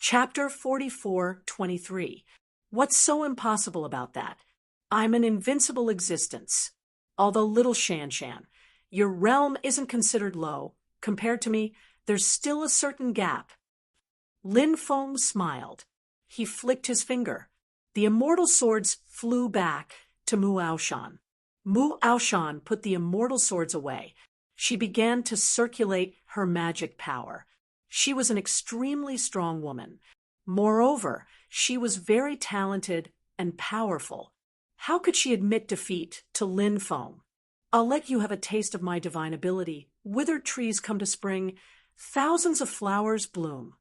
Chapter 44:23. What's so impossible about that? I'm an invincible existence. Although little Shan Shan, your realm isn't considered low. Compared to me, there's still a certain gap. Lin Feng smiled. He flicked his finger. The immortal swords flew back to Mu Aoshan. Mu Aoshan put the immortal swords away. She began to circulate her magic power. She was an extremely strong woman. Moreover, she was very talented and powerful. How could she admit defeat to Lin Feng? I'll let you have a taste of my divine ability. Withered trees come to spring. Thousands of flowers bloom.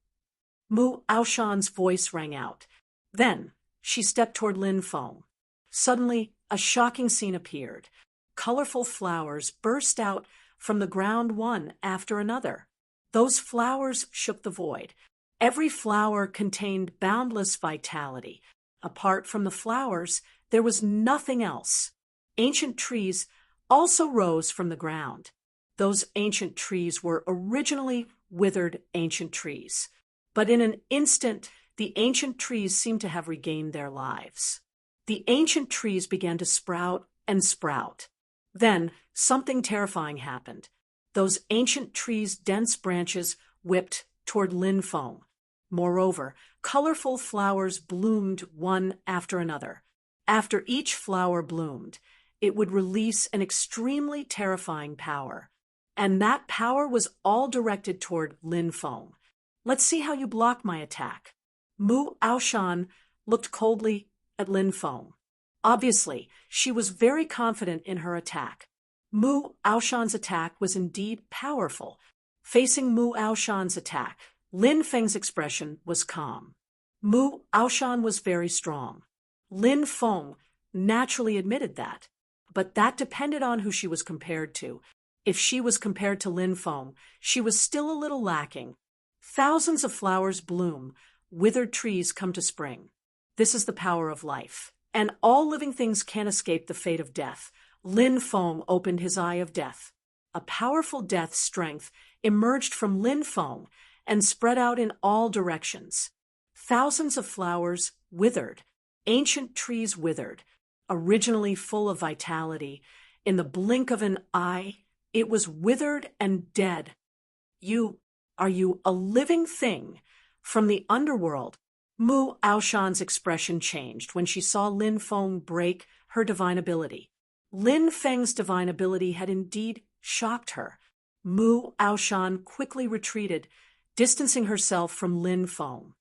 Mu Aoshan's voice rang out. Then she stepped toward Lin Feng. Suddenly, a shocking scene appeared. Colorful flowers burst out from the ground one after another. Those flowers shook the void. Every flower contained boundless vitality. Apart from the flowers, there was nothing else. Ancient trees also rose from the ground. Those ancient trees were originally withered ancient trees. But in an instant, the ancient trees seemed to have regained their lives. The ancient trees began to sprout and sprout. Then something terrifying happened. Those ancient trees' dense branches whipped toward Lin Feng. Moreover, colorful flowers bloomed one after another. After each flower bloomed, it would release an extremely terrifying power. And that power was all directed toward Lin Feng. Let's see how you block my attack. Mu Aoshan looked coldly at Lin Feng. Obviously, she was very confident in her attack. Mu Aoshan's attack was indeed powerful. Facing Mu Aoshan's attack, Lin Feng's expression was calm. Mu Aoshan was very strong. Lin Feng naturally admitted that. But that depended on who she was compared to. If she was compared to Lin Feng, she was still a little lacking. Thousands of flowers bloom. Withered trees come to spring. This is the power of life. And all living things can't escape the fate of death. Lin Feng opened his eye of death. A powerful death strength emerged from Lin Feng and spread out in all directions. Thousands of flowers withered. Ancient trees withered. Originally full of vitality, in the blink of an eye, it was withered and dead. Are you a living thing from the underworld? Mu Aoshan's expression changed when she saw Lin Feng break her divine ability. Lin Feng's divine ability had indeed shocked her. Mu Aoshan quickly retreated, distancing herself from Lin Feng.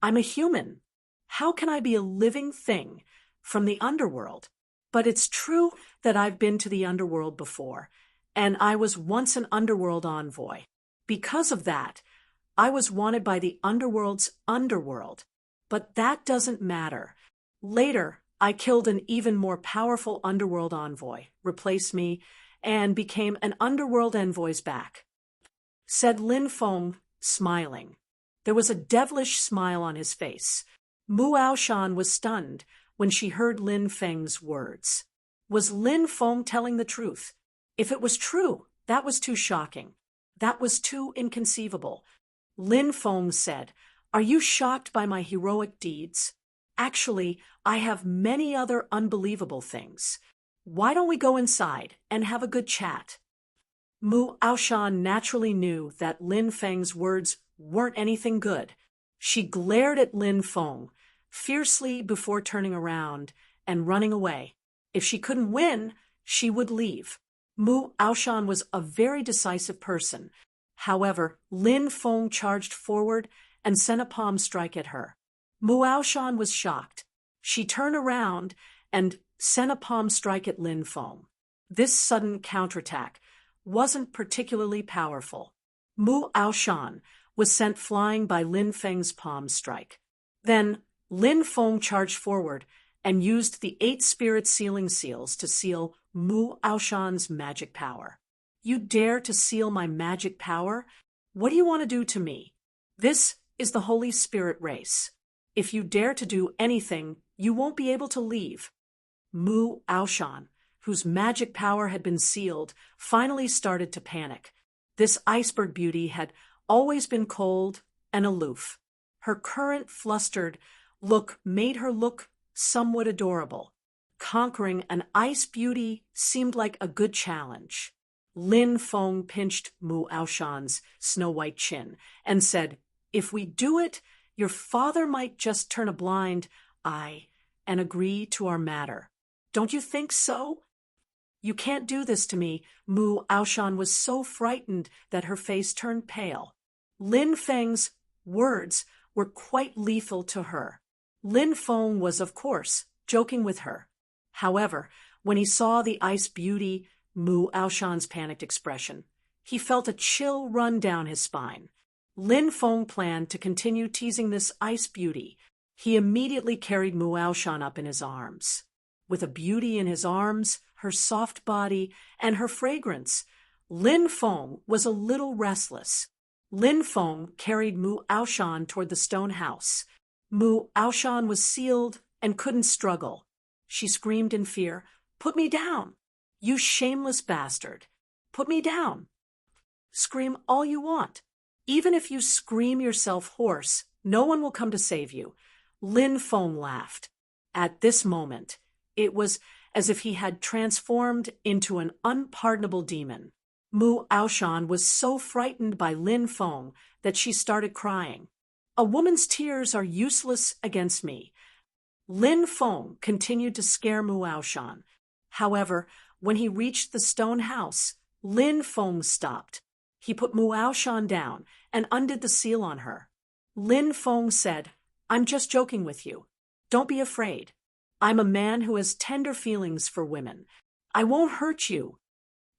I'm a human. How can I be a living thing from the underworld? But it's true that I've been to the underworld before, and I was once an underworld envoy. Because of that, I was wanted by the underworld's underworld. But that doesn't matter. Later, I killed an even more powerful underworld envoy, replaced me, and became an underworld envoy's back, said Lin Feng, smiling. There was a devilish smile on his face. Mu Aoshan was stunned when she heard Lin Feng's words. Was Lin Feng telling the truth? If it was true, that was too shocking. That was too inconceivable. Lin Feng said, "Are you shocked by my heroic deeds? Actually, I have many other unbelievable things. Why don't we go inside and have a good chat?" Mu Aoshan naturally knew that Lin Feng's words weren't anything good. She glared at Lin Feng fiercely before turning around and running away. If she couldn't win, she would leave. Mu Aoshan was a very decisive person. However, Lin Feng charged forward and sent a palm strike at her. Mu Aoshan was shocked. She turned around and sent a palm strike at Lin Feng. This sudden counterattack wasn't particularly powerful. Mu Aoshan was sent flying by Lin Feng's palm strike. Then Lin Feng charged forward and used the 8 spirit sealing seals to seal Mu Aoshan's magic power. You dare to seal my magic power? What do you want to do to me? This is the Holy Spirit race. If you dare to do anything, you won't be able to leave. Mu Aoshan, whose magic power had been sealed, finally started to panic. This iceberg beauty had always been cold and aloof. Her current flustered look made her look somewhat adorable. Conquering an ice beauty seemed like a good challenge. Lin Feng pinched Mu Aoshan's snow-white chin and said, "If we do it, your father might just turn a blind eye and agree to our matter. Don't you think so?" "You can't do this to me." Mu Aoshan was so frightened that her face turned pale. Lin Feng's words were quite lethal to her. Lin Feng was, of course, joking with her. However, when he saw the ice beauty Mu Aoshan's panicked expression, he felt a chill run down his spine. Lin Feng planned to continue teasing this ice beauty. He immediately carried Mu Aoshan up in his arms. With a beauty in his arms, her soft body, and her fragrance, Lin Feng was a little restless. Lin Feng carried Mu Aoshan toward the stone house. Mu Aoshan was sealed and couldn't struggle. She screamed in fear, "Put me down! You shameless bastard! Put me down! Scream all you want. Even if you scream yourself hoarse, no one will come to save you." Lin Feng laughed. At this moment, it was as if he had transformed into an unpardonable demon. Mu Aoshan was so frightened by Lin Feng that she started crying. "A woman's tears are useless against me." Lin Feng continued to scare Mu Aoshan. However, when he reached the stone house, Lin Feng stopped. He put Mu Aoshan down and undid the seal on her. Lin Feng said, "I'm just joking with you. Don't be afraid. I'm a man who has tender feelings for women. I won't hurt you."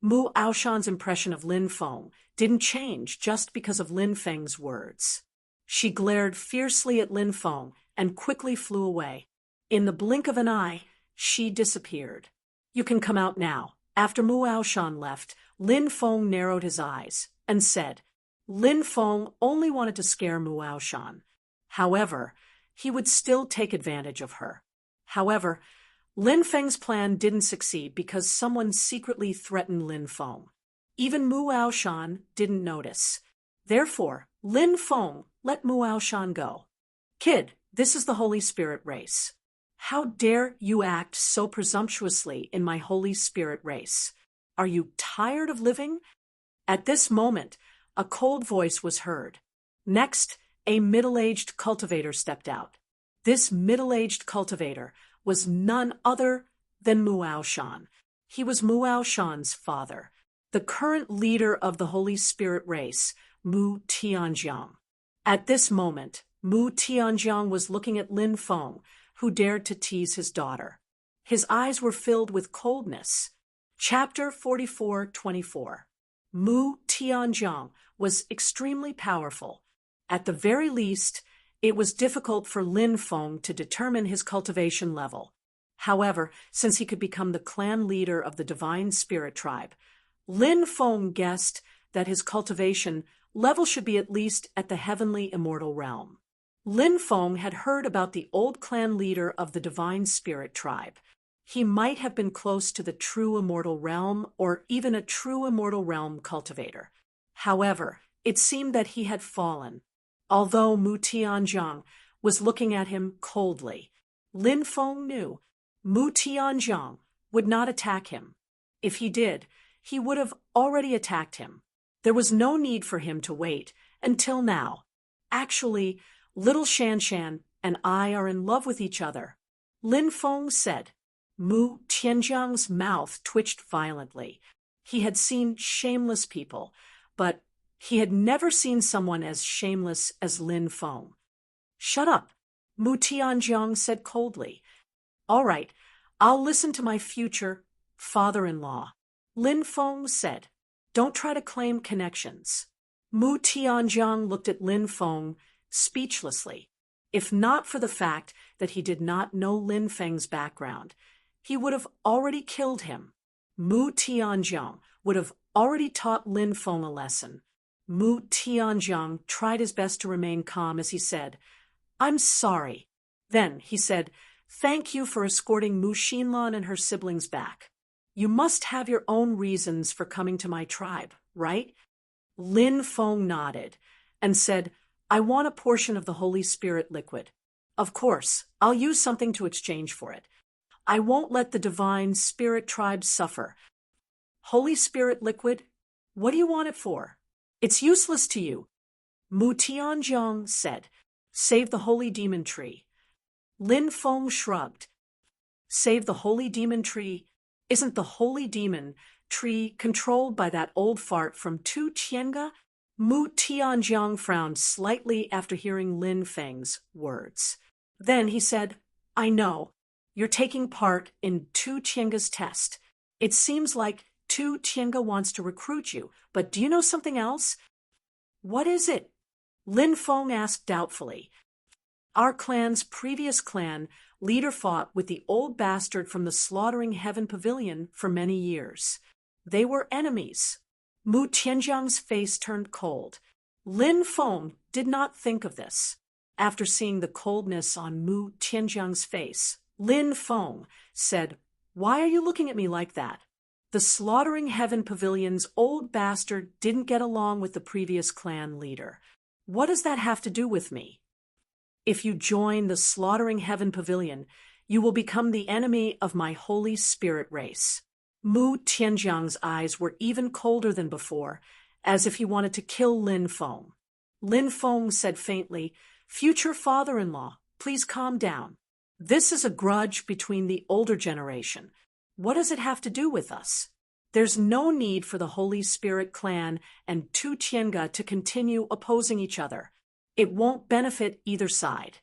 Mu Aoshan's impression of Lin Feng didn't change just because of Lin Feng's words. She glared fiercely at Lin Feng and quickly flew away. In the blink of an eye, she disappeared. "You can come out now." After Mu Aoshan left, Lin Feng narrowed his eyes and said, Lin Feng only wanted to scare Mu Aoshan. However, he would still take advantage of her. However, Lin Feng's plan didn't succeed because someone secretly threatened Lin Feng. Even Mu Aoshan didn't notice. Therefore, Lin Feng let Mu Aoshan go. "Kid, this is the Holy Spirit race. How dare you act so presumptuously in my Holy Spirit race? Are you tired of living?" At this moment, a cold voice was heard. Next, a middle-aged cultivator stepped out. This middle-aged cultivator was none other than Mu Aoshan. He was Mu Aoshan's father, the current leader of the Holy Spirit race, Mu Tianjiang. At this moment, Mu Tianjiang was looking at Lin Feng, who dared to tease his daughter. His eyes were filled with coldness. Chapter 44:24. Mu Tianjiang was extremely powerful. At the very least, it was difficult for Lin Feng to determine his cultivation level. However, since he could become the clan leader of the Divine Spirit tribe, Lin Feng guessed that his cultivation level should be at least at the heavenly immortal realm. Lin Feng had heard about the old clan leader of the Divine Spirit tribe. He might have been close to the true immortal realm or even a true immortal realm cultivator. However, it seemed that he had fallen. Although Mu Tianjiang was looking at him coldly, Lin Feng knew Mu Tianjiang would not attack him. If he did, he would have already attacked him. There was no need for him to wait until now. Actually, little Shanshan and I are in love with each other, Lin Feng said. Mu Tianjiang's mouth twitched violently. He had seen shameless people, but he had never seen someone as shameless as Lin Feng. "Shut up," Mu Tianjiang said coldly. "All right, I'll listen to my future father-in-law," Lin Feng said. "Don't try to claim connections." Mu Tianjiang looked at Lin Feng speechlessly. If not for the fact that he did not know Lin Feng's background, he would have already killed him. Mu Tianjiang would have already taught Lin Feng a lesson. Mu Tianjiang tried his best to remain calm as he said, "I'm sorry." Then he said, "Thank you for escorting Mu Xinlan and her siblings back. You must have your own reasons for coming to my tribe, right?" Lin Feng nodded and said, I want a portion of the Holy Spirit liquid. Of course, I'll use something to exchange for it. I won't let the divine spirit tribe suffer. Holy Spirit liquid? What do you want it for? It's useless to you. Mu Tianjiang said. Save the holy demon tree. Lin Feng shrugged. Save the holy demon tree? Isn't the holy demon tree controlled by that old fart from Tu Tiange? Mu Tianjiang frowned slightly after hearing Lin Feng's words. Then he said, I know. You're taking part in Tu Tiange's test. It seems like Tu Tiange wants to recruit you, but do you know something else? What is it? Lin Feng asked doubtfully. Our clan's previous clan leader fought with the old bastard from the Slaughtering Heaven Pavilion for many years. They were enemies. Mu Tianjiang's face turned cold. Lin Feng did not think of this. After seeing the coldness on Mu Tianjiang's face, Lin Feng said, Why are you looking at me like that? The Slaughtering Heaven Pavilion's old bastard didn't get along with the previous clan leader. What does that have to do with me? If you join the Slaughtering Heaven Pavilion, you will become the enemy of my Holy Spirit race. Mu Tianjiang's eyes were even colder than before, as if he wanted to kill Lin Feng. Lin Feng said faintly, Future father-in-law, please calm down. This is a grudge between the older generation. What does it have to do with us? There's no need for the Holy Spirit clan and Tu Tiange to continue opposing each other. It won't benefit either side.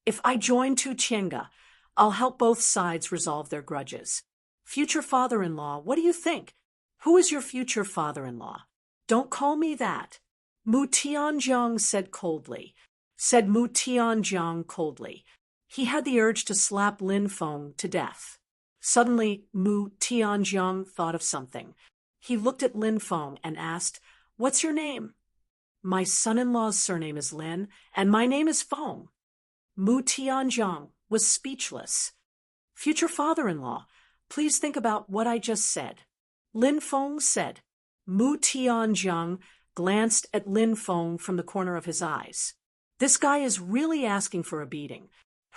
If I join Tu Tiange, I'll help both sides resolve their grudges. Future father-in-law, what do you think? Who is your future father-in-law? Don't call me that. Mu Tianjiang said Mu Tianjiang coldly. He had the urge to slap Lin Feng to death. Suddenly, Mu Tianjiang thought of something. He looked at Lin Feng and asked, What's your name? My son-in-law's surname is Lin, and my name is Feng. Mu Tianjiang was speechless. Future father-in-law, please think about what I just said. Lin Feng said. Mu Tianjiang glanced at Lin Feng from the corner of his eyes. This guy is really asking for a beating.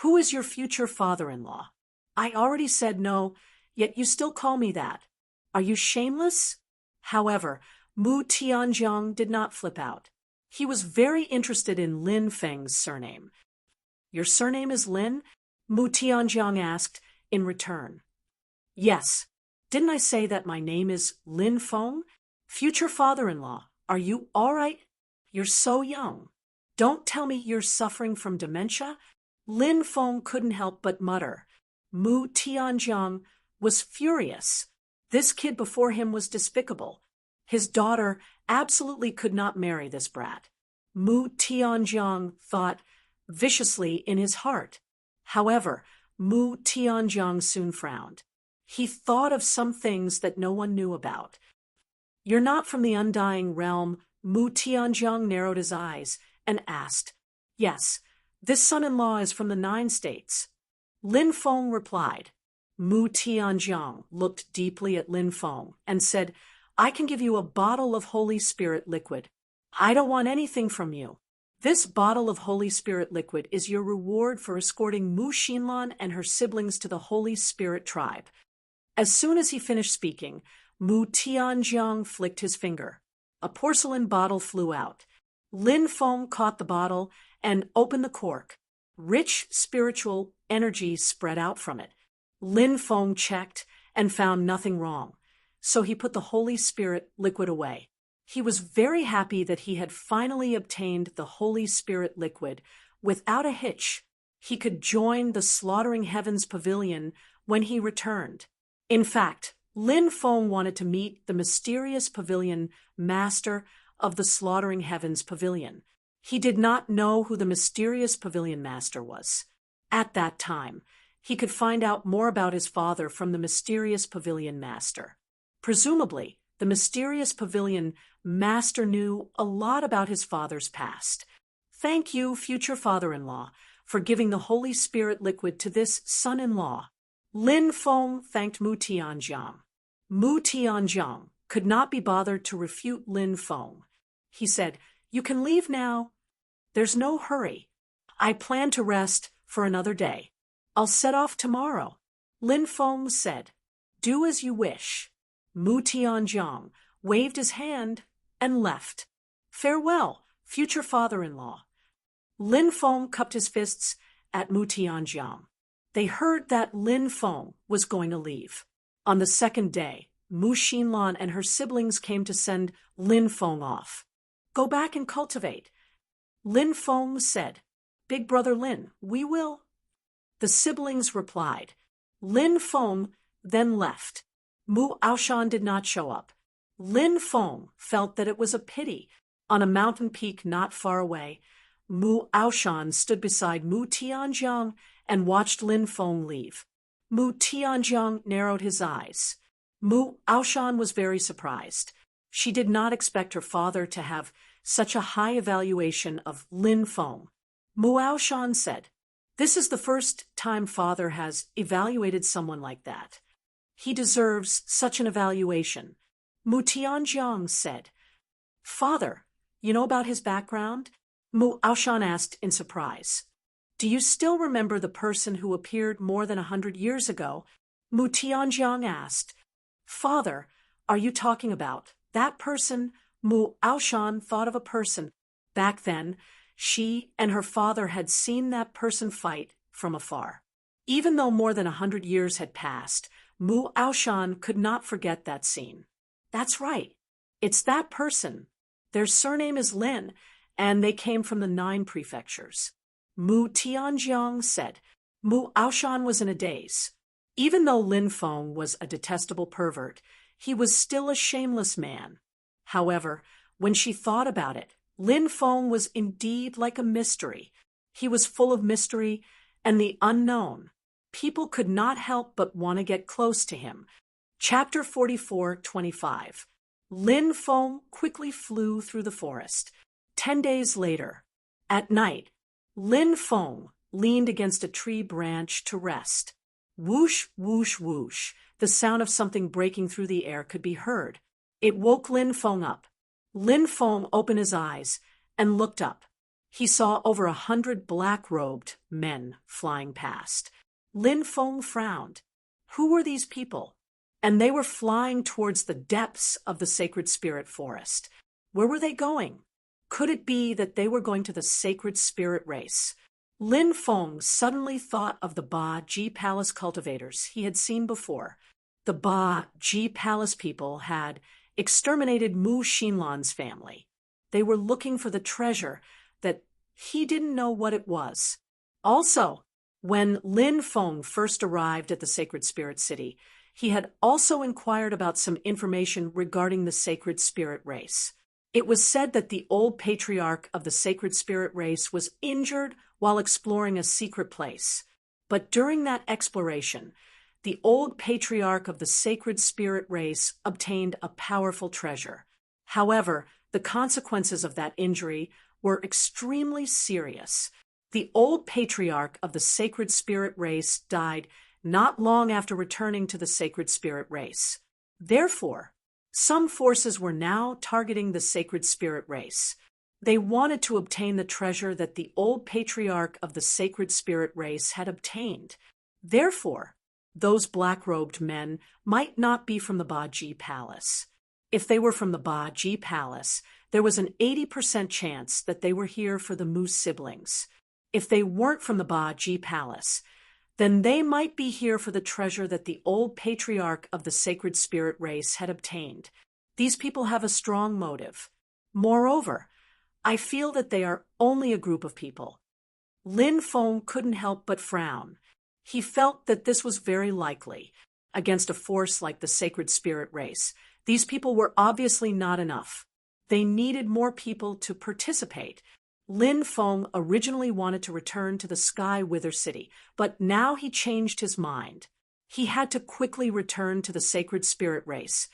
Who is your future father-in-law? I already said no, yet you still call me that. Are you shameless? However, Mu Tianjiang did not flip out. He was very interested in Lin Feng's surname. Your surname is Lin? Mu Tianjiang asked in return. Yes. Didn't I say that my name is Lin Feng? Future father-in-law, are you all right? You're so young. Don't tell me you're suffering from dementia. Lin Feng couldn't help but mutter. Mu Tianjiang was furious. This kid before him was despicable. His daughter absolutely could not marry this brat. Mu Tianjiang thought viciously in his heart. However, Mu Tianjiang soon frowned. He thought of some things that no one knew about. You're not from the undying realm. Mu Tianjiang narrowed his eyes and asked, Yes, this son-in-law is from the 9 states. Lin Feng replied. Mu Tianjiang looked deeply at Lin Feng and said, I can give you a bottle of Holy Spirit liquid. I don't want anything from you. This bottle of Holy Spirit liquid is your reward for escorting Mu Xinlan and her siblings to the Holy Spirit tribe. As soon as he finished speaking, Mu Tianjiang flicked his finger. A porcelain bottle flew out. Lin Feng caught the bottle and opened the cork. Rich spiritual energy spread out from it. Lin Feng checked and found nothing wrong, so he put the Holy Spirit liquid away. He was very happy that he had finally obtained the Holy Spirit liquid without a hitch. He could join the Slaughtering Heavens Pavilion when he returned. In fact, Lin Feng wanted to meet the mysterious pavilion master of the Slaughtering Heavens Pavilion. He did not know who the mysterious pavilion master was. At that time, he could find out more about his father from the mysterious pavilion master. Presumably, the mysterious pavilion master knew a lot about his father's past. Thank you, future father-in-law, for giving the Holy Spirit liquid to this son-in-law. Lin Feng thanked Mu Tianjiang. Mu Tianjiang could not be bothered to refute Lin Feng. He said, You can leave now. There's no hurry. I plan to rest for another day. I'll set off tomorrow. Lin Feng said, "Do as you wish." Mu Tianjiang waved his hand and left. "Farewell, future father-in-law." Lin Feng cupped his fists at Mu Tianjiang. They heard that Lin Feng was going to leave. On the second day, Mu Xinlan and her siblings came to send Lin Feng off. "Go back and cultivate." Lin Feng said, "Big brother Lin, we will." The siblings replied. Lin Feng then left. Mu Aoshan did not show up. Lin Feng felt that it was a pity. On a mountain peak not far away, Mu Aoshan stood beside Mu Tianjiang and watched Lin Feng leave. Mu Tianjiang narrowed his eyes. Mu Aoshan was very surprised. She did not expect her father to have such a high evaluation of Lin Feng. Mu Aoshan said, "This is the first time father has evaluated someone like that. He deserves such an evaluation." Mu Tianjiang said, "Father, you know about his background?" Mu Aoshan asked in surprise. "Do you still remember the person who appeared more than 100 years ago?" Mu Tianjiang asked. "Father, are you talking about that person?" Mu Aoshan thought of a person. Back then, she and her father had seen that person fight from afar. Even though more than 100 years had passed, Mu Aoshan could not forget that scene. "That's right. It's that person. Their surname is Lin, and they came from the 9 prefectures." Mu Tianjiang said. Mu Aoshan was in a daze. Even though Lin Feng was a detestable pervert, he was still a shameless man. However, when she thought about it, Lin Feng was indeed like a mystery. He was full of mystery and the unknown. People could not help but want to get close to him. Chapter 44:25. Lin Feng quickly flew through the forest. 10 days later, at night, Lin Feng leaned against a tree branch to rest. Whoosh, whoosh, whoosh. The sound of something breaking through the air could be heard. It woke Lin Feng up. Lin Feng opened his eyes and looked up. He saw over 100 black-robed men flying past. Lin Feng frowned. Who were these people? And they were flying towards the depths of the sacred spirit forest. Where were they going? Could it be that they were going to the sacred spirit race? Lin Feng suddenly thought of the Ba Ji Palace cultivators he had seen before. The Ba Ji Palace people had exterminated Mu Xinlan's family. They were looking for the treasure that he didn't know what it was. Also, when Lin Feng first arrived at the Sacred Spirit City, he had also inquired about some information regarding the Sacred Spirit race. It was said that the old patriarch of the Sacred Spirit race was injured while exploring a secret place. But during that exploration, the old patriarch of the Sacred Spirit race obtained a powerful treasure. However, the consequences of that injury were extremely serious. The old patriarch of the Sacred Spirit race died not long after returning to the Sacred Spirit race. Therefore, some forces were now targeting the Sacred Spirit race. They wanted to obtain the treasure that the old patriarch of the Sacred Spirit race had obtained. Therefore, those black-robed men might not be from the Ba Ji Palace. If they were from the Ba Ji Palace, there was an 80% chance that they were here for the Mu siblings. If they weren't from the Ba Ji Palace, then they might be here for the treasure that the old patriarch of the Sacred Spirit race had obtained. These people have a strong motive. Moreover, I feel that they are only a group of people. Lin Feng couldn't help but frown. He felt that this was very likely. Against a force like the Sacred Spirit race, these people were obviously not enough. They needed more people to participate. Lin Feng originally wanted to return to the Sky Wither City, but now he changed his mind. He had to quickly return to the Sacred Spirit race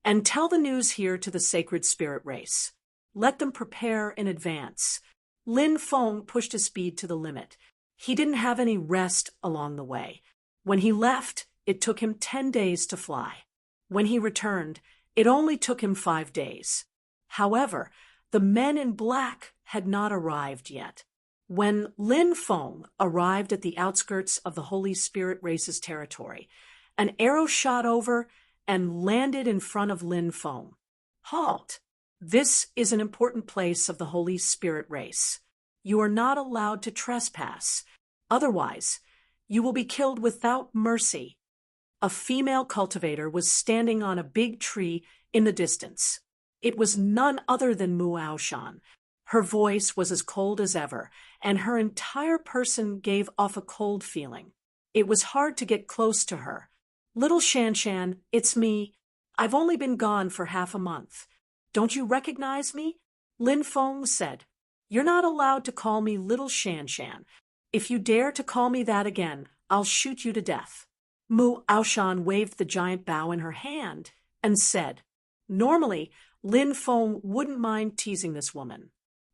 and tell the news here to the Sacred Spirit race. Let them prepare in advance. Lin Feng pushed his speed to the limit. He didn't have any rest along the way. When he left, it took him 10 days to fly. When he returned, it only took him 5 days. However, the men in black had not arrived yet. When Lin Feng arrived at the outskirts of the Holy Spirit race's territory, an arrow shot over and landed in front of Lin Feng. Halt! This is an important place of the Holy Spirit race. You are not allowed to trespass. Otherwise, you will be killed without mercy. A female cultivator was standing on a big tree in the distance. It was none other than Mu Aoshan. Her voice was as cold as ever, and her entire person gave off a cold feeling. It was hard to get close to her. "Little Shanshan, it's me. I've only been gone for half a month. Don't you recognize me?" Lin Feng said. "You're not allowed to call me Little Shanshan. If you dare to call me that again, I'll shoot you to death." Mu Aoshan waved the giant bow in her hand and said, normally, Lin Feng wouldn't mind teasing this woman.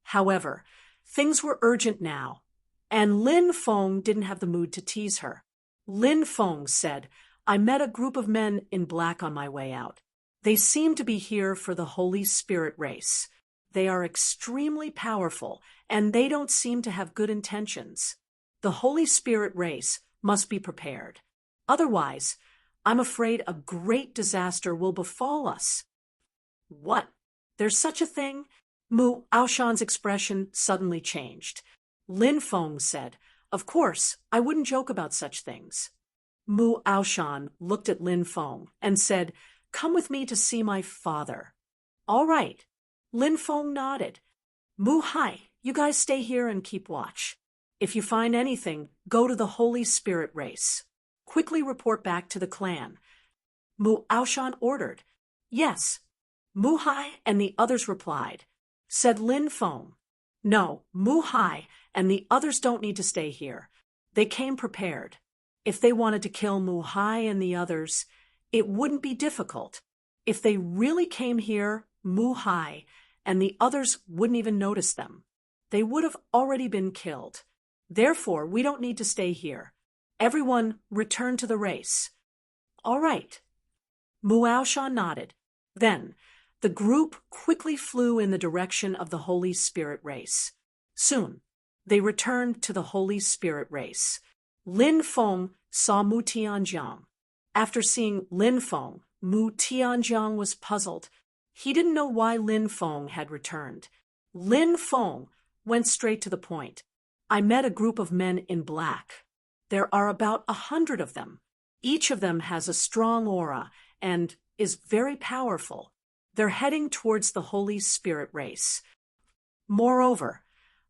However, things were urgent now, and Lin Feng didn't have the mood to tease her. Lin Feng said, "I met a group of men in black on my way out. They seem to be here for the Holy Spirit race. They are extremely powerful, and they don't seem to have good intentions. The Holy Spirit race must be prepared. Otherwise, I'm afraid a great disaster will befall us." "What? There's such a thing?" Mu Aoshan's expression suddenly changed. Lin Feng said, "Of course, I wouldn't joke about such things." Mu Aoshan looked at Lin Feng and said, "Come with me to see my father." "All right." Lin Feng nodded. "Mu Hai, you guys stay here and keep watch. If you find anything, go to the Holy Spirit race. Quickly report back to the clan." Mu Aoshan ordered. "Yes." Mu Hai and the others replied. Said Lin Feng, "No, Mu Hai and the others don't need to stay here. They came prepared. If they wanted to kill Mu Hai and the others, it wouldn't be difficult. If they really came here, Mu Hai and the others wouldn't even notice them. They would have already been killed. Therefore, we don't need to stay here. Everyone return to the race." "All right." Mu Aoshan nodded. Then, the group quickly flew in the direction of the Holy Spirit race. Soon, they returned to the Holy Spirit race. Lin Feng saw Mu Tianjiang. After seeing Lin Feng, Mu Tianjiang was puzzled. He didn't know why Lin Feng had returned. Lin Feng went straight to the point. "I met a group of men in black. There are about 100 of them. Each of them has a strong aura and is very powerful. They're heading towards the Holy Spirit race. Moreover,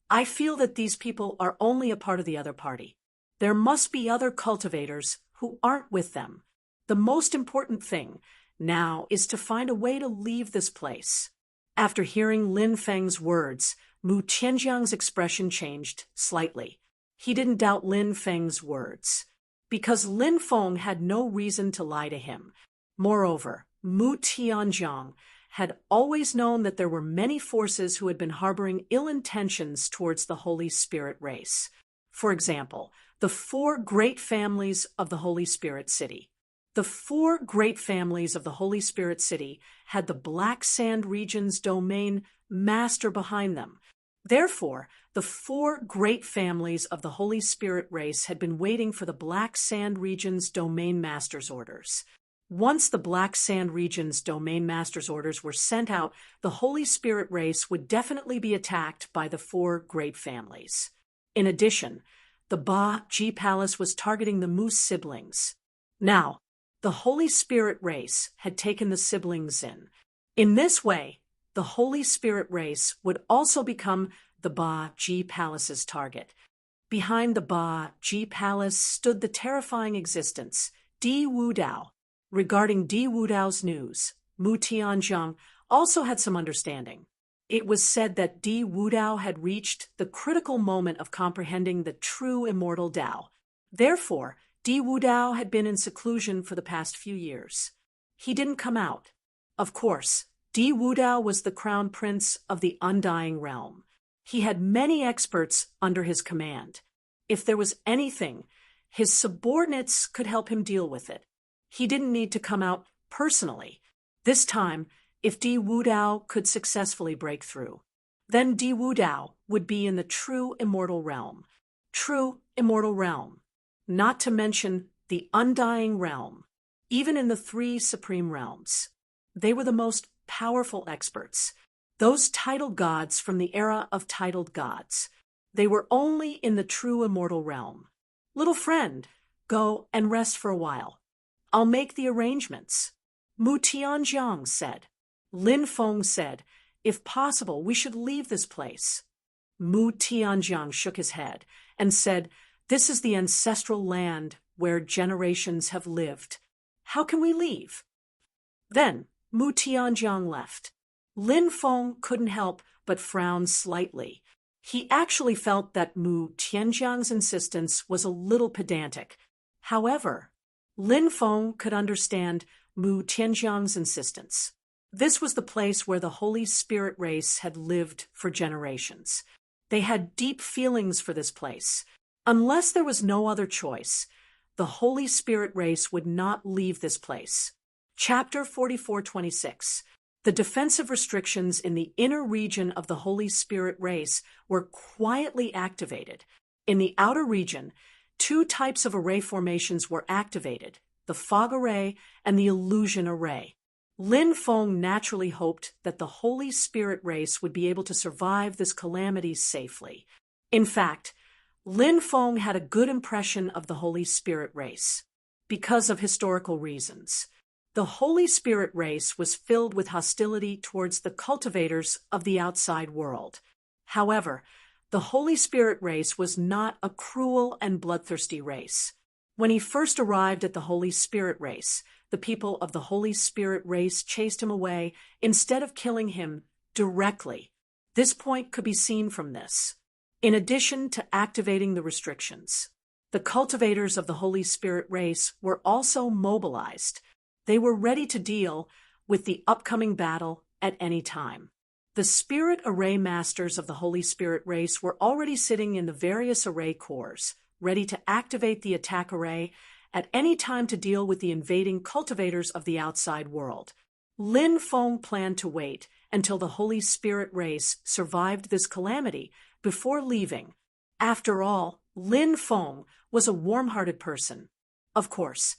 I feel that these people are only a part of the other party. There must be other cultivators who aren't with them. The most important thing now is to find a way to leave this place." After hearing Lin Feng's words, Mu Tianjiang's expression changed slightly. He didn't doubt Lin Feng's words, because Lin Feng had no reason to lie to him. Moreover, Mu Tianjiang had always known that there were many forces who had been harboring ill intentions towards the Holy Spirit race. For example, the 4 great families of the Holy Spirit city. The 4 great families of the Holy Spirit city had the Black Sand region's domain master behind them. Therefore, the 4 great families of the Holy Spirit race had been waiting for the Black Sand region's domain master's orders. Once the Black Sand region's domain master's orders were sent out, the Holy Spirit race would definitely be attacked by the 4 great families. In addition, the Ba Ji Palace was targeting the Moose siblings. Now, the Holy Spirit race had taken the siblings in. In this way, the Holy Spirit race would also become the Ba Ji Palace's target. Behind the Ba Ji Palace stood the terrifying existence, Di Wudao. Regarding Di Wudao's news, Mu Tianjiang also had some understanding. It was said that Di Wudao had reached the critical moment of comprehending the true immortal Tao. Therefore, Di Wudao had been in seclusion for the past few years. He didn't come out. Of course, Di Wudao was the crown prince of the undying realm. He had many experts under his command. If there was anything, his subordinates could help him deal with it. He didn't need to come out personally. This time, if Di Wudao could successfully break through. Then Di Wu Dao would be in the true immortal realm. True immortal realm. Not to mention the undying realm. Even in the three supreme realms. They were the most powerful experts. Those titled gods from the era of titled gods. They were only in the true immortal realm. Little friend, go and rest for a while. I'll make the arrangements. Mu Tianjiang said. Lin Feng said, if possible, we should leave this place. Mu Tianjiang shook his head and said, this is the ancestral land where generations have lived. How can we leave? Then Mu Tianjiang left. Lin Feng couldn't help but frown slightly. He actually felt that Mu Tianjiang's insistence was a little pedantic. However, Lin Feng could understand Mu Tianjiang's insistence. This was the place where the Holy Spirit race had lived for generations. They had deep feelings for this place. Unless there was no other choice, the Holy Spirit race would not leave this place. Chapter 44:26. The defensive restrictions in the inner region of the Holy Spirit race were quietly activated. In the outer region, two types of array formations were activated, the fog array and the illusion array. Lin Feng naturally hoped that the Holy Spirit race would be able to survive this calamity safely. In fact, Lin Feng had a good impression of the Holy Spirit race because of historical reasons. The Holy Spirit race was filled with hostility towards the cultivators of the outside world. However, the Holy Spirit race was not a cruel and bloodthirsty race. When he first arrived at the Holy Spirit race, the people of the Holy Spirit race chased him away instead of killing him directly. This point could be seen from this. In addition to activating the restrictions, the cultivators of the Holy Spirit race were also mobilized. They were ready to deal with the upcoming battle at any time. The spirit array masters of the Holy Spirit race were already sitting in the various array cores, ready to activate the attack array at any time to deal with the invading cultivators of the outside world. Lin Feng planned to wait until the Holy Spirit race survived this calamity before leaving. After all, Lin Feng was a warm-hearted person. Of course,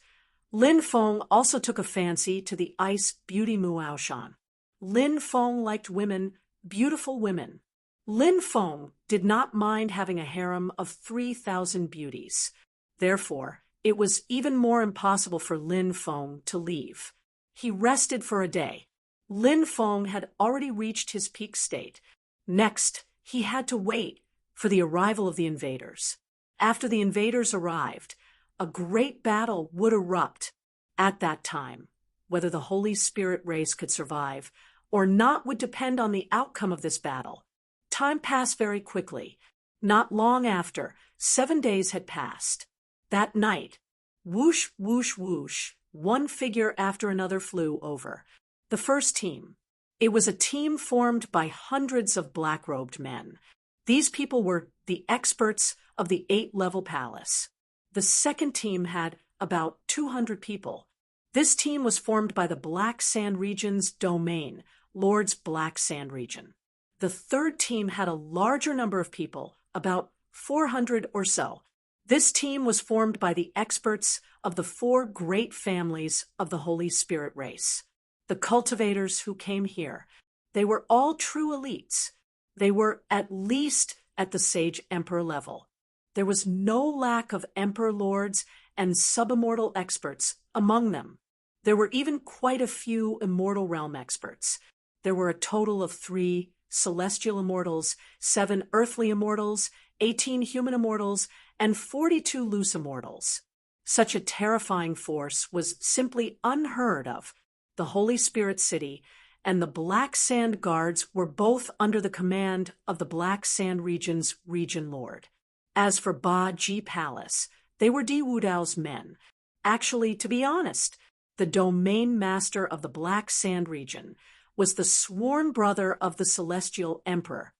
Lin Feng also took a fancy to the ice beauty Muaoshan. Lin Feng liked women, beautiful women. Lin Feng did not mind having a harem of 3,000 beauties. Therefore, it was even more impossible for Lin Feng to leave. He rested for a day. Lin Feng had already reached his peak state. Next, he had to wait for the arrival of the invaders. After the invaders arrived, a great battle would erupt. At that time, whether the Holy Spirit race could survive or not would depend on the outcome of this battle. Time passed very quickly. Not long after, 7 days had passed. That night, whoosh, whoosh, whoosh, one figure after another flew over. The first team. It was a team formed by hundreds of black-robed men. These people were the experts of the 8-level palace. The second team had about 200 people. This team was formed by the Black Sand Region's domain, Lord's Black Sand Region. The third team had a larger number of people, about 400 or so. This team was formed by the experts of the 4 great families of the Holy Spirit race. The cultivators who came here, they were all true elites. They were at least at the Sage Emperor level. There was no lack of Emperor Lords and subimmortal experts among them. There were even quite a few immortal realm experts. There were a total of 3 celestial immortals, 7 earthly immortals, 18 human immortals, and 42 loose immortals. Such a terrifying force was simply unheard of. The Holy Spirit City and the Black Sand Guards were both under the command of the Black Sand Region's Region Lord. As for Ba Ji Palace, they were Di Wudao's men. Actually, to be honest, the domain master of the Black Sand Region was the sworn brother of the Celestial Emperor.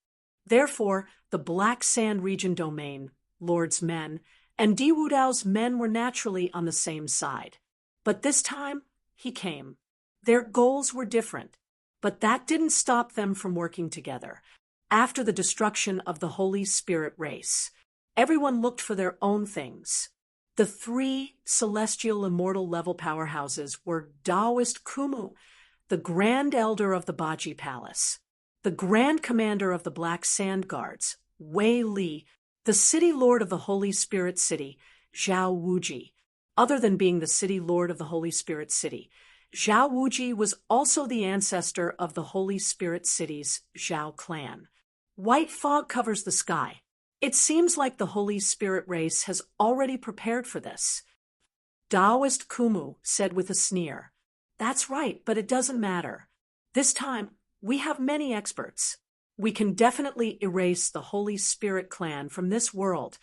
Therefore, the Black Sand Region domain, Lord's men, and Di Wudao's men were naturally on the same side. But this time, he came. Their goals were different, but that didn't stop them from working together. after the destruction of the Holy Spirit race. Everyone looked for their own things. The three celestial immortal level powerhouses were Taoist Kumu, the Grand Elder of the Baji Palace, the Grand Commander of the Black Sand Guards, Wei Li, the City Lord of the Holy Spirit City, Zhao Wuji. Other than being the City Lord of the Holy Spirit City, Zhao Wuji was also the ancestor of the Holy Spirit City's Zhao clan. White fog covers the sky. It seems like the Holy Spirit race has already prepared for this. Taoist Kumu said with a sneer, "That's right, but it doesn't matter. This time, we have many experts. We can definitely erase the Holy Spirit clan from this world."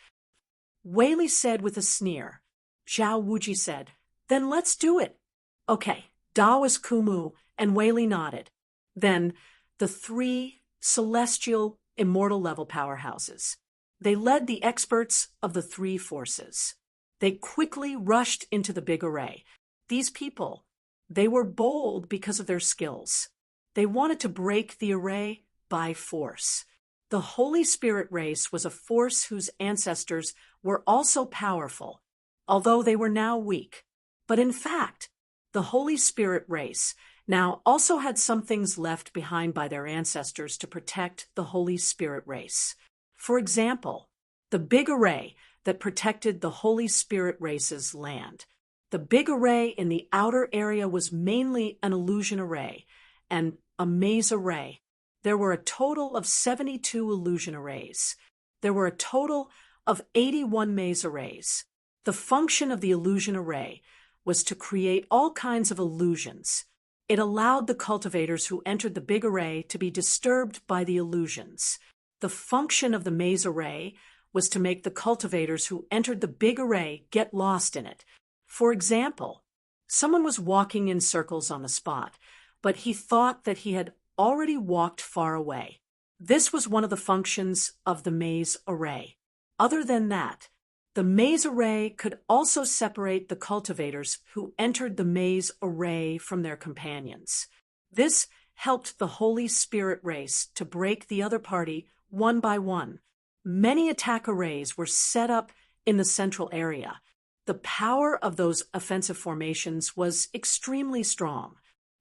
Wei Li said with a sneer. Zhao Wuji said, "Then let's do it." Okay, Taoist Kumu and Wei Li nodded. Then, the three celestial immortal level powerhouses. They led the experts of the three forces. They quickly rushed into the big array. These people, they were bold because of their skills. They wanted to break the array by force. The Holy Spirit race was a force whose ancestors were also powerful, although they were now weak. But in fact, the Holy Spirit race now also had some things left behind by their ancestors to protect the Holy Spirit race. For example, the big array that protected the Holy Spirit race's land. The big array in the outer area was mainly an illusion array and a maze array. There were a total of 72 illusion arrays. There were a total of 81 maze arrays. The function of the illusion array was to create all kinds of illusions. It allowed the cultivators who entered the big array to be disturbed by the illusions. The function of the maze array was to make the cultivators who entered the big array get lost in it. For example, someone was walking in circles on the spot, but he thought that he had already walked far away. This was one of the functions of the maze array. Other than that, the maze array could also separate the cultivators who entered the maze array from their companions. This helped the Holy Spirit race to break the other party one by one. Many attack arrays were set up in the central area. The power of those offensive formations was extremely strong.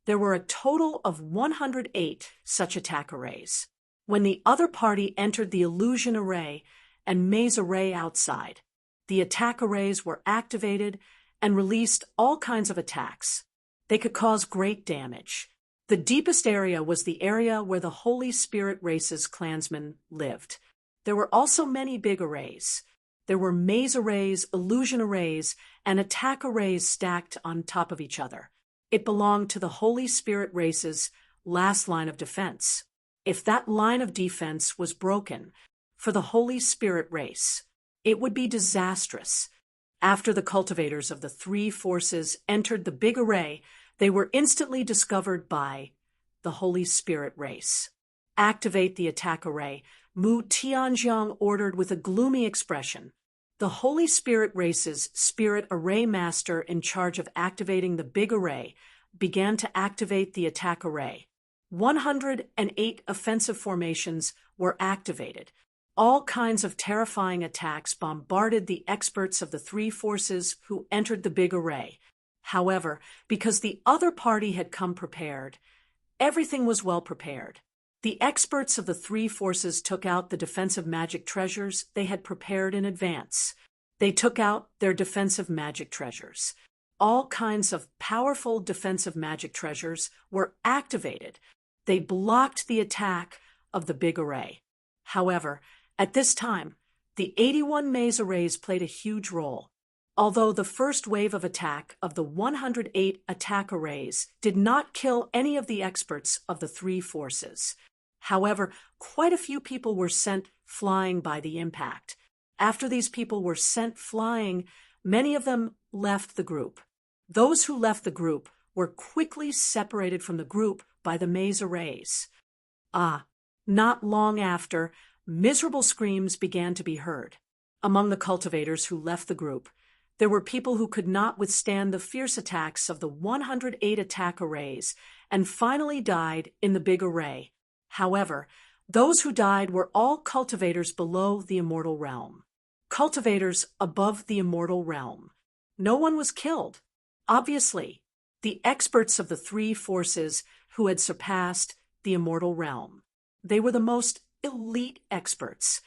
There were a total of 108 such attack arrays. When the other party entered the illusion array and maze array outside, the attack arrays were activated and released all kinds of attacks. They could cause great damage. The deepest area was the area where the Holy Spirit race's clansmen lived. There were also many big arrays. There were maze arrays, illusion arrays, and attack arrays stacked on top of each other. It belonged to the Holy Spirit race's last line of defense. If that line of defense was broken for the Holy Spirit race, it would be disastrous. After the cultivators of the three forces entered the big array, they were instantly discovered by the Holy Spirit race. "Activate the attack array," Mu Tianjiang ordered with a gloomy expression. The Holy Spirit race's spirit array master in charge of activating the big array began to activate the attack array. 108 offensive formations were activated. All kinds of terrifying attacks bombarded the experts of the three forces who entered the big array. However, because the other party had come prepared, everything was well prepared. The experts of the three forces took out the defensive magic treasures they had prepared in advance. They took out their defensive magic treasures. All kinds of powerful defensive magic treasures were activated. They blocked the attack of the big array. However, at this time, the 81 maze arrays played a huge role. Although the first wave of attack of the 108 attack arrays did not kill any of the experts of the three forces. However, quite a few people were sent flying by the impact. After these people were sent flying, many of them left the group. Those who left the group were quickly separated from the group by the maze arrays. Not long after, miserable screams began to be heard. Among the cultivators who left the group, there were people who could not withstand the fierce attacks of the 108 attack arrays and finally died in the big array. However, Those who died were all cultivators below the immortal realm. Cultivators above the immortal realm. No one was killed. Obviously, the experts of the three forces who had surpassed the immortal realm. They were the most elite experts.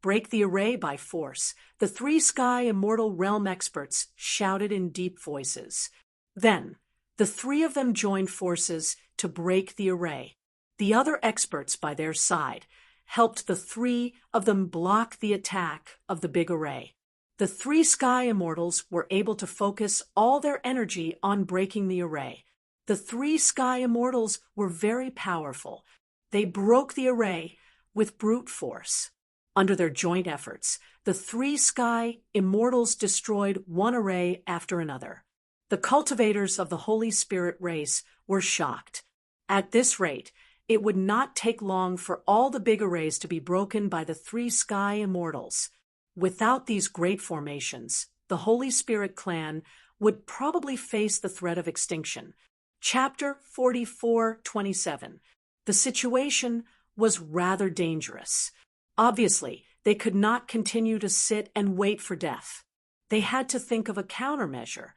Break the array by force. The three sky immortal realm experts shouted in deep voices. Then, the three of them joined forces to break the array. The other experts by their side helped the three of them block the attack of the big array. The three sky immortals were able to focus all their energy on breaking the array. The three sky immortals were very powerful. They broke the array with brute force. Under their joint efforts, the three sky immortals destroyed one array after another. The cultivators of the Holy Spirit race were shocked. At this rate, it would not take long for all the big arrays to be broken by the three sky immortals. Without these great formations, the Holy Spirit clan would probably face the threat of extinction. Chapter 44:27. The situation was rather dangerous. Obviously, they could not continue to sit and wait for death. They had to think of a countermeasure.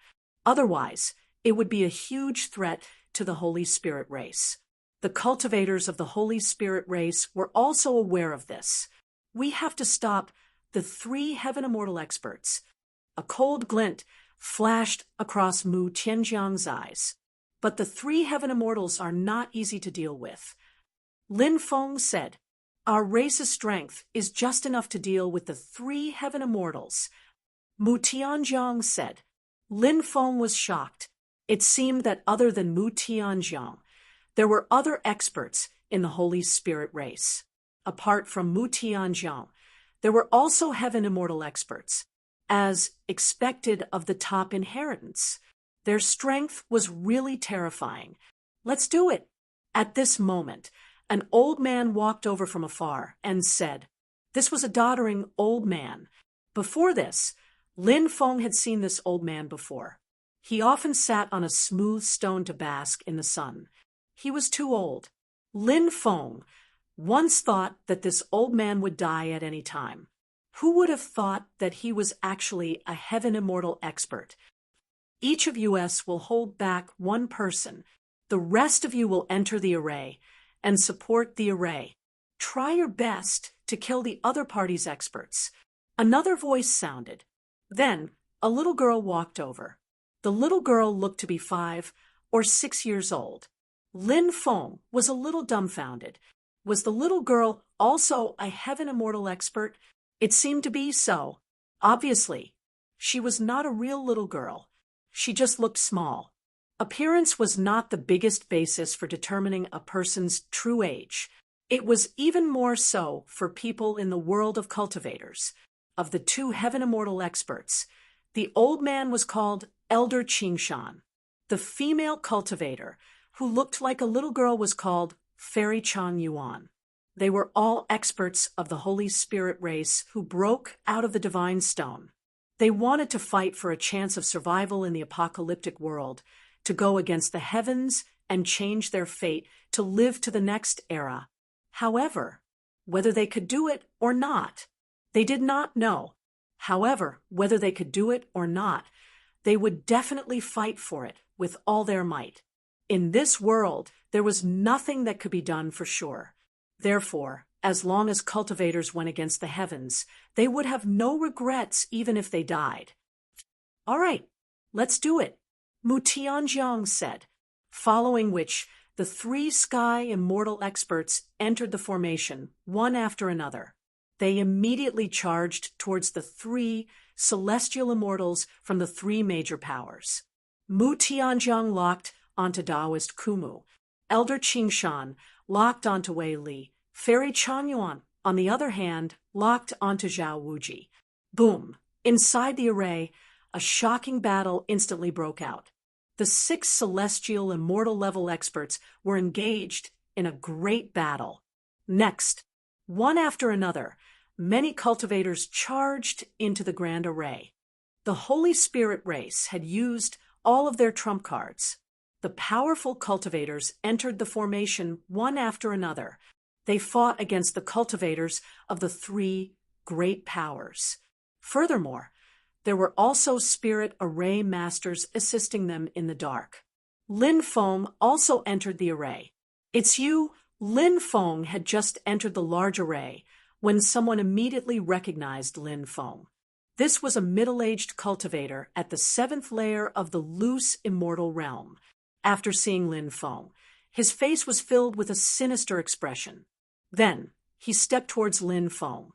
Otherwise, it would be a huge threat to the Holy Spirit race. The cultivators of the Holy Spirit race were also aware of this. We have to stop the three heaven immortal experts. A cold glint flashed across Mu Tianjiang's eyes. But the three heaven immortals are not easy to deal with. Lin Feng said, "Our race's strength is just enough to deal with the three heaven immortals." Mu Tianjiang said. Lin Feng was shocked. It seemed that other than Mu Tianjiang, there were other experts in the Holy Spirit race. Apart from Mu Tianjiang, there were also heaven immortal experts, as expected of the top inheritance. Their strength was really terrifying. "Let's do it." At this moment, an old man walked over from afar and said, this was a doddering old man. Before this, Lin Feng had seen this old man before. He often sat on a smooth stone to bask in the sun. He was too old. Lin Feng once thought that this old man would die at any time. Who would have thought that he was actually a heaven immortal expert? Each of us will hold back one person. The rest of you will enter the array and support the array. Try your best to kill the other party's experts. Another voice sounded. Then a little girl walked over. The little girl looked to be 5 or 6 years old. Lin Feng was a little dumbfounded. Was the little girl also a heaven immortal expert? It seemed to be so. Obviously, she was not a real little girl. She just looked small. Appearance was not the biggest basis for determining a person's true age. It was even more so for people in the world of cultivators. Of the 2 heaven immortal experts, the old man was called Elder Qingshan. The female cultivator, who looked like a little girl, was called Fairy Chang Yuan. They were all experts of the Holy Spirit race who broke out of the Divine Stone. They wanted to fight for a chance of survival in the apocalyptic world, to go against the heavens and change their fate to live to the next era. However, whether they could do it or not, they did not know. However, whether they could do it or not, they would definitely fight for it with all their might. In this world, there was nothing that could be done for sure. Therefore, as long as cultivators went against the heavens, they would have no regrets even if they died. "All right, let's do it," Mu Tianjiang said, following which the 3 sky immortal experts entered the formation, one after another. They immediately charged towards the 3 celestial immortals from the 3 major powers. Mu Tianjiang locked onto Taoist Kumu. Elder Qingshan locked onto Wei Li. Fairy Changyuan, on the other hand, locked onto Zhao Wuji. Boom! Inside the array, a shocking battle instantly broke out. The 6 celestial immortal level experts were engaged in a great battle. Next, one after another, many cultivators charged into the grand array. The Holy Spirit race had used all of their trump cards. The powerful cultivators entered the formation one after another. They fought against the cultivators of the three great powers. Furthermore, there were also spirit array masters assisting them in the dark. Lin Feng also entered the array. "It's you." Lin Feng had just entered the large array when someone immediately recognized Lin Feng. This was a middle-aged cultivator at the 7th layer of the loose immortal realm. After seeing Lin Feng, his face was filled with a sinister expression. Then, he stepped towards Lin Feng.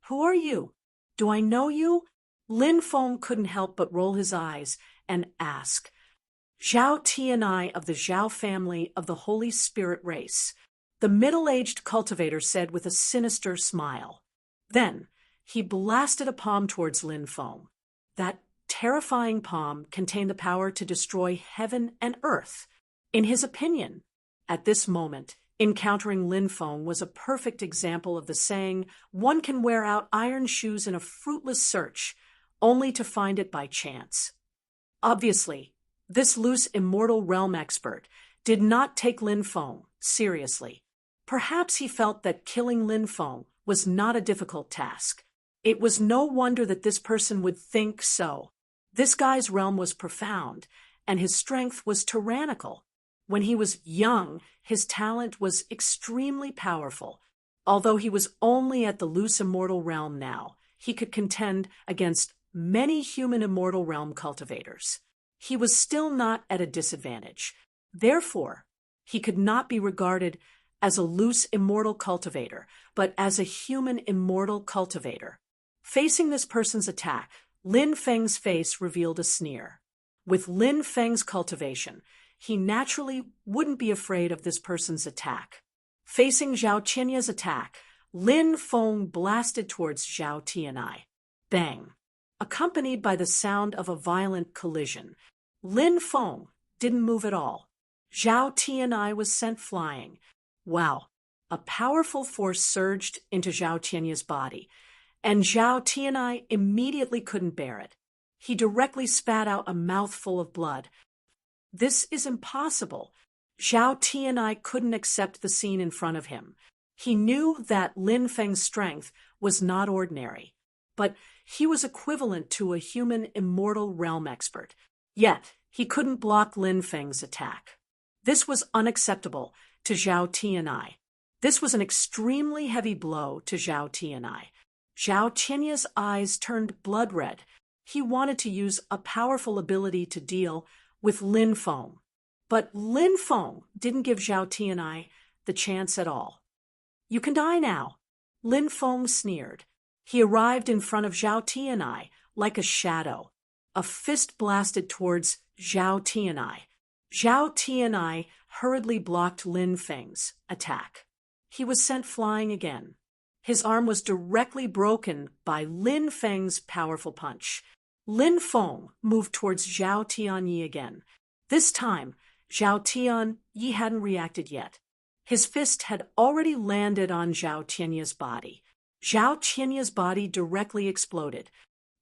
"Who are you? Do I know you?" Lin Feng couldn't help but roll his eyes and ask. "Zhao Tianai of the Zhao family of the Holy Spirit race," the middle-aged cultivator said with a sinister smile. Then, he blasted a palm towards Lin Feng. That terrifying palm contained the power to destroy heaven and earth. In his opinion, at this moment, encountering Lin Feng was a perfect example of the saying, "One can wear out iron shoes in a fruitless search, only to find it by chance." Obviously, this loose immortal realm expert did not take Lin Feng seriously. Perhaps he felt that killing Lin Feng was not a difficult task. It was no wonder that this person would think so. This guy's realm was profound, and his strength was tyrannical. When he was young, his talent was extremely powerful. Although he was only at the loose immortal realm now, he could contend against many human immortal realm cultivators. He was still not at a disadvantage. Therefore, he could not be regarded as a loose immortal cultivator, but as a human immortal cultivator. Facing this person's attack, Lin Feng's face revealed a sneer. With Lin Feng's cultivation, he naturally wouldn't be afraid of this person's attack. Facing Zhao Qianya's attack, Lin Feng blasted towards Zhao Tianai. Bang! Accompanied by the sound of a violent collision, Lin Feng didn't move at all. Zhao Tianai was sent flying. Wow! A powerful force surged into Zhao Qianya's body, and Zhao Tianai immediately couldn't bear it. He directly spat out a mouthful of blood. "This is impossible." Zhao Tianai couldn't accept the scene in front of him. He knew that Lin Feng's strength was not ordinary, but he was equivalent to a human immortal realm expert. Yet, he couldn't block Lin Feng's attack. This was unacceptable to Zhao Tianai. This was an extremely heavy blow to Zhao Tianai. Zhao Qianya's eyes turned blood red. He wanted to use a powerful ability to deal with Lin Feng. But Lin Feng didn't give Zhao Tianai the chance at all. "You can die now," Lin Feng sneered. He arrived in front of Zhao Tianai like a shadow. A fist blasted towards Zhao Tianai. Zhao Tianai hurriedly blocked Lin Feng's attack. He was sent flying again. His arm was directly broken by Lin Feng's powerful punch. Lin Feng moved towards Zhao Tianyi again. This time, Zhao Tianyi hadn't reacted yet. His fist had already landed on Zhao Qianya's body. Zhao Qianya's body directly exploded.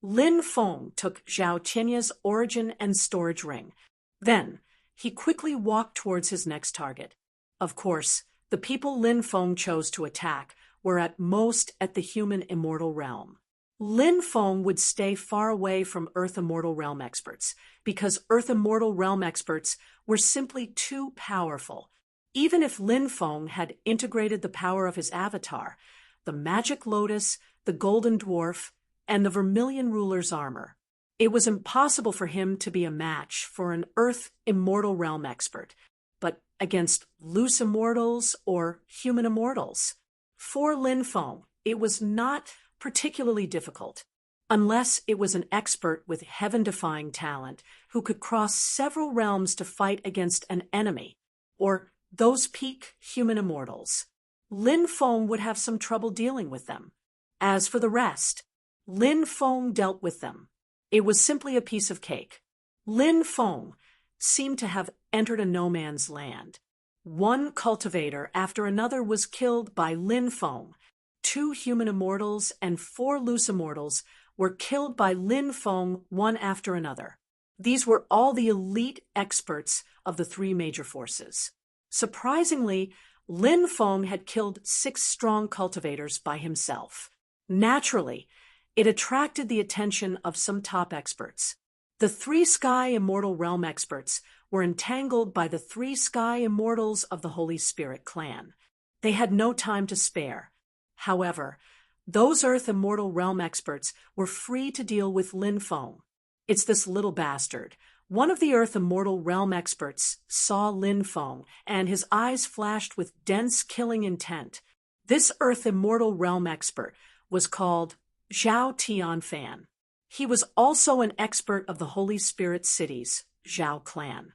Lin Feng took Zhao Qianya's origin and storage ring. Then, he quickly walked towards his next target. Of course, the people Lin Feng chose to attack were at most at the human immortal realm. Lin Feng would stay far away from Earth Immortal Realm experts, because Earth Immortal Realm experts were simply too powerful. Even if Lin Feng had integrated the power of his avatar, the Magic Lotus, the Golden Dwarf, and the Vermilion Ruler's armor, it was impossible for him to be a match for an Earth Immortal Realm expert. But against loose immortals or human immortals, for Lin Feng, it was not particularly difficult, unless it was an expert with heaven-defying talent who could cross several realms to fight against an enemy, or those peak human immortals. Lin Feng would have some trouble dealing with them. As for the rest, Lin Feng dealt with them. It was simply a piece of cake. Lin Feng seemed to have entered a no-man's land. One cultivator after another was killed by Lin Feng. 2 human immortals and 4 loose immortals were killed by Lin Feng one after another. These were all the elite experts of the 3 major forces. Surprisingly, Lin Feng had killed 6 strong cultivators by himself. Naturally, it attracted the attention of some top experts. The 3 Sky Immortal Realm experts were entangled by the 3 Sky Immortals of the Holy Spirit clan. They had no time to spare. However, those Earth Immortal Realm experts were free to deal with Lin Feng. It's this little bastard. One of the Earth Immortal Realm experts saw Lin Feng, and his eyes flashed with dense killing intent. This Earth Immortal Realm expert was called Zhao Tianfan. He was also an expert of the Holy Spirit cities, Zhao clan.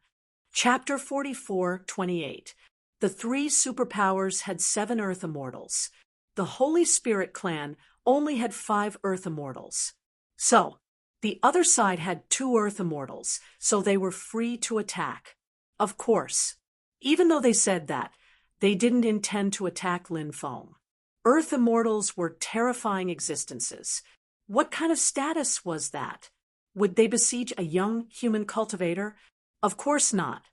Chapter 44:28. The 3 superpowers had 7 Earth Immortals. The Holy Spirit clan only had 5 Earth Immortals. So, the other side had 2 Earth Immortals, so they were free to attack. Of course, even though they said that, they didn't intend to attack Lin Feng. Earth Immortals were terrifying existences. What kind of status was that? Would they besiege a young human cultivator? Of course not.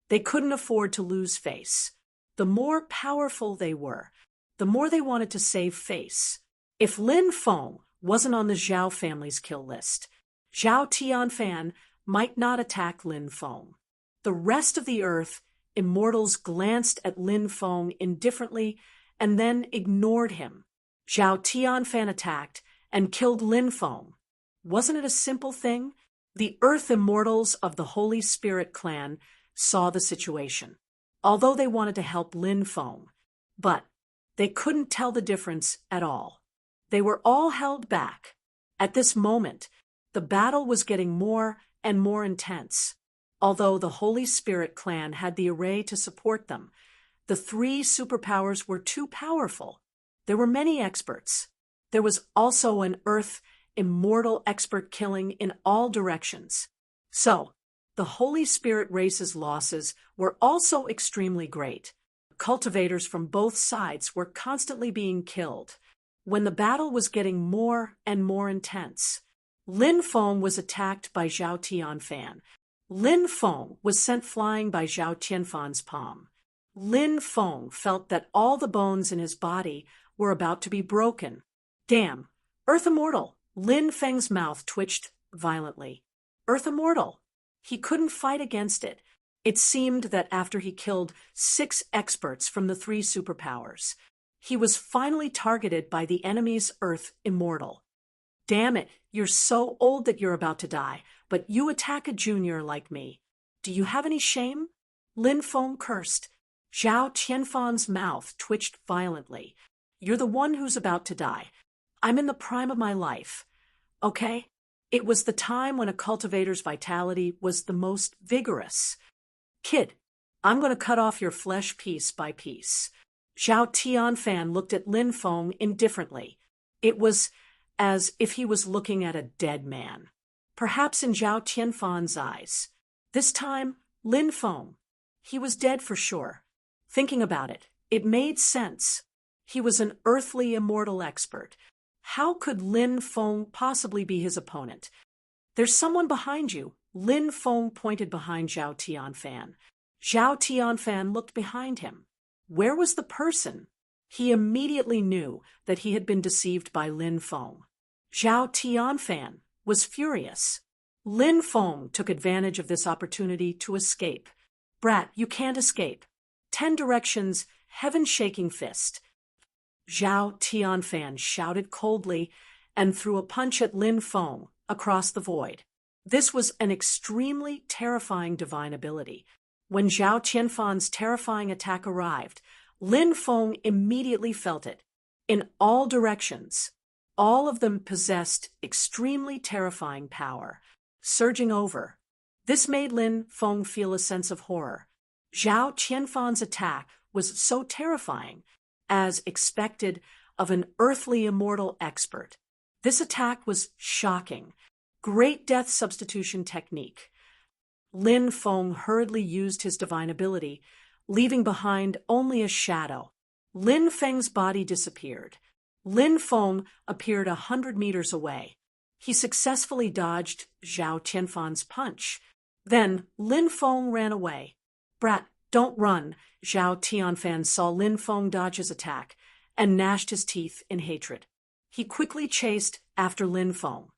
They couldn't afford to lose face. The more powerful they were, the more they wanted to save face. If Lin Feng wasn't on the Zhao family's kill list, Zhao Tianfan might not attack Lin Feng. The rest of the Earth Immortals glanced at Lin Feng indifferently and then ignored him. Zhao Tianfan attacked and killed Lin Feng. Wasn't it a simple thing? The Earth Immortals of the Holy Spirit clan saw the situation, although they wanted to help Lin Feng. But they couldn't tell the difference at all. They were all held back. At this moment, the battle was getting more and more intense. Although the Holy Spirit clan had the array to support them, the 3 superpowers were too powerful. There were many experts. There was also an Earth Immortal expert killing in all directions. So, the Holy Spirit race's losses were also extremely great. Cultivators from both sides were constantly being killed. When the battle was getting more and more intense, Lin Feng was attacked by Zhao Tianfan. Lin Feng was sent flying by Zhao Tianfan's palm. Lin Feng felt that all the bones in his body were about to be broken. Damn! Earth Immortal! Lin Feng's mouth twitched violently. Earth Immortal! He couldn't fight against it. It seemed that after he killed 6 experts from the 3 superpowers, he was finally targeted by the enemy's Earth Immortal. Damn it, you're so old that you're about to die, but you attack a junior like me. Do you have any shame? Lin Feng cursed. Zhao Tianfan's mouth twitched violently. You're the one who's about to die. I'm in the prime of my life. Okay? It was the time when a cultivator's vitality was the most vigorous. Kid, I'm going to cut off your flesh piece by piece. Zhao Tianfan looked at Lin Feng indifferently. It was as if he was looking at a dead man. Perhaps in Zhao Tianfan's eyes. This time, Lin Feng. He was dead for sure. Thinking about it, it made sense. He was an earthly immortal expert. How could Lin Feng possibly be his opponent? There's someone behind you. Lin Feng pointed behind Zhao Tianfan. Zhao Tianfan looked behind him. Where was the person? He immediately knew that he had been deceived by Lin Feng. Zhao Tianfan was furious. Lin Feng took advantage of this opportunity to escape. Brat, you can't escape. 10 directions, heaven-shaking fist. Zhao Tianfan shouted coldly and threw a punch at Lin Feng across the void. This was an extremely terrifying divine ability. When Zhao Tianfan's terrifying attack arrived, Lin Feng immediately felt it. In all directions, all of them possessed extremely terrifying power, surging over. This made Lin Feng feel a sense of horror. Zhao Tianfan's attack was so terrifying, as expected of an earthly immortal expert. This attack was shocking. Great death substitution technique. Lin Feng hurriedly used his divine ability, leaving behind only a shadow. Lin Feng's body disappeared. Lin Feng appeared 100 meters away. He successfully dodged Zhao Tianfan's punch. Then Lin Feng ran away. Brat, Don't run. Zhao Tianfan saw Lin Feng dodge his attack and gnashed his teeth in hatred. He quickly chased after Lin Feng.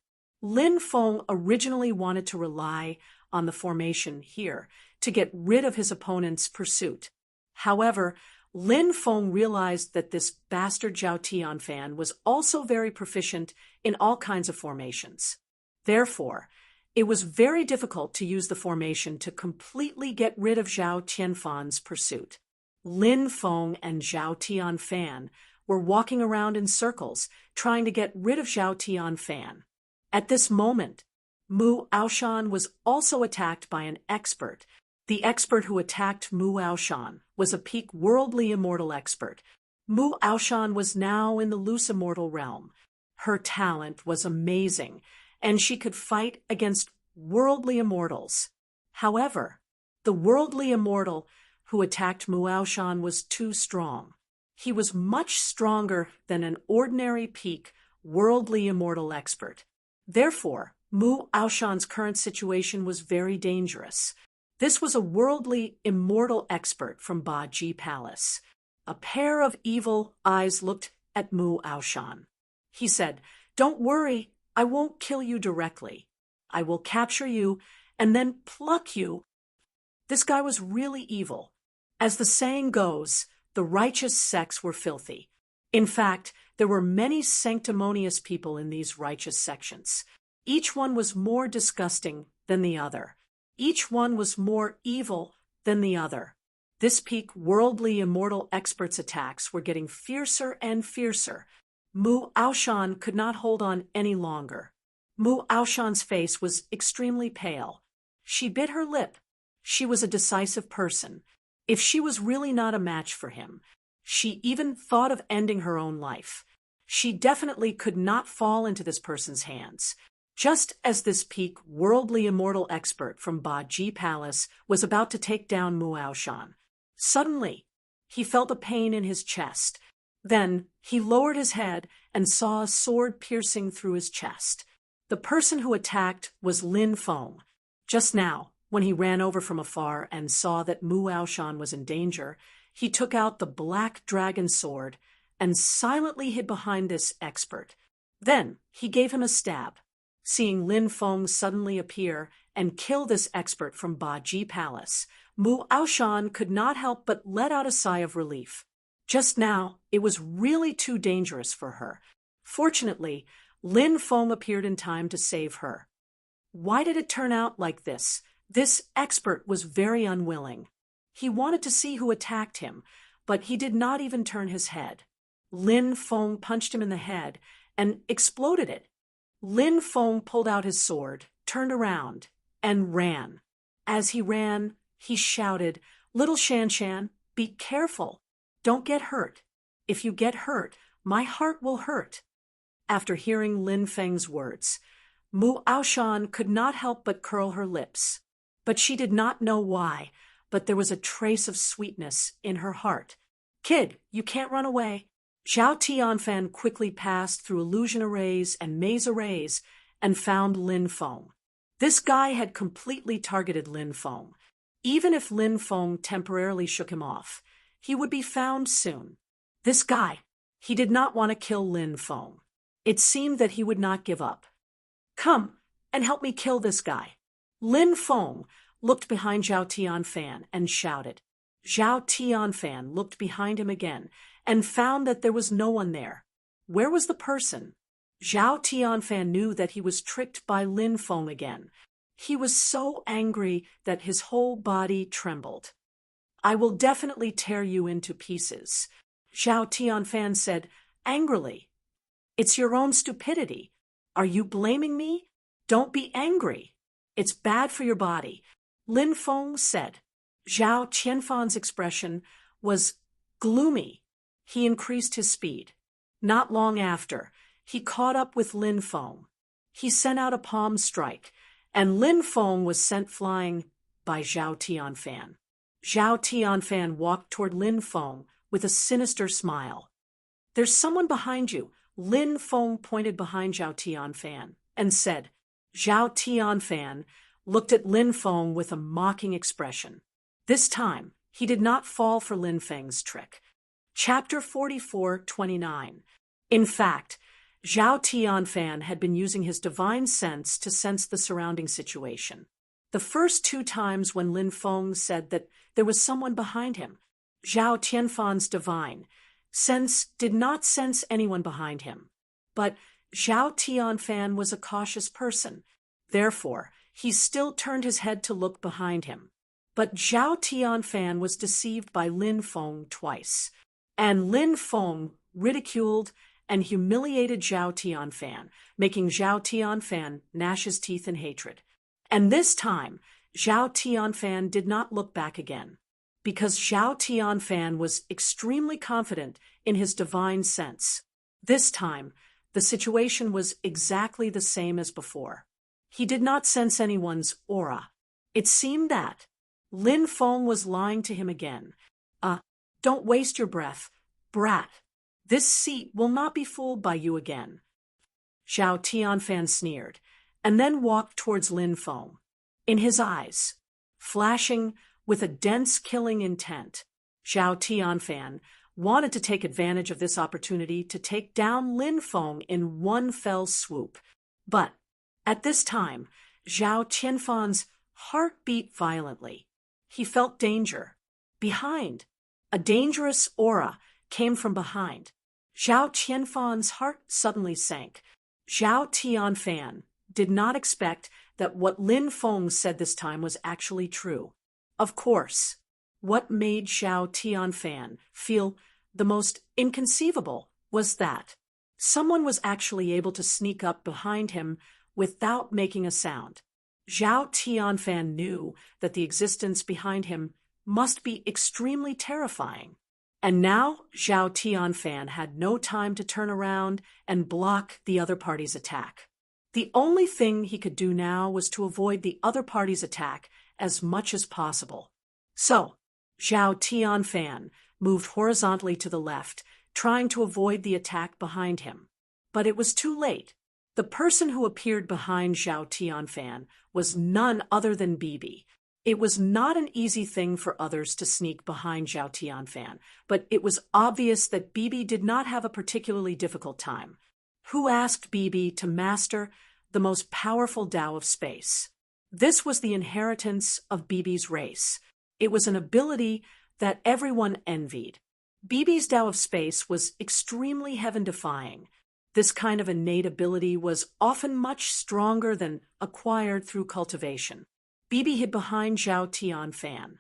Lin Feng originally wanted to rely on the formation here to get rid of his opponent's pursuit. However, Lin Feng realized that this bastard Zhao Tianfan was also very proficient in all kinds of formations. Therefore, it was very difficult to use the formation to completely get rid of Zhao Tianfan's pursuit. Lin Feng and Zhao Tianfan were walking around in circles, trying to get rid of Zhao Tianfan. At this moment, Mu Aoshan was also attacked by an expert. The expert who attacked Mu Aoshan was a peak worldly immortal expert. Mu Aoshan was now in the loose immortal realm. Her talent was amazing, and she could fight against worldly immortals. However, the worldly immortal who attacked Mu Aoshan was too strong. He was much stronger than an ordinary peak worldly immortal expert. Therefore, Mu Aoshan's current situation was very dangerous. This was a worldly immortal expert from Baji Palace. A pair of evil eyes looked at Mu Aoshan. He said, "Don't worry, I won't kill you directly. I will capture you and then pluck you." This guy was really evil. As the saying goes, the righteous sects were filthy. In fact, there were many sanctimonious people in these righteous sections. Each one was more disgusting than the other. Each one was more evil than the other. This peak worldly immortal expert's attacks were getting fiercer and fiercer. Mu Aoshan could not hold on any longer. Mu Aoshan's face was extremely pale. She bit her lip. She was a decisive person. If she was really not a match for him, she even thought of ending her own life. She definitely could not fall into this person's hands. Just as this peak worldly immortal expert from Baji Palace was about to take down Mu Aoshan, suddenly he felt a pain in his chest. Then he lowered his head and saw a sword piercing through his chest. The person who attacked was Lin Feng. Just now, when he ran over from afar and saw that Mu Aoshan was in danger, he took out the black dragon sword and silently hid behind this expert. Then he gave him a stab. Seeing Lin Feng suddenly appear and kill this expert from Baji Palace, Mu Aoshan could not help but let out a sigh of relief. Just now, it was really too dangerous for her. Fortunately, Lin Feng appeared in time to save her. Why did it turn out like this? This expert was very unwilling. He wanted to see who attacked him, but he did not even turn his head. Lin Feng punched him in the head and exploded it. Lin Feng pulled out his sword, turned around, and ran. As he ran, he shouted, "Little Shan Shan, be careful. Don't get hurt. If you get hurt, my heart will hurt." After hearing Lin Feng's words, Mu Aoshan could not help but curl her lips. But she did not know why, but there was a trace of sweetness in her heart. "Kid, you can't run away." Zhao Tianfan quickly passed through illusion arrays and maze arrays and found Lin Feng. This guy had completely targeted Lin Feng. Even if Lin Feng temporarily shook him off, he would be found soon. This guy, he did not want to kill Lin Feng. It seemed that he would not give up. "Come and help me kill this guy." Lin Feng looked behind Zhao Tianfan and shouted. Zhao Tianfan looked behind him again and found that there was no one there. Where was the person? Zhao Tianfan knew that he was tricked by Lin Feng again. He was so angry that his whole body trembled. "I will definitely tear you into pieces," Zhao Tianfan said angrily. "It's your own stupidity. Are you blaming me? Don't be angry. It's bad for your body," Lin Feng said. Zhao Tianfan's expression was gloomy. He increased his speed. Not long after, he caught up with Lin Feng. He sent out a palm strike, and Lin Feng was sent flying by Zhao Tianfan. Zhao Tianfan walked toward Lin Feng with a sinister smile. "There's someone behind you," Lin Feng pointed behind Zhao Tianfan and said. Zhao Tianfan looked at Lin Feng with a mocking expression. This time, He did not fall for Lin Feng's trick. Chapter 44:29. In fact, Zhao Tianfan had been using his divine sense to sense the surrounding situation. The first 2 times when Lin Feng said that there was someone behind him, Zhao Tianfan's divine sense did not sense anyone behind him. But Zhao Tianfan was a cautious person. Therefore, he still turned his head to look behind him. But Zhao Tianfan was deceived by Lin Feng twice, and Lin Feng ridiculed and humiliated Zhao Tianfan, making Zhao Tianfan gnash his teeth in hatred. And this time, Zhao Tianfan did not look back again, because Zhao Tianfan was extremely confident in his divine sense. This time, the situation was exactly the same as before. He did not sense anyone's aura. It seemed that Lin Feng was lying to him again. Don't waste your breath, brat. This seat will not be fooled by you again. Zhao Tianfan sneered, and then walked towards Lin Feng. In his eyes, flashing with a dense killing intent, Zhao Tianfan wanted to take advantage of this opportunity to take down Lin Feng in one fell swoop. But at this time, Zhao Tianfan's heart beat violently. He felt danger. Behind. A dangerous aura came from behind. Zhao Tianfan's heart suddenly sank. Zhao Tianfan did not expect that what Lin Feng said this time was actually true. Of course, what made Zhao Tianfan feel the most inconceivable was that someone was actually able to sneak up behind him without making a sound. Zhao Tianfan knew that the existence behind him must be extremely terrifying. And now Zhao Tianfan had no time to turn around and block the other party's attack. The only thing he could do now was to avoid the other party's attack as much as possible. So, Zhao Tianfan moved horizontally to the left, trying to avoid the attack behind him. But it was too late. The person who appeared behind Zhao Tianfan was none other than Bibi. It was not an easy thing for others to sneak behind Zhao Tianfan, but it was obvious that Bibi did not have a particularly difficult time. Who asked Bibi to master the most powerful Tao of space? This was the inheritance of Bibi's race. It was an ability that everyone envied. Bibi's Tao of space was extremely heaven-defying. This kind of innate ability was often much stronger than acquired through cultivation. Bibi hid behind Zhao Tianfan.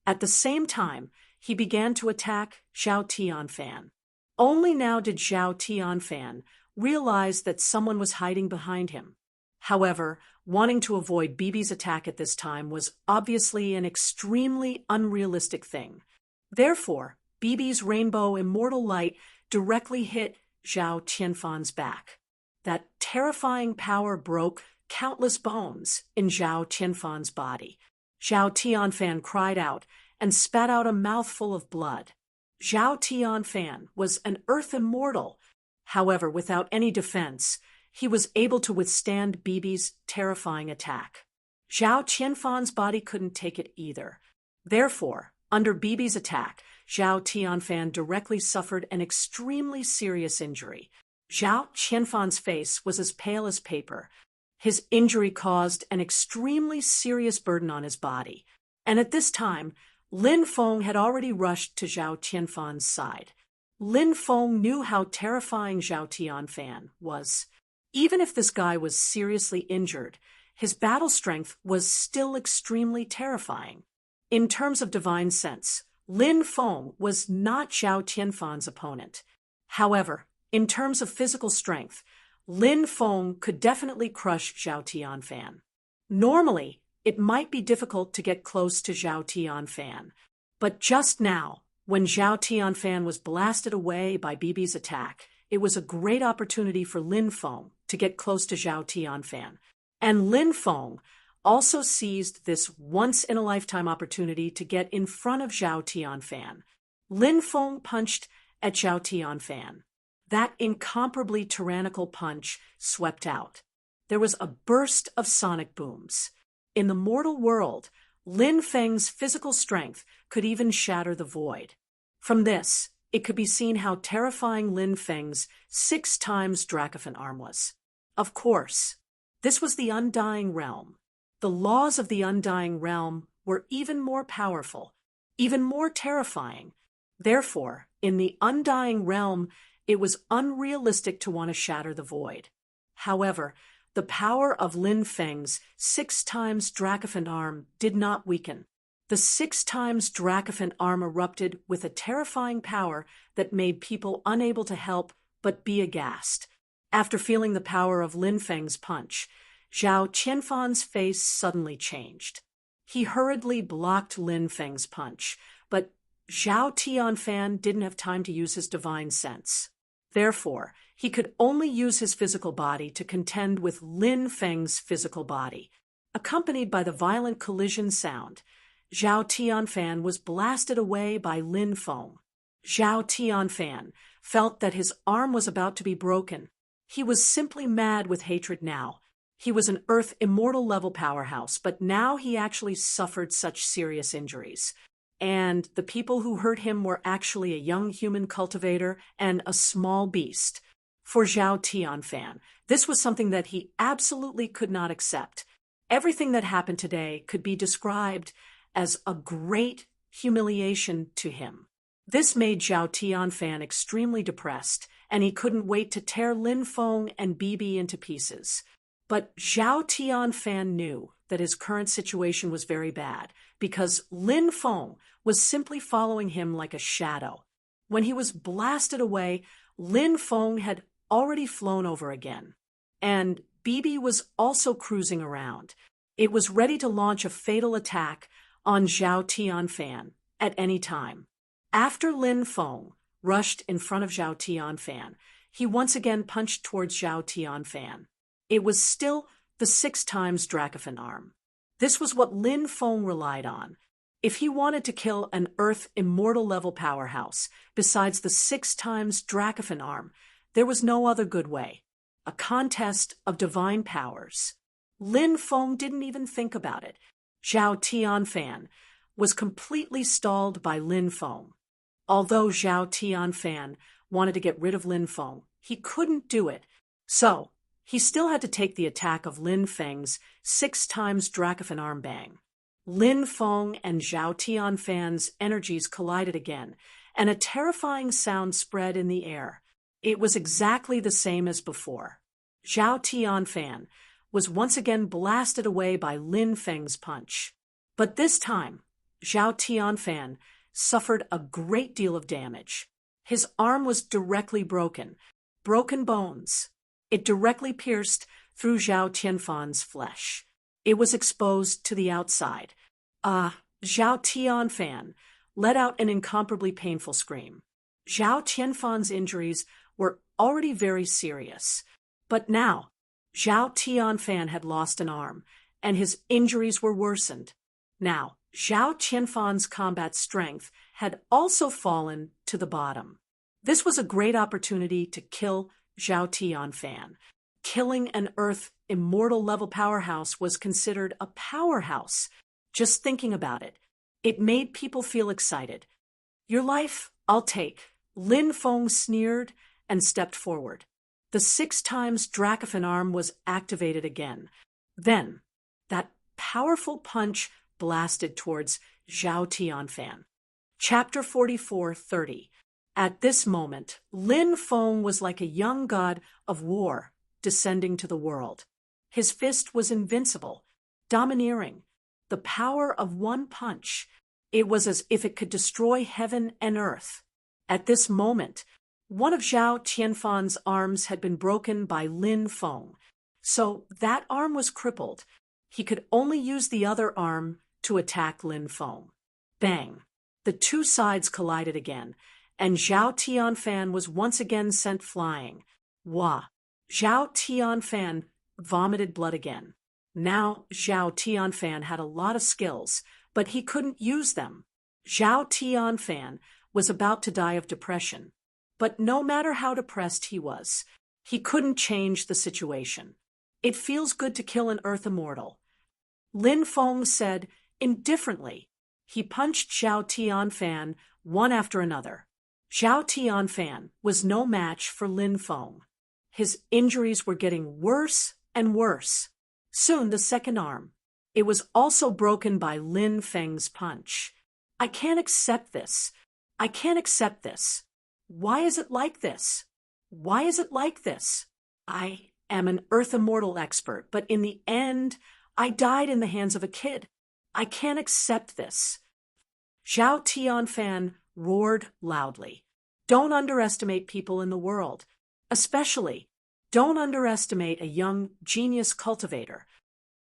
At the same time, he began to attack Zhao Tianfan. Only now did Zhao Tianfan realize that someone was hiding behind him. However, wanting to avoid Bibi's attack at this time was obviously an extremely unrealistic thing. Therefore, Bibi's rainbow immortal light directly hit Zhao Tianfan's back. That terrifying power broke countless bones in Zhao Tianfan's body. Zhao Tianfan cried out and spat out a mouthful of blood. Zhao Tianfan was an earth immortal. However, without any defense, he was able to withstand Bibi's terrifying attack. Zhao Tianfan's body couldn't take it either. Therefore, under Bibi's attack, Zhao Tianfan directly suffered an extremely serious injury. Zhao Tianfan's face was as pale as paper. His injury caused an extremely serious burden on his body. And at this time, Lin Feng had already rushed to Zhao Tianfan's side. Lin Feng knew how terrifying Zhao Tianfan was. Even if this guy was seriously injured, his battle strength was still extremely terrifying. In terms of divine sense, Lin Feng was not Zhao Tianfan's opponent. However, in terms of physical strength, Lin Feng could definitely crush Zhao Tianfan. Normally, it might be difficult to get close to Zhao Tianfan, but just now, when Zhao Tianfan was blasted away by Bibi's attack, it was a great opportunity for Lin Feng to get close to Zhao Tianfan. And Lin Feng also seized this once-in-a-lifetime opportunity to get in front of Zhao Tianfan. Lin Feng punched at Zhao Tianfan. That incomparably tyrannical punch swept out. There was a burst of sonic booms. In the mortal world, Lin Feng's physical strength could even shatter the void. From this, it could be seen how terrifying Lin Feng's 6 times Dracophant arm was. Of course, this was the Undying Realm. The laws of the Undying Realm were even more powerful, even more terrifying. Therefore, in the Undying Realm, it was unrealistic to want to shatter the void. However, the power of Lin Feng's 6 times Dracophant arm did not weaken. The 6 times Dracophant arm erupted with a terrifying power that made people unable to help but be aghast. After feeling the power of Lin Feng's punch, Zhao Qianfan's face suddenly changed. He hurriedly blocked Lin Feng's punch, but Zhao Tianfan didn't have time to use his divine sense. Therefore, he could only use his physical body to contend with Lin Feng's physical body. Accompanied by the violent collision sound, Zhao Tianfan was blasted away by Lin Feng. Zhao Tianfan felt that his arm was about to be broken. He was simply mad with hatred now. He was an Earth immortal level powerhouse, but now he actually suffered such serious injuries. And the people who hurt him were actually a young human cultivator and a small beast. For Zhao Tianfan, this was something that he absolutely could not accept. Everything that happened today could be described as a great humiliation to him. This made Zhao Tianfan extremely depressed, and he couldn't wait to tear Lin Feng and Bibi into pieces. But Zhao Tianfan knew that his current situation was very bad, because Lin Feng was simply following him like a shadow. When he was blasted away, Lin Feng had already flown over again. And Bibi was also cruising around. It was ready to launch a fatal attack on Zhao Tianfan at any time. After Lin Feng rushed in front of Zhao Tianfan, he once again punched towards Zhao Tianfan. It was still the 6 times Dracophant arm. This was what Lin Feng relied on. If he wanted to kill an Earth immortal level powerhouse, besides the 6 times Dracophant arm, there was no other good way. A contest of divine powers. Lin Feng didn't even think about it. Zhao Tianfan was completely stalled by Lin Feng. Although Zhao Tianfan wanted to get rid of Lin Feng, he couldn't do it. So, he still had to take the attack of Lin Feng's 6 times Dracophant arm bang. Lin Feng and Zhao Tianfan's energies collided again, and a terrifying sound spread in the air. It was exactly the same as before. Zhao Tianfan was once again blasted away by Lin Feng's punch. But this time, Zhao Tianfan suffered a great deal of damage. His arm was directly broken bones. It directly pierced through Zhao Tianfan's flesh. It was exposed to the outside. Zhao Tianfan let out an incomparably painful scream. Zhao Tianfan's injuries were already very serious. But now, Zhao Tianfan had lost an arm, and his injuries were worsened. Now, Zhao Tianfan's combat strength had also fallen to the bottom. This was a great opportunity to kill Zhao Tianfan. Killing an Earth immortal level powerhouse was considered a powerhouse. Just thinking about it, it made people feel excited. Your life, I'll take. Lin Feng sneered and stepped forward. The 6 times Dracophant arm was activated again. Then, that powerful punch blasted towards Zhao Tianfan. Chapter 44:30. At this moment, Lin Feng was like a young god of war descending to the world. His fist was invincible, domineering. The power of one punch. It was as if it could destroy heaven and earth. At this moment, one of Zhao Tianfan's arms had been broken by Lin Feng, so that arm was crippled. He could only use the other arm to attack Lin Feng. Bang! The two sides collided again, and Zhao Tianfan was once again sent flying. Wah! Zhao Tianfan vomited blood again. Now Zhao Tianfan had a lot of skills, but he couldn't use them. Zhao Tianfan was about to die of depression. But no matter how depressed he was, he couldn't change the situation. It feels good to kill an Earth immortal. Lin Feng said indifferently. He punched Zhao Tianfan one after another. Zhao Tianfan was no match for Lin Feng. His injuries were getting worse and worse. Soon the second arm. It was also broken by Lin Feng's punch. I can't accept this. I can't accept this. Why is it like this? Why is it like this? I am an Earth Immortal expert, but in the end, I died in the hands of a kid. I can't accept this. Zhao Tianfan roared loudly. Don't underestimate people in the world. Especially, don't underestimate a young genius cultivator.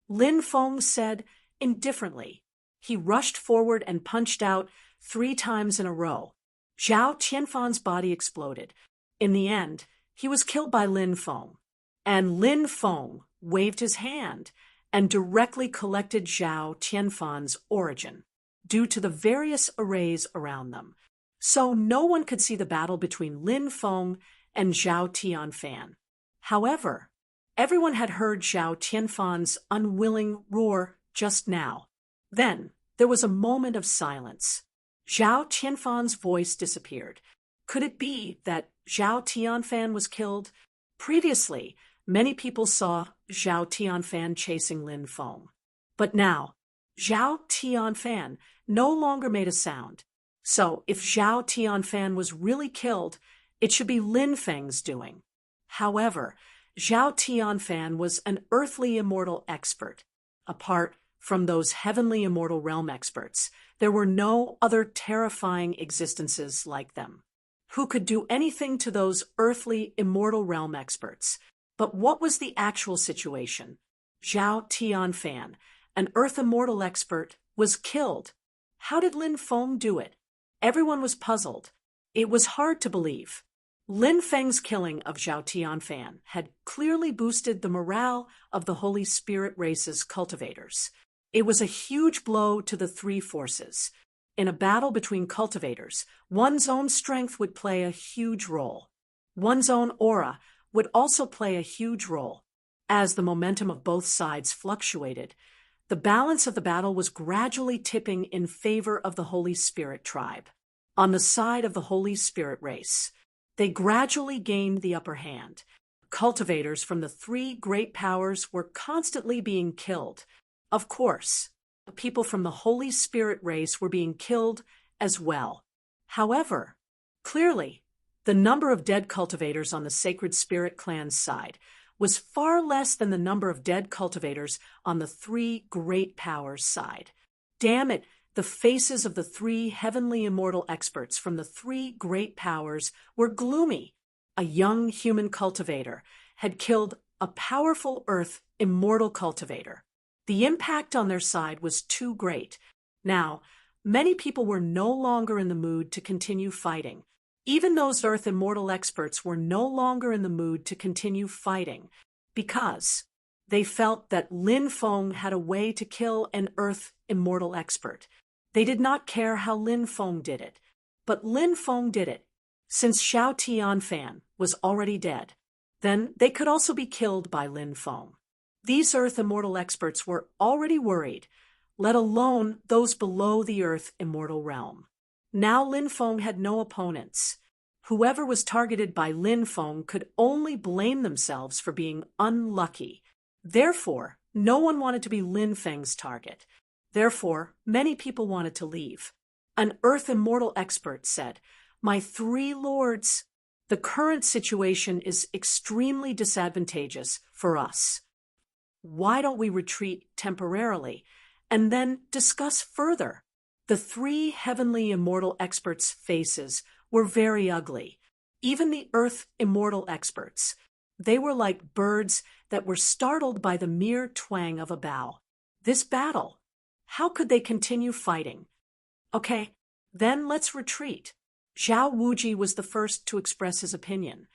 Lin Feng said indifferently. He rushed forward and punched out 3 times in a row. Zhao Tianfan's body exploded. In the end, he was killed by Lin Feng. And Lin Feng waved his hand and directly collected Zhao Tianfan's origin, due to the various arrays around them. So no one could see the battle between Lin Feng and Zhao Tianfan. However, everyone had heard Zhao Tianfan's unwilling roar just now. Then there was a moment of silence. Zhao Tianfan's voice disappeared. Could it be that Zhao Tianfan was killed? Previously, many people saw Zhao Tianfan chasing Lin Feng. But now, Zhao Tianfan no longer made a sound. So if Zhao Tianfan was really killed, it should be Lin Feng's doing. However, Zhao Tianfan was an earthly immortal expert. Apart from those heavenly immortal realm experts, there were no other terrifying existences like them, who could do anything to those earthly immortal realm experts. But what was the actual situation? Zhao Tianfan, an earth immortal expert, was killed. How did Lin Feng do it? Everyone was puzzled. It was hard to believe. Lin Feng's killing of Zhao Tianfan had clearly boosted the morale of the Holy Spirit race's cultivators. It was a huge blow to the 3 forces. In a battle between cultivators, one's own strength would play a huge role. One's own aura would also play a huge role. As the momentum of both sides fluctuated, the balance of the battle was gradually tipping in favor of the Holy Spirit tribe. On the side of the Holy Spirit race, they gradually gained the upper hand. Cultivators from the 3 great powers were constantly being killed. Of course, the people from the Holy Spirit race were being killed as well. However, clearly, the number of dead cultivators on the Sacred Spirit clan's side was far less than the number of dead cultivators on the 3 great powers side. Damn it, the faces of the 3 heavenly immortal experts from the 3 great powers were gloomy. A young human cultivator had killed a powerful earth immortal cultivator. The impact on their side was too great. Now, many people were no longer in the mood to continue fighting. Even those Earth Immortal experts were no longer in the mood to continue fighting, because they felt that Lin Feng had a way to kill an Earth Immortal expert. They did not care how Lin Feng did it, but Lin Feng did it. Since Zhao Tianfan was already dead, then they could also be killed by Lin Feng. These Earth Immortal experts were already worried, let alone those below the Earth Immortal realm. Now Lin Feng had no opponents. Whoever was targeted by Lin Feng could only blame themselves for being unlucky. Therefore, no one wanted to be Lin Feng's target. Therefore, many people wanted to leave. An Earth Immortal expert said, "My 3 lords, the current situation is extremely disadvantageous for us. Why don't we retreat temporarily and then discuss further?" The 3 heavenly immortal experts' faces were very ugly. Even the Earth Immortal experts. They were like birds that were startled by the mere twang of a bow. This battle, how could they continue fighting? Okay, then let's retreat. Zhao Wuji was the first to express his opinion.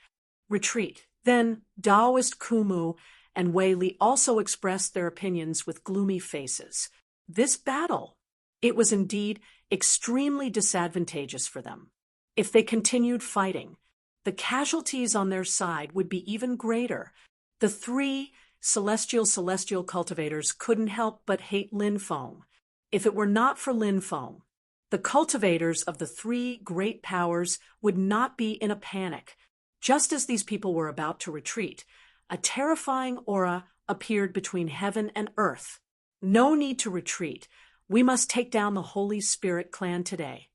Retreat. Then Daoist Kumu and Wei Li also expressed their opinions with gloomy faces. This battle, it was indeed extremely disadvantageous for them. If they continued fighting, the casualties on their side would be even greater. The 3 celestial cultivators couldn't help but hate Lin Feng. If it were not for Lin Feng, the cultivators of the three great powers would not be in a panic. Just as these people were about to retreat, a terrifying aura appeared between heaven and earth. No need to retreat. We must take down the Holy Spirit clan today.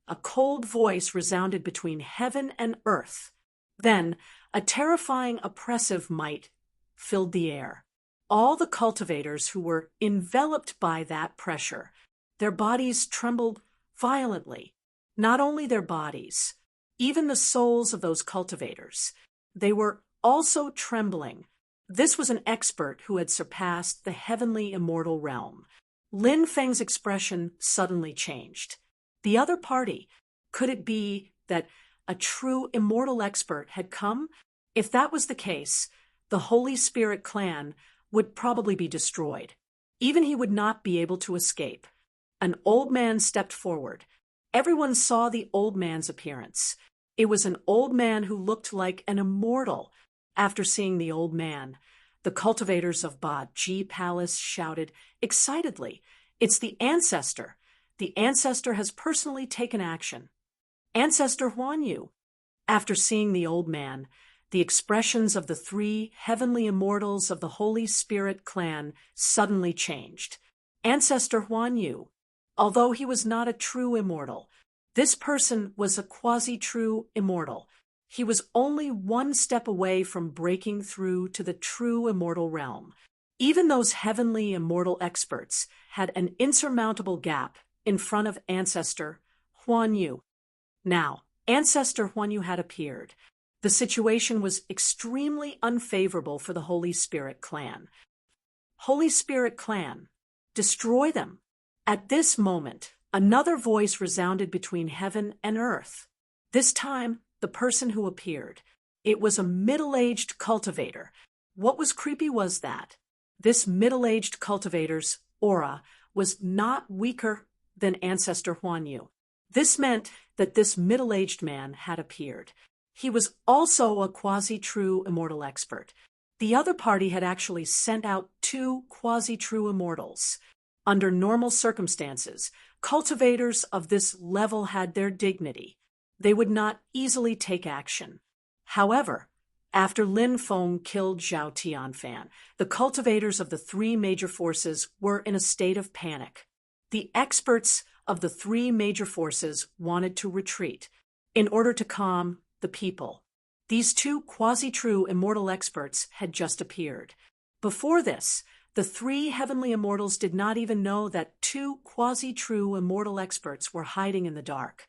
A cold voice resounded between heaven and earth. Then, a terrifying, oppressive might filled the air. All the cultivators who were enveloped by that pressure, their bodies trembled violently. Not only their bodies, even the souls of those cultivators. They were also trembling. This was an expert who had surpassed the heavenly immortal realm. Lin Feng's expression suddenly changed. The other party, could it be that a true immortal expert had come? If that was the case, the Holy Spirit clan would probably be destroyed. Even he would not be able to escape. An old man stepped forward. Everyone saw the old man's appearance. It was an old man who looked like an immortal. After seeing the old man, the cultivators of Ba Ji Palace shouted excitedly, "It's the ancestor! The ancestor has personally taken action." Ancestor Huan Yu. After seeing the old man, the expressions of the three heavenly immortals of the Holy Spirit clan suddenly changed. Ancestor Huan Yu. Although he was not a true immortal, this person was a quasi-true immortal. He was only one step away from breaking through to the true immortal realm. Even those heavenly immortal experts had an insurmountable gap in front of Ancestor Huan Yu. Now, Ancestor Huan Yu had appeared. The situation was extremely unfavorable for the Holy Spirit clan. Holy Spirit clan, destroy them. At this moment, another voice resounded between heaven and earth. This time, the person who appeared. It was a middle-aged cultivator. What was creepy was that this middle-aged cultivator's aura was not weaker than Ancestor Huan Yu. This meant that this middle-aged man had appeared. He was also a quasi-true immortal expert. The other party had actually sent out two quasi-true immortals. Under normal circumstances, cultivators of this level had their dignity. They would not easily take action. However, after Lin Feng killed Zhao Tianfan, the cultivators of the three major forces were in a state of panic. The experts of the three major forces wanted to retreat in order to calm the people. These two quasi-true immortal experts had just appeared. Before this, the three heavenly immortals did not even know that two quasi-true immortal experts were hiding in the dark.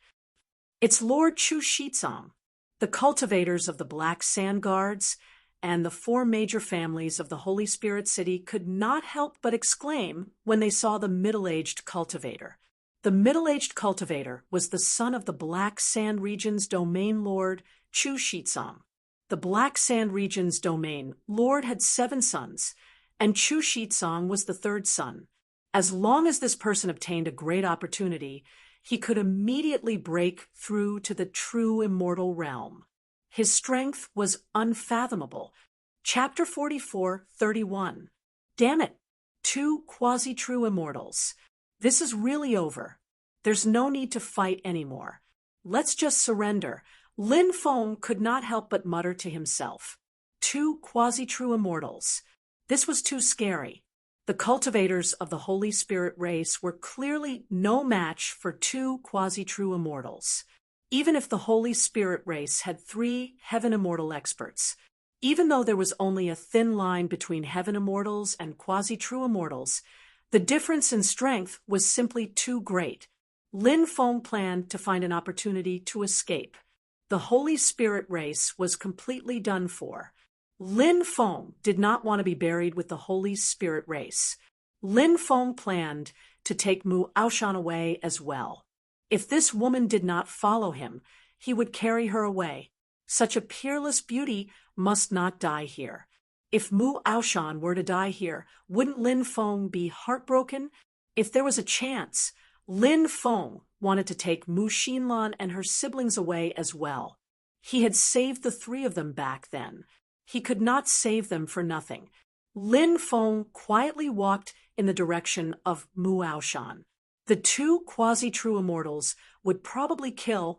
It's Lord Chu Shizong, the cultivators of the Black Sand Guards, and the four major families of the Holy Spirit City could not help but exclaim when they saw the middle-aged cultivator. The middle-aged cultivator was the son of the Black Sand Region's domain lord, Chu Shizong. The Black Sand Region's domain lord had 7 sons, and Chu Shizong was the 3rd son. As long as this person obtained a great opportunity, he could immediately break through to the true immortal realm. His strength was unfathomable. Chapter 44:31. Damn it! 2 quasi-true immortals. This is really over. There's no need to fight anymore. Let's just surrender. Lin Feng could not help but mutter to himself. 2 quasi-true immortals. This was too scary. The cultivators of the Holy Spirit race were clearly no match for 2 quasi-true immortals. Even if the Holy Spirit race had 3 heaven immortal experts, even though there was only a thin line between heaven immortals and quasi-true immortals, the difference in strength was simply too great. Lin Feng planned to find an opportunity to escape. The Holy Spirit race was completely done for. Lin Feng did not want to be buried with the Holy Spirit race. Lin Feng planned to take Mu Aoshan away as well. If this woman did not follow him, he would carry her away. Such a peerless beauty must not die here. If Mu Aoshan were to die here, wouldn't Lin Feng be heartbroken? If there was a chance, Lin Feng wanted to take Mu Xinlan and her siblings away as well. He had saved the 3 of them back then. He could not save them for nothing. Lin Feng quietly walked in the direction of Mu Aoshan. The two quasi-true immortals would probably kill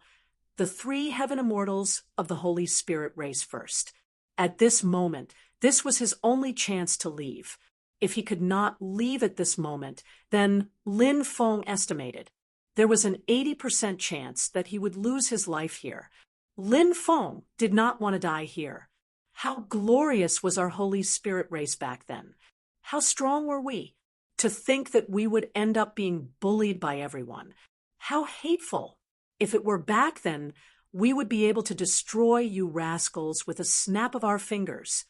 the three heaven immortals of the Holy Spirit race first. At this moment, this was his only chance to leave. If he could not leave at this moment, then Lin Feng estimated there was an 80% chance that he would lose his life here. Lin Feng did not want to die here. How glorious was our Holy Spirit race back then. How strong were we? To think that we would end up being bullied by everyone. How hateful. If it were back then, we would be able to destroy you rascals with a snap of our fingers.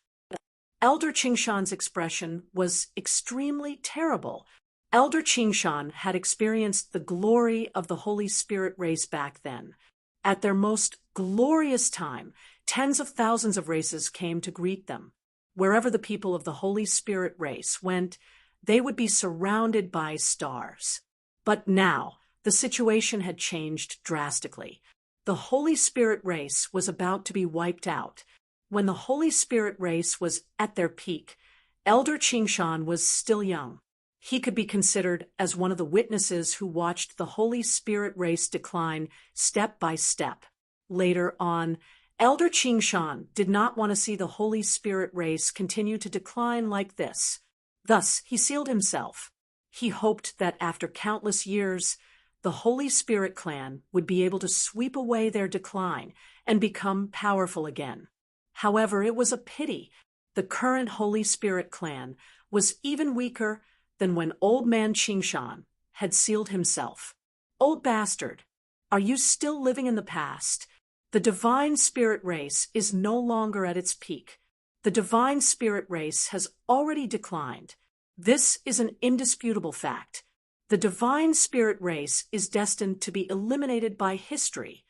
Elder Qingshan's expression was extremely terrible. Elder Qingshan had experienced the glory of the Holy Spirit race back then. At their most glorious time, tens of thousands of races came to greet them. Wherever the people of the Holy Spirit race went, they would be surrounded by stars. But now, the situation had changed drastically. The Holy Spirit race was about to be wiped out. When the Holy Spirit race was at their peak, Elder Qingshan was still young. He could be considered as one of the witnesses who watched the Holy Spirit race decline step by step. Later on, Elder Qingshan did not want to see the Holy Spirit race continue to decline like this. Thus, he sealed himself. He hoped that after countless years, the Holy Spirit clan would be able to sweep away their decline and become powerful again. However, it was a pity. The current Holy Spirit clan was even weaker than when Old Man Qingshan had sealed himself. Old bastard, are you still living in the past? The Divine Spirit race is no longer at its peak. The Divine Spirit race has already declined. This is an indisputable fact. The Divine Spirit race is destined to be eliminated by history.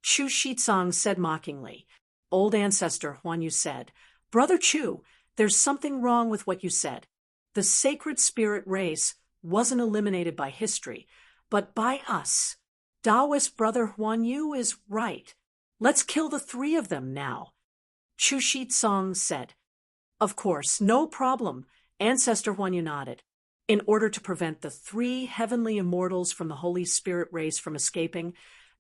Chu Shizong said mockingly. Old ancestor Huan Yu said, Brother Chu, there's something wrong with what you said. The sacred spirit race wasn't eliminated by history, but by us. Taoist Brother Huan Yu is right. Let's kill the three of them now. Chu Shizong said. Of course, no problem, Ancestor Huan Yu nodded. In order to prevent the three heavenly immortals from the Holy Spirit race from escaping,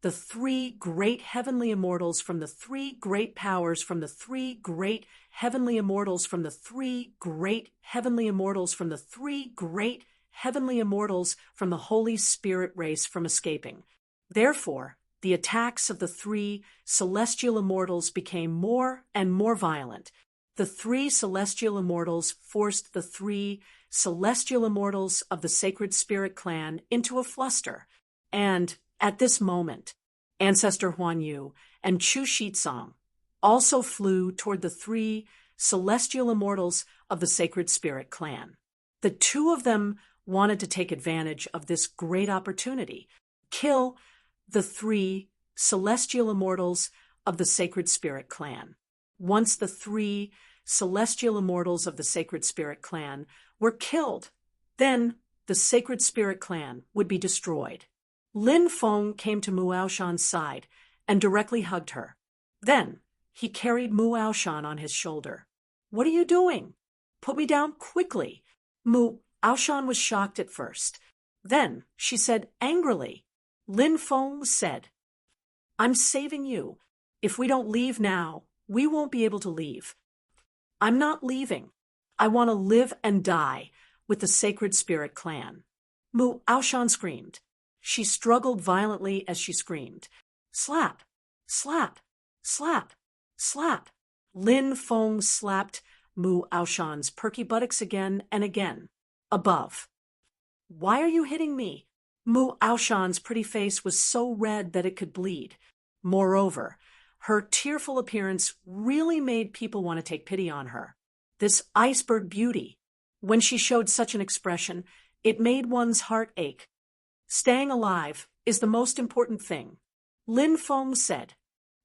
the three great heavenly immortals from the three great powers from the three great heavenly immortals from the three great heavenly immortals from the three great heavenly immortals from the Holy Spirit race from escaping. Therefore, the attacks of the three celestial immortals became more and more violent. The three celestial immortals forced the three celestial immortals of the Sacred Spirit clan into a fluster, and at this moment, Ancestor Huan Yu and Chu Shizong also flew toward the three celestial immortals of the Sacred Spirit clan. The two of them wanted to take advantage of this great opportunity, kill the three celestial immortals of the Sacred Spirit clan. Once the three celestial immortals of the Sacred Spirit clan were killed, then the Sacred Spirit clan would be destroyed. Lin Feng came to Mu Aoshan's side and directly hugged her. Then he carried Mu Aoshan on his shoulder. What are you doing? Put me down quickly. Mu Aoshan was shocked at first. Then she said angrily. Lin Feng said, I'm saving you. If we don't leave now, we won't be able to leave. I'm not leaving. I want to live and die with the Sacred Spirit clan. Mu Aoshan screamed. She struggled violently as she screamed. Slap, slap, slap, slap. Lin Feng slapped Mu Aoshan's perky buttocks again and again. Above. Why are you hitting me? Mu Aoshan's pretty face was so red that it could bleed. Moreover, her tearful appearance really made people want to take pity on her. This iceberg beauty. When she showed such an expression, it made one's heart ache. Staying alive is the most important thing. Lin Feng said.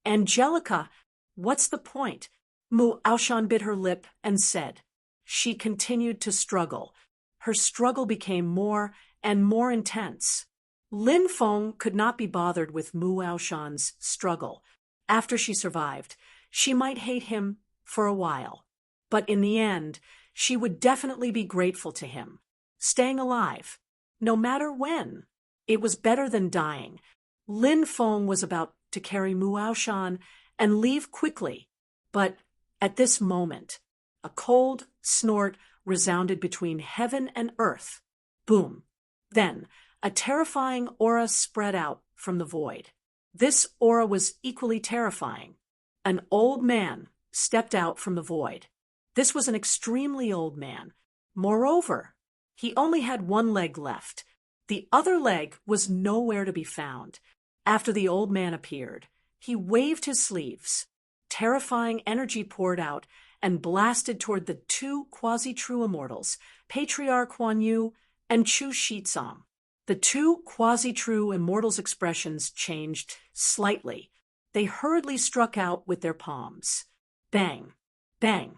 Angelica, what's the point? Mu Aoshan bit her lip and said. She continued to struggle. Her struggle became more and more intense. Lin Feng could not be bothered with Mu Aoshan's struggle. After she survived, she might hate him for a while. But in the end, she would definitely be grateful to him. staying alive. No matter when. It was better than dying. Lin Feng was about to carry Muaoshan and leave quickly, but at this moment, a cold snort resounded between heaven and earth. Boom. Then, a terrifying aura spread out from the void. This aura was equally terrifying. An old man stepped out from the void. This was an extremely old man. Moreover, he only had one leg left. The other leg was nowhere to be found. After the old man appeared, he waved his sleeves. Terrifying energy poured out and blasted toward the two quasi-true immortals, Patriarch Huan Yu and Chu Shizong. The two quasi-true immortals' expressions changed slightly. They hurriedly struck out with their palms. Bang! Bang!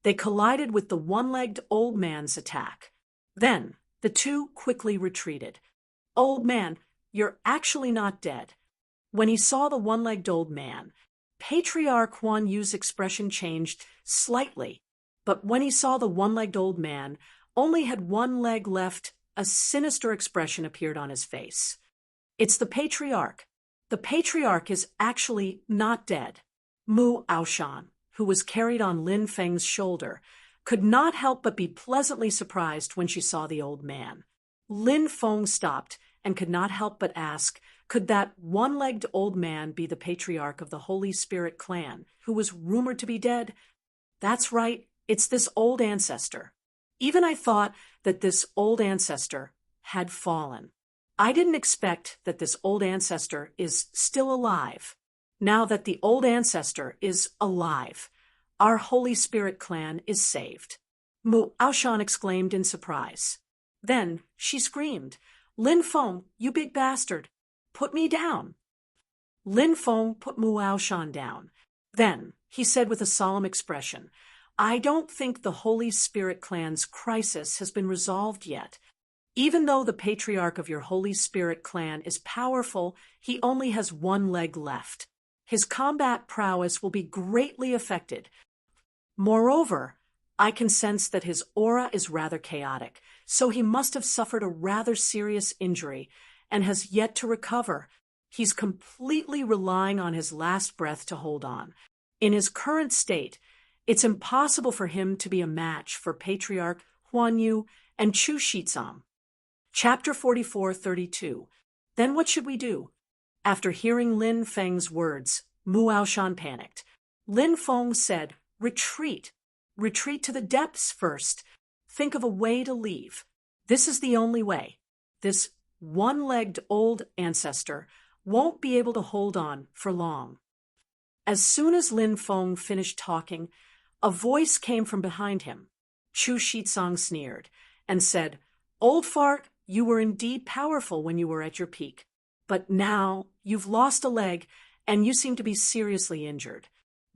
They collided with the one-legged old man's attack. Then, the two quickly retreated. Old man, you're actually not dead. When he saw the one-legged old man, Patriarch Huan Yu's expression changed slightly. But when he saw the one-legged old man only had one leg left, a sinister expression appeared on his face. It's the Patriarch. The Patriarch is actually not dead. Muaoshan, who was carried on Lin Feng's shoulder, could not help but be pleasantly surprised when she saw the old man. Lin Feng stopped and could not help but ask, could that one-legged old man be the Patriarch of the Holy Spirit clan, who was rumored to be dead? That's right, it's this old ancestor. Even I thought that this old ancestor had fallen. I didn't expect that this old ancestor is still alive. Now that the old ancestor is alive, our Holy Spirit clan is saved. Muaoshan exclaimed in surprise. Then she screamed, Lin Feng, you big bastard, put me down. Lin Feng put Muaoshan down. Then he said with a solemn expression, I don't think the Holy Spirit clan's crisis has been resolved yet. Even though the Patriarch of your Holy Spirit clan is powerful, he only has one leg left. His combat prowess will be greatly affected. Moreover, I can sense that his aura is rather chaotic, so he must have suffered a rather serious injury and has yet to recover. He's completely relying on his last breath to hold on. In his current state, it's impossible for him to be a match for Patriarch Huan Yu and Chu Shizong. Chapter 44:32. Then what should we do? After hearing Lin Feng's words, Muaoshan panicked. Lin Feng said, Retreat. Retreat to the depths first. Think of a way to leave. This is the only way. This one-legged old ancestor won't be able to hold on for long. As soon as Lin Feng finished talking, a voice came from behind him. Chu Shizong sneered and said, Old fart, you were indeed powerful when you were at your peak. But now you've lost a leg and you seem to be seriously injured.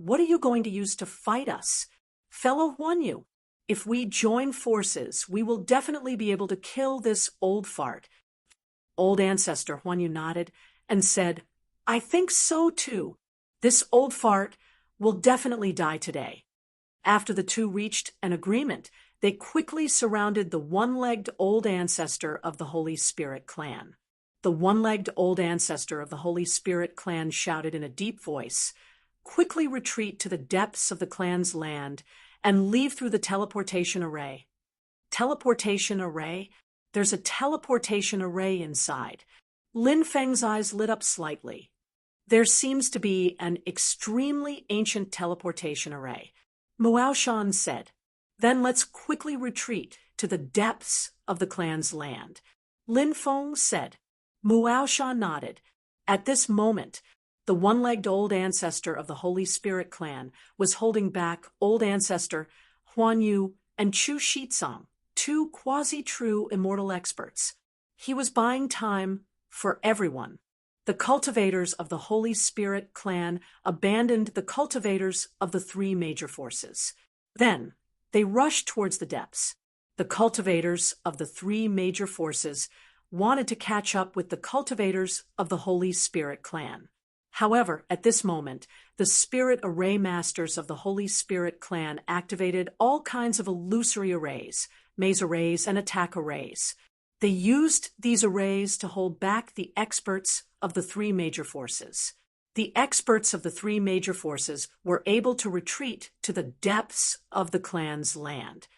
What are you going to use to fight us? Fellow Huan Yu, if we join forces, we will definitely be able to kill this old fart. Old ancestor Huan Yu nodded and said, I think so too. This old fart will definitely die today. After the two reached an agreement, they quickly surrounded the one-legged old ancestor of the Holy Spirit clan. The one-legged old ancestor of the Holy Spirit clan shouted in a deep voice, Quickly retreat to the depths of the clan's land and leave through the teleportation array. Teleportation array? There's a teleportation array inside. Lin Feng's eyes lit up slightly. There seems to be an extremely ancient teleportation array. Muaoshan said, Then let's quickly retreat to the depths of the clan's land. Lin Feng said. Muaoshan nodded. At this moment, the one-legged old ancestor of the Holy Spirit clan was holding back old ancestor Huan Yu and Chu Shizong, two quasi-true immortal experts. He was buying time for everyone. The cultivators of the Holy Spirit clan abandoned the cultivators of the three major forces. Then, they rushed towards the depths. The cultivators of the three major forces wanted to catch up with the cultivators of the Holy Spirit clan. However, at this moment, the spirit array masters of the Holy Spirit clan activated all kinds of illusory arrays, maze arrays, and attack arrays. They used these arrays to hold back the experts of the three major forces. The experts of the three major forces were able to retreat to the depths of the clan's land.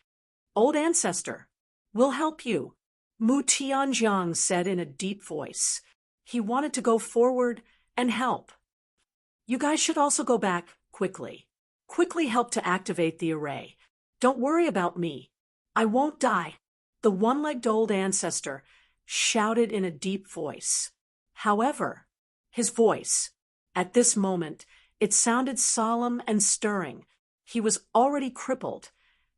Old Ancestor, we'll help you, Mu Tianjiang said in a deep voice. He wanted to go forward and help. You guys should also go back quickly. Quickly help to activate the array. Don't worry about me. I won't die. The one-legged old ancestor shouted in a deep voice. However, his voice, at this moment, it sounded solemn and stirring. He was already crippled,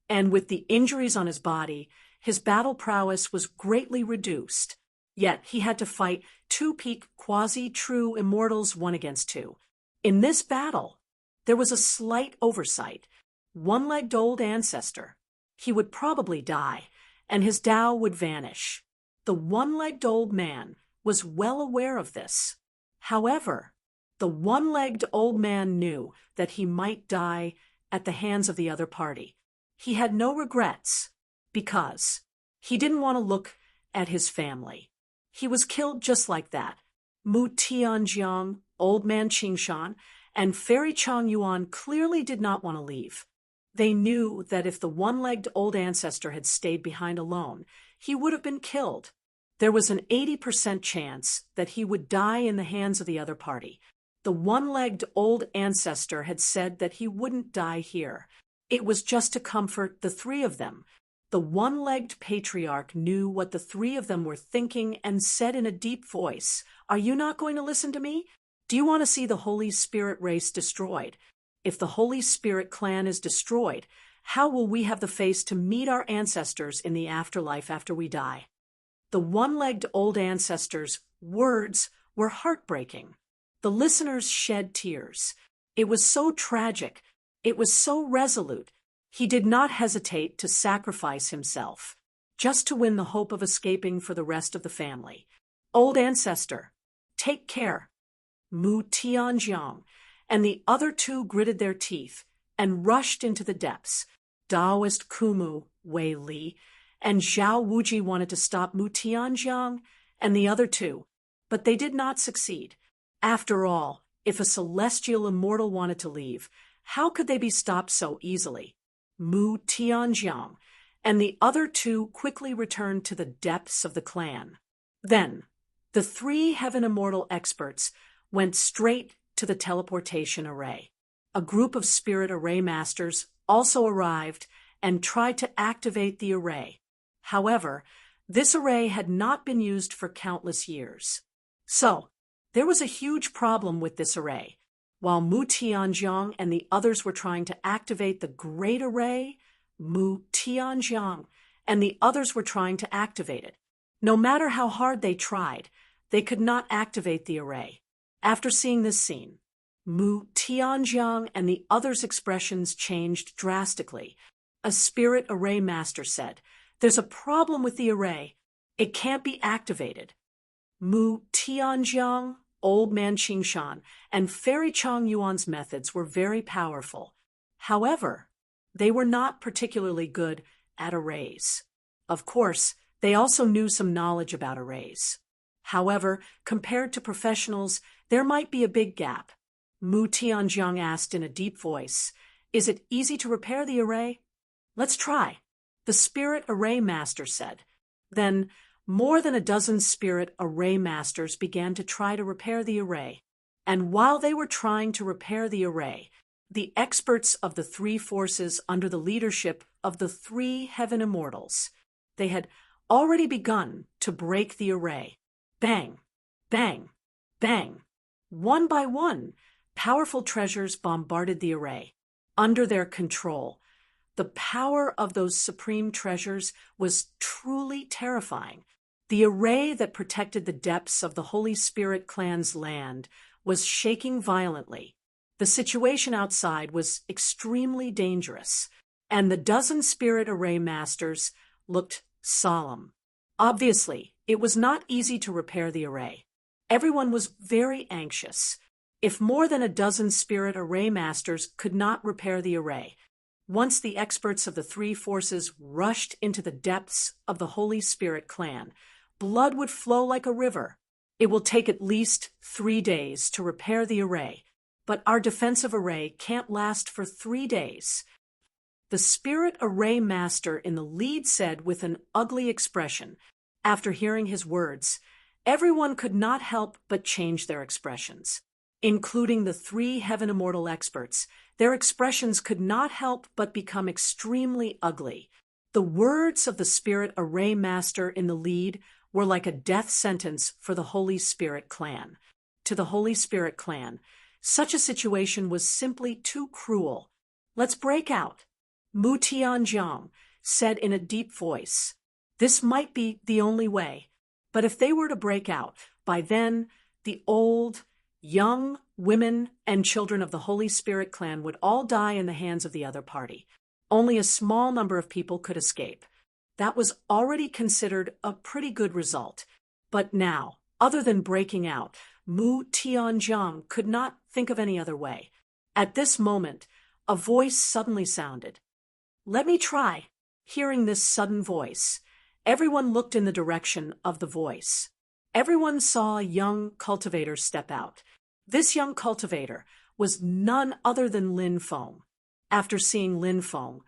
and with the injuries on his body, his battle prowess was greatly reduced. Yet he had to fight two peak quasi-true immortals 1-2. In this battle, there was a slight oversight. One-legged old ancestor. He would probably die, and his Tao would vanish. The one-legged old man was well aware of this. However, the one-legged old man knew that he might die at the hands of the other party. He had no regrets, because he didn't want to look at his family. He was killed just like that. Mu Tianjiang, Old Man Qingshan, and Fairy Chang Yuan clearly did not want to leave. They knew that if the one-legged old ancestor had stayed behind alone, he would have been killed. There was an 80% chance that he would die in the hands of the other party. The one-legged old ancestor had said that he wouldn't die here. It was just to comfort the three of them. The one-legged patriarch knew what the three of them were thinking and said in a deep voice, "Are you not going to listen to me? Do you want to see the Holy Spirit race destroyed? If the Holy Spirit clan is destroyed, how will we have the face to meet our ancestors in the afterlife after we die?" The one-legged old ancestor's words were heartbreaking. The listeners shed tears. It was so tragic. It was so resolute. He did not hesitate to sacrifice himself, just to win the hope of escaping for the rest of the family. Old ancestor, take care. Mu Tianjiang and the other two gritted their teeth and rushed into the depths. Taoist Kumu, Wei Li, and Zhao Wuji wanted to stop Mu Tianjiang and the other two, but they did not succeed. After all, if a celestial immortal wanted to leave, how could they be stopped so easily? Mu Tianjiang and the other two quickly returned to the depths of the clan. Then, the three Heaven Immortal experts went straight to the teleportation array. A group of spirit array masters also arrived and tried to activate the array. However, this array had not been used for countless years. So, there was a huge problem with this array. While Mu Tianjiang and the others were trying to activate the Great Array, Mu Tianjiang and the others were trying to activate it. No matter how hard they tried, they could not activate the array. After seeing this scene, Mu Tianjiang and the others' expressions changed drastically. A spirit array master said, "There's a problem with the array. It can't be activated." Mu Tianjiang, Old Man Qingshan, and Fairy Chang Yuan's methods were very powerful. However, they were not particularly good at arrays. Of course, they also knew some knowledge about arrays. However, compared to professionals, there might be a big gap. Mu Tianjiang asked in a deep voice, "Is it easy to repair the array?" "Let's try," the spirit array master said. Then, more than a dozen spirit array masters began to try to repair the array. And while they were trying to repair the array, the experts of the three forces under the leadership of the three Heaven Immortals, they had already begun to break the array. Bang, bang, bang. One by one, powerful treasures bombarded the array. Under their control, the power of those supreme treasures was truly terrifying. The array that protected the depths of the Holy Spirit clan's land was shaking violently. The situation outside was extremely dangerous, and the dozen spirit array masters looked solemn. Obviously, it was not easy to repair the array. Everyone was very anxious. If more than a dozen spirit array masters could not repair the array, Once the experts of the three forces rushed into the depths of the Holy Spirit clan, blood would flow like a river. It will take at least 3 days to repair the array, but our defensive array can't last for 3 days. The Spirit Array Master in the lead said with an ugly expression. After hearing his words, everyone could not help but change their expressions. Including the 3 Heaven Immortal experts, their expressions could not help but become extremely ugly. The words of the Spirit Array Master in the lead were like a death sentence for the Holy Spirit clan. To the Holy Spirit clan, such a situation was simply too cruel. "Let's break out," Mu Tianjiang said in a deep voice. This might be the only way, but if they were to break out, by then the old, young, women, and children of the Holy Spirit clan would all die in the hands of the other party. Only a small number of people could escape. That was already considered a pretty good result. But now, other than breaking out, Mu Tianjiang could not think of any other way. At this moment, a voice suddenly sounded. "Let me try." Hearing this sudden voice, everyone looked in the direction of the voice. Everyone saw a young cultivator step out. This young cultivator was none other than Lin Feng. After seeing Lin Feng,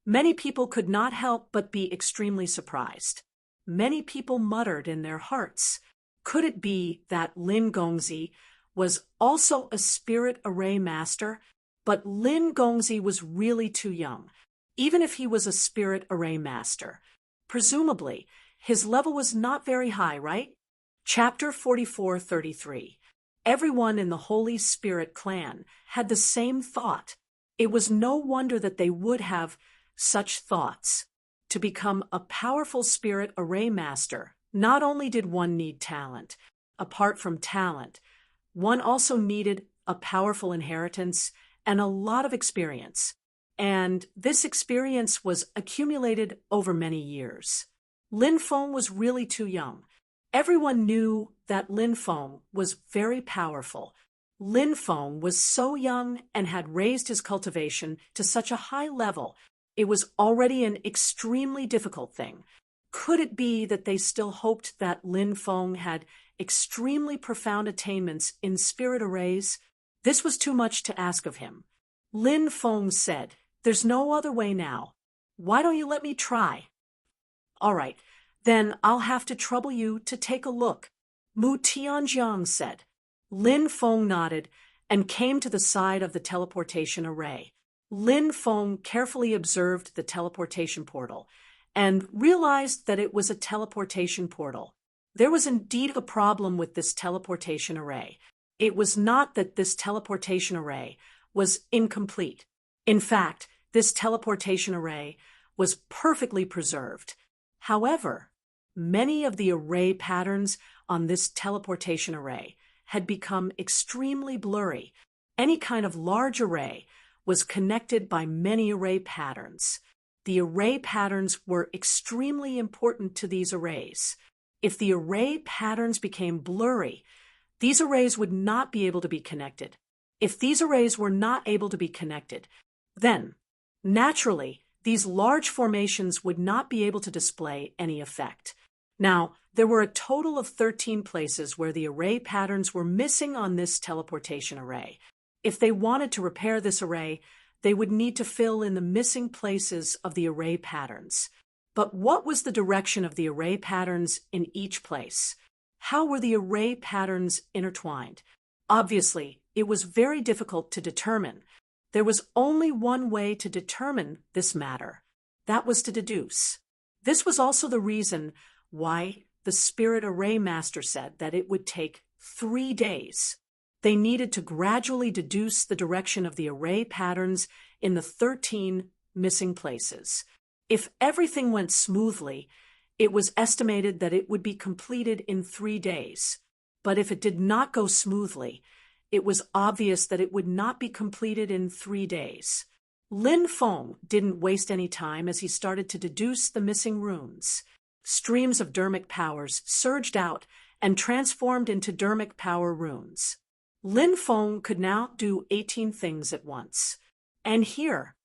many people could not help but be extremely surprised. Many people muttered in their hearts, could it be that Lin Gongzi was also a Spirit Array Master? But Lin Gongzi was really too young, even if he was a Spirit Array Master. Presumably, his level was not very high, right? Chapter 44:33. Everyone in the Holy Spirit clan had the same thought. It was no wonder that they would have such thoughts. To become a powerful Spirit Array Master, not only did one need talent. Apart from talent, one also needed a powerful inheritance and a lot of experience. And this experience was accumulated over many years. Lin Feng was really too young. Everyone knew that Lin Feng was very powerful. Lin Feng was so young and had raised his cultivation to such a high level. It was already an extremely difficult thing. Could it be that they still hoped that Lin Feng had extremely profound attainments in spirit arrays? This was too much to ask of him. Lin Feng said, "There's no other way now. Why don't you let me try?" "All right, then I'll have to trouble you to take a look," Mu Tianjiang said. Lin Feng nodded and came to the side of the teleportation array. Lin Feng carefully observed the teleportation portal and realized that it was a teleportation portal. There was indeed a problem with this teleportation array. It was not that this teleportation array was incomplete. In fact, this teleportation array was perfectly preserved. However, many of the array patterns on this teleportation array had become extremely blurry. Any kind of large array was connected by many array patterns. The array patterns were extremely important to these arrays. If the array patterns became blurry, these arrays would not be able to be connected. If these arrays were not able to be connected, then, naturally, these large formations would not be able to display any effect. Now, there were a total of 13 places where the array patterns were missing on this teleportation array. If they wanted to repair this array, they would need to fill in the missing places of the array patterns. But what was the direction of the array patterns in each place? How were the array patterns intertwined? Obviously, it was very difficult to determine. There was only one way to determine this matter. That was to deduce. This was also the reason why the Spirit Array Master said that it would take 3 days. They needed to gradually deduce the direction of the array patterns in the 13 missing places. If everything went smoothly, it was estimated that it would be completed in 3 days. But if it did not go smoothly, it was obvious that it would not be completed in 3 days. Lin Feng didn't waste any time as he started to deduce the missing runes. Streams of dermic powers surged out and transformed into dermic power runes. Lin Feng could now do 18 things at once. And here,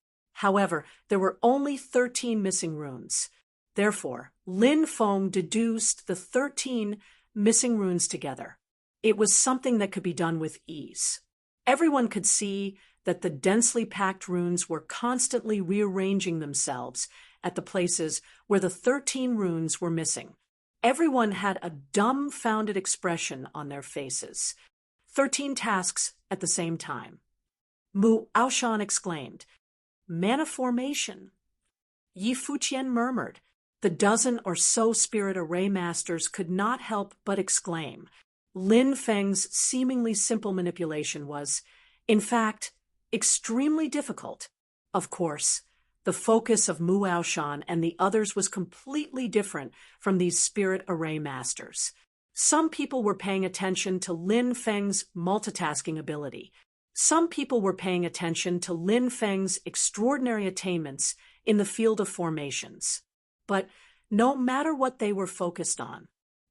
However, there were only 13 missing runes. Therefore, Lin Feng deduced the 13 missing runes together. It was something that could be done with ease. Everyone could see that the densely packed runes were constantly rearranging themselves at the places where the 13 runes were missing. Everyone had a dumbfounded expression on their faces. 13 tasks at the same time. Mu Aoshan exclaimed, "Mana formation." Yi Fuqian murmured. The dozen or so spirit array masters could not help but exclaim. Lin Feng's seemingly simple manipulation was, in fact, extremely difficult. Of course, the focus of Mu Aoshan and the others was completely different from these spirit array masters. Some people were paying attention to Lin Feng's multitasking ability. Some people were paying attention to Lin Feng's extraordinary attainments in the field of formations. But no matter what they were focused on,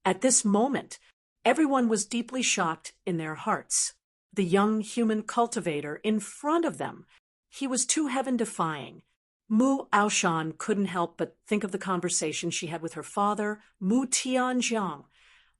at this moment, everyone was deeply shocked in their hearts. The young human cultivator in front of them, he was too heaven-defying. Mu Aoshan couldn't help but think of the conversation she had with her father, Mu Tianjiang,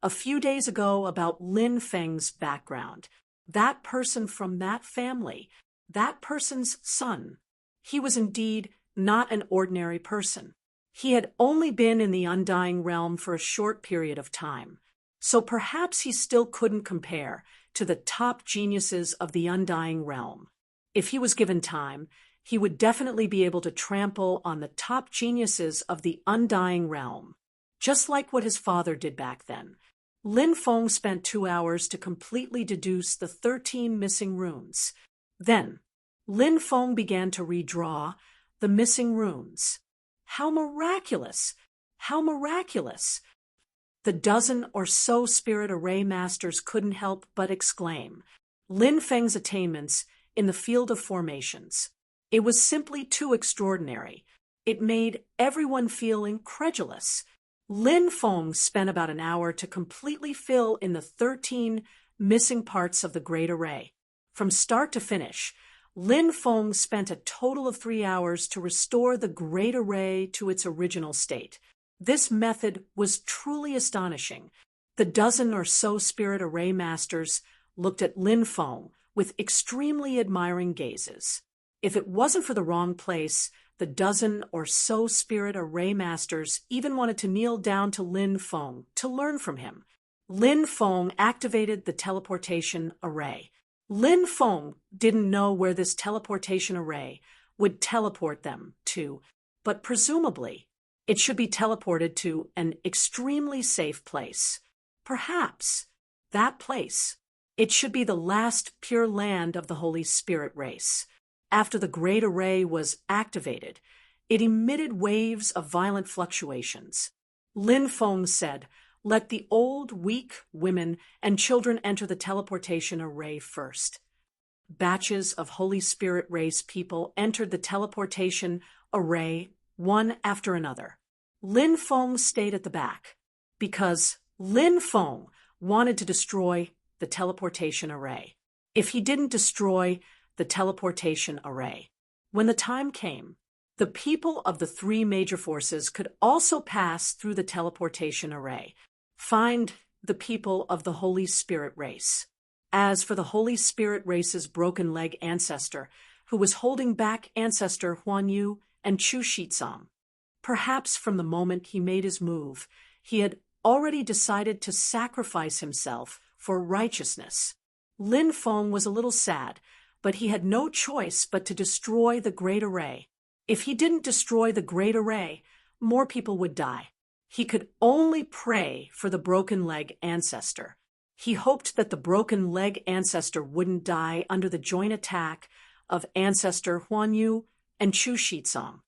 a few days ago about Lin Feng's background. That person from that family, that person's son. He was indeed not an ordinary person. He had only been in the Undying Realm for a short period of time, so perhaps he still couldn't compare to the top geniuses of the Undying Realm. If he was given time, he would definitely be able to trample on the top geniuses of the Undying Realm, just like what his father did back then. Lin Feng spent 2 hours to completely deduce the 13 missing runes. Then, Lin Feng began to redraw the missing runes. How miraculous! How miraculous! The dozen or so spirit array masters couldn't help but exclaim. Lin Feng's attainments in the field of formations. It was simply too extraordinary. It made everyone feel incredulous. Lin Feng spent about an hour to completely fill in the 13 missing parts of the Great Array. From start to finish, Lin Feng spent a total of 3 hours to restore the Great Array to its original state. This method was truly astonishing. The dozen or so spirit array masters looked at Lin Feng with extremely admiring gazes. If it wasn't for the wrong place, the dozen or so spirit array masters even wanted to kneel down to Lin Feng to learn from him. Lin Feng activated the teleportation array. Lin Feng didn't know where this teleportation array would teleport them to, but presumably it should be teleported to an extremely safe place. Perhaps that place, it should be the last pure land of the Holy Spirit race. After the Great Array was activated, it emitted waves of violent fluctuations. Lin Feng said, "Let the old, weak women and children enter the teleportation array first." Batches of Holy Spirit race people entered the teleportation array one after another. Lin Feng stayed at the back because Lin Feng wanted to destroy the teleportation array. If he didn't destroy the teleportation array, when the time came, the people of the 3 major forces could also pass through the teleportation array. Find the people of the Holy Spirit race. As for the Holy Spirit race's broken leg ancestor, who was holding back ancestor Huan Yu and Chu Shizang, perhaps from the moment he made his move, he had already decided to sacrifice himself for righteousness. Lin Feng was a little sad, but he had no choice but to destroy the Great Array. If he didn't destroy the Great Array, more people would die. He could only pray for the broken leg ancestor. He hoped that the broken leg ancestor wouldn't die under the joint attack of ancestor Huan Yu and Chu Shizang.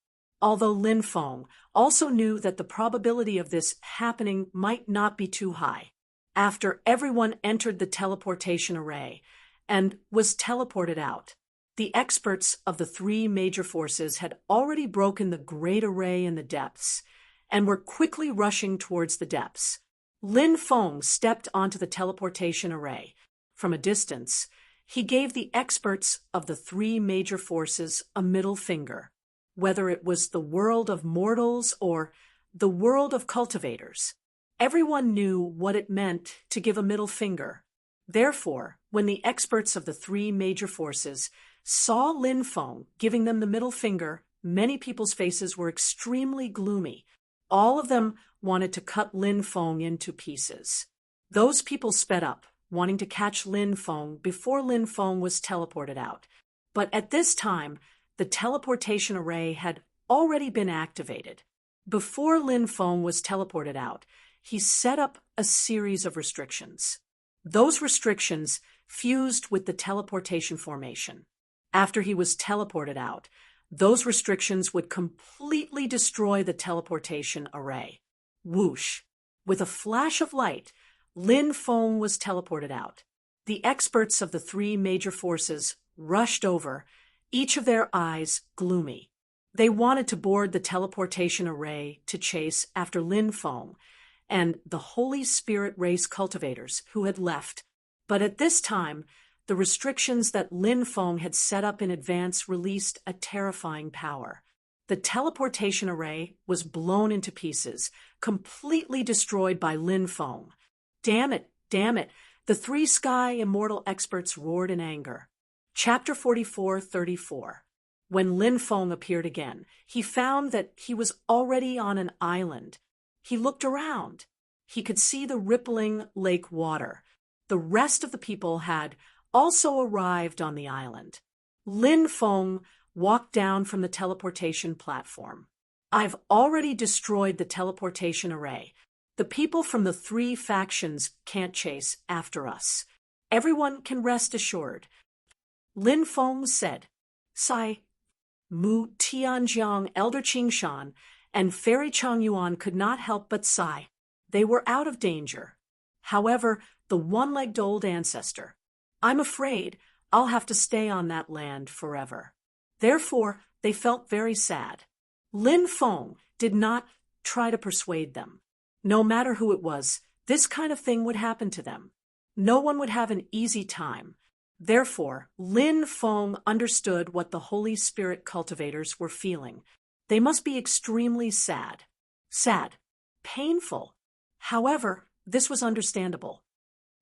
Although Lin Feng also knew that the probability of this happening might not be too high. After everyone entered the teleportation array and was teleported out, the experts of the 3 major forces had already broken the Great Array in the depths and were quickly rushing towards the depths. Lin Feng stepped onto the teleportation array. From a distance, he gave the experts of the 3 major forces a middle finger. whether it was the world of mortals or the world of cultivators. Everyone knew what it meant to give a middle finger. Therefore, when the experts of the three major forces saw Lin Feng giving them the middle finger, many people's faces were extremely gloomy. All of them wanted to cut Lin Feng into pieces. Those people sped up, wanting to catch Lin Feng before Lin Feng was teleported out. But at this time, the teleportation array had already been activated. Before Lin Feng was teleported out, he set up a series of restrictions. Those restrictions fused with the teleportation formation. After he was teleported out, those restrictions would completely destroy the teleportation array. Whoosh! With a flash of light, Lin Feng was teleported out. The experts of the three major forces rushed over, each of their eyes gloomy. They wanted to board the teleportation array to chase after Lin Feng and the Holy Spirit race cultivators who had left. But at this time, the restrictions that Lin Feng had set up in advance released a terrifying power. The teleportation array was blown into pieces, completely destroyed by Lin Feng. Damn it, damn it, the three sky immortal experts roared in anger. Chapter 44:34. When Lin Feng appeared again, he found that he was already on an island. He looked around. He could see the rippling lake water. The rest of the people had also arrived on the island. Lin Feng walked down from the teleportation platform. I've already destroyed the teleportation array. The people from the three factions can't chase after us. Everyone can rest assured. Lin Feng said. Sai, Mu Tianjiang, Elder Qingshan, and Fairy Changyuan could not help but sigh. They were out of danger. However, the one-legged old ancestor, I'm afraid I'll have to stay on that land forever. Therefore, they felt very sad. Lin Feng did not try to persuade them. No matter who it was, this kind of thing would happen to them. No one would have an easy time. Therefore, Lin Feng understood what the Holy Spirit cultivators were feeling. They must be extremely sad. Sad. Painful. However, this was understandable.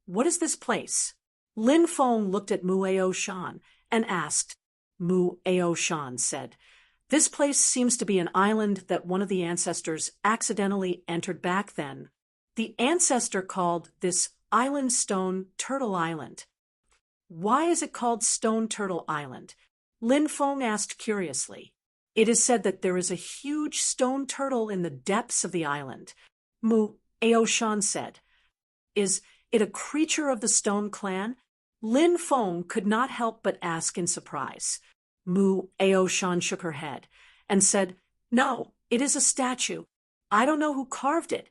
What is this place? Lin Feng looked at Mu Ao Shan and asked. Mu Ao Shan said, This place seems to be an island that one of the ancestors accidentally entered back then. The ancestor called this island Stone Turtle Island. Why is it called Stone Turtle Island? Lin Feng asked curiously. It is said that there is a huge stone turtle in the depths of the island. Mu Ao Shan said. Is it a creature of the Stone Clan? Lin Feng could not help but ask in surprise. Mu Ao Shan shook her head and said, No, it is a statue. I don't know who carved it.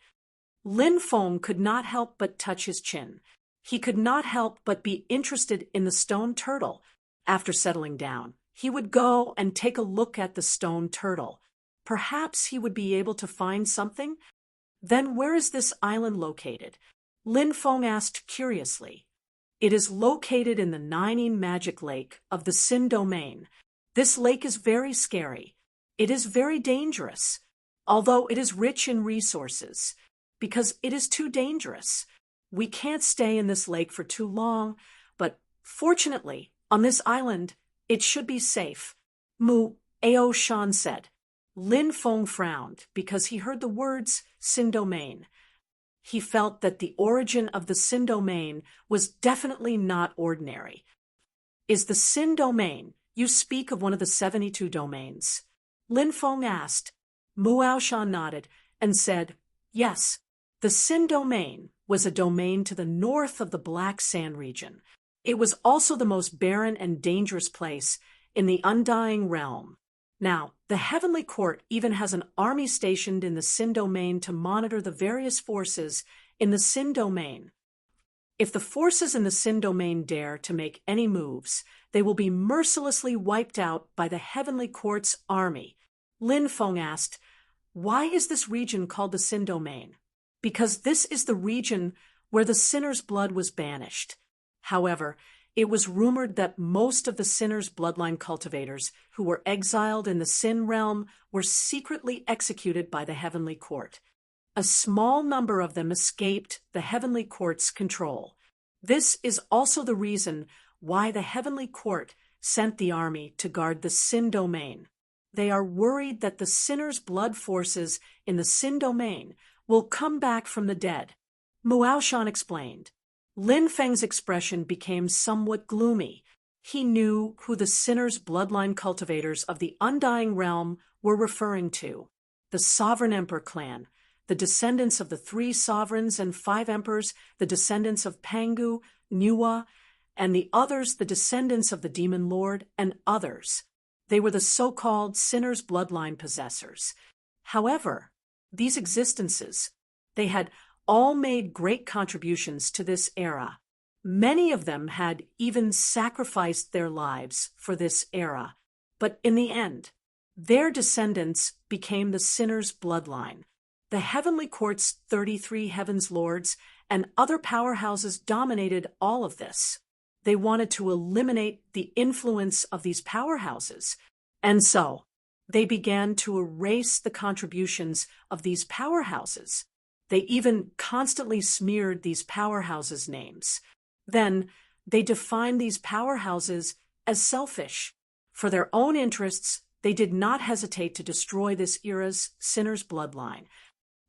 Lin Feng could not help but touch his chin. He could not help but be interested in the stone turtle. After settling down, he would go and take a look at the stone turtle. Perhaps he would be able to find something? Then where is this island located? Lin Feng asked curiously. It is located in the Nining Magic Lake of the Sin Domain. This lake is very scary. It is very dangerous, although it is rich in resources, because it is too dangerous. We can't stay in this lake for too long, but fortunately, on this island, it should be safe. Mu Ao Shan said. Lin Feng frowned because he heard the words Sin Domain. He felt that the origin of the Sin Domain was definitely not ordinary. Is the Sin Domain, you speak of one of the 72 domains? Lin Feng asked. Mu Ao Shan nodded and said, Yes, the Sin Domain was a domain to the north of the Black Sand region. It was also the most barren and dangerous place in the Undying Realm. Now, the Heavenly Court even has an army stationed in the Sin Domain to monitor the various forces in the Sin Domain. If the forces in the Sin Domain dare to make any moves, they will be mercilessly wiped out by the Heavenly Court's army. Lin Feng asked, Why is this region called the Sin Domain? Because this is the region where the sinner's blood was banished. However, It was rumored that most of the sinners' bloodline cultivators who were exiled in the sin realm were secretly executed by the heavenly court. A small number of them escaped the heavenly court's control. This is also the reason why the heavenly court sent the army to guard the sin domain. They are worried that the sinners' blood forces in the sin domain will come back from the dead. Muaoshan explained. Lin Feng's expression became somewhat gloomy. He knew who the sinners' bloodline cultivators of the undying realm were referring to. The Sovereign Emperor clan, the descendants of the 3 sovereigns and 5 emperors, the descendants of Pangu, Nuwa, and the others the descendants of the Demon Lord, and others. They were the so-called sinners' bloodline possessors. However, these existences, they had all made great contributions to this era. Many of them had even sacrificed their lives for this era. But in the end, their descendants became the sinners' bloodline. The heavenly court's 33 heavens lords and other powerhouses dominated all of this. They wanted to eliminate the influence of these powerhouses, and so they began to erase the contributions of these powerhouses. They even constantly smeared these powerhouses' names. Then they defined these powerhouses as selfish. For their own interests, they did not hesitate to destroy this era's sinners' bloodline.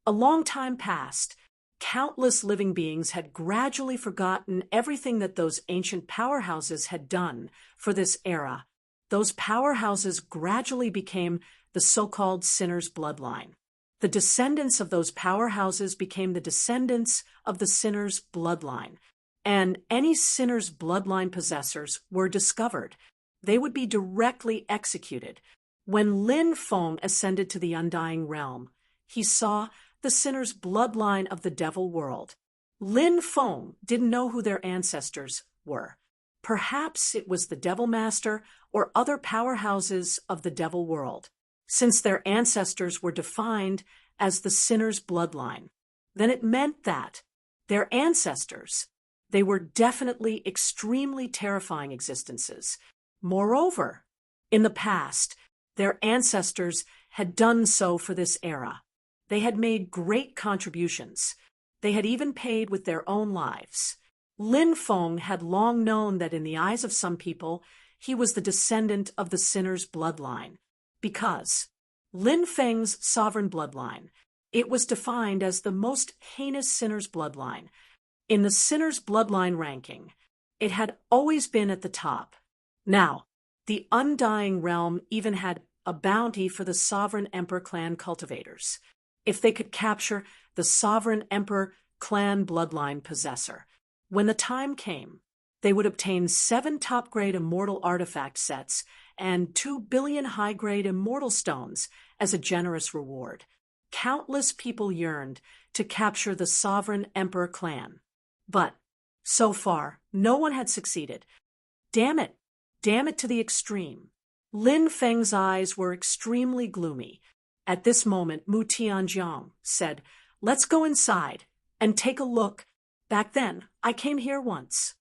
A long time passed. Countless living beings had gradually forgotten everything that those ancient powerhouses had done for this era. Those powerhouses gradually became the so-called sinners' bloodline. The descendants of those powerhouses became the descendants of the sinners' bloodline. And any sinners' bloodline possessors were discovered. They would be directly executed. When Lin Feng ascended to the undying realm, he saw the sinners' bloodline of the devil world. Lin Feng didn't know who their ancestors were. Perhaps it was the Devil Master or other powerhouses of the devil world, since their ancestors were defined as the sinners' bloodline. Then it meant that their ancestors, they were definitely extremely terrifying existences. Moreover, in the past, their ancestors had done so for this era. They had made great contributions. They had even paid with their own lives. Lin Feng had long known that in the eyes of some people, he was the descendant of the sinner's bloodline, because Lin Feng's sovereign bloodline, it was defined as the most heinous sinner's bloodline. In the sinner's bloodline ranking, it had always been at the top. Now, the undying realm even had a bounty for the sovereign emperor clan cultivators. If they could capture the sovereign emperor clan bloodline possessor. When the time came, they would obtain 7 top-grade immortal artifact sets and 2 billion high-grade immortal stones as a generous reward. Countless people yearned to capture the sovereign emperor clan. But, so far, no one had succeeded. Damn it to the extreme. Lin Feng's eyes were extremely gloomy. At this moment, Mu Tianjiang said, "Let's go inside and take a look. Back then, I came here once.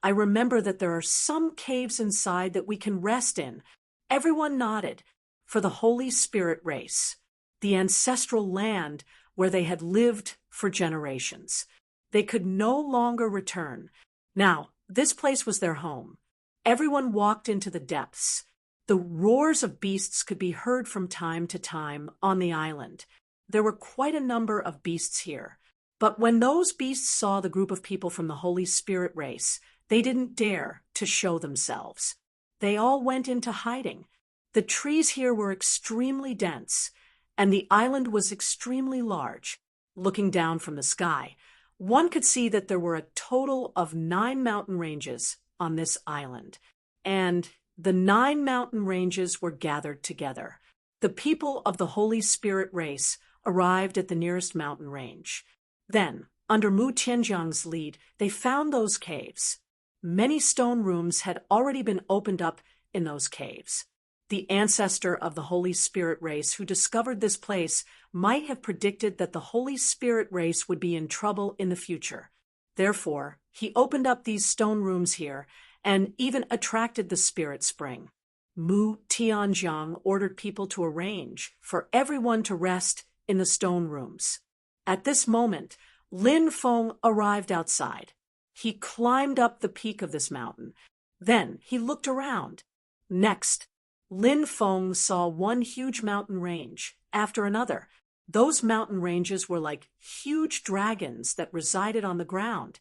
I remember that there are some caves inside that we can rest in." Everyone nodded. For the Holy Spirit race, the ancestral land where they had lived for generations. They could no longer return. Now, this place was their home. Everyone walked into the depths. The roars of beasts could be heard from time to time on the island. There were quite a number of beasts here. But when those beasts saw the group of people from the Holy Spirit race, they didn't dare to show themselves. They all went into hiding. The trees here were extremely dense, and the island was extremely large. Looking down from the sky, one could see that there were a total of 9 mountain ranges on this island. And the 9 mountain ranges were gathered together. The people of the Holy Spirit race arrived at the nearest mountain range. Then, under Mu Tianjiang's lead, they found those caves. Many stone rooms had already been opened up in those caves. The ancestor of the Holy Spirit race who discovered this place might have predicted that the Holy Spirit race would be in trouble in the future. Therefore, he opened up these stone rooms here and even attracted the spirit spring. Mu Tianjiang ordered people to arrange for everyone to rest in the stone rooms. At this moment, Lin Feng arrived outside. He climbed up the peak of this mountain. Then he looked around. Next, Lin Feng saw one huge mountain range after another. Those mountain ranges were like huge dragons that resided on the ground.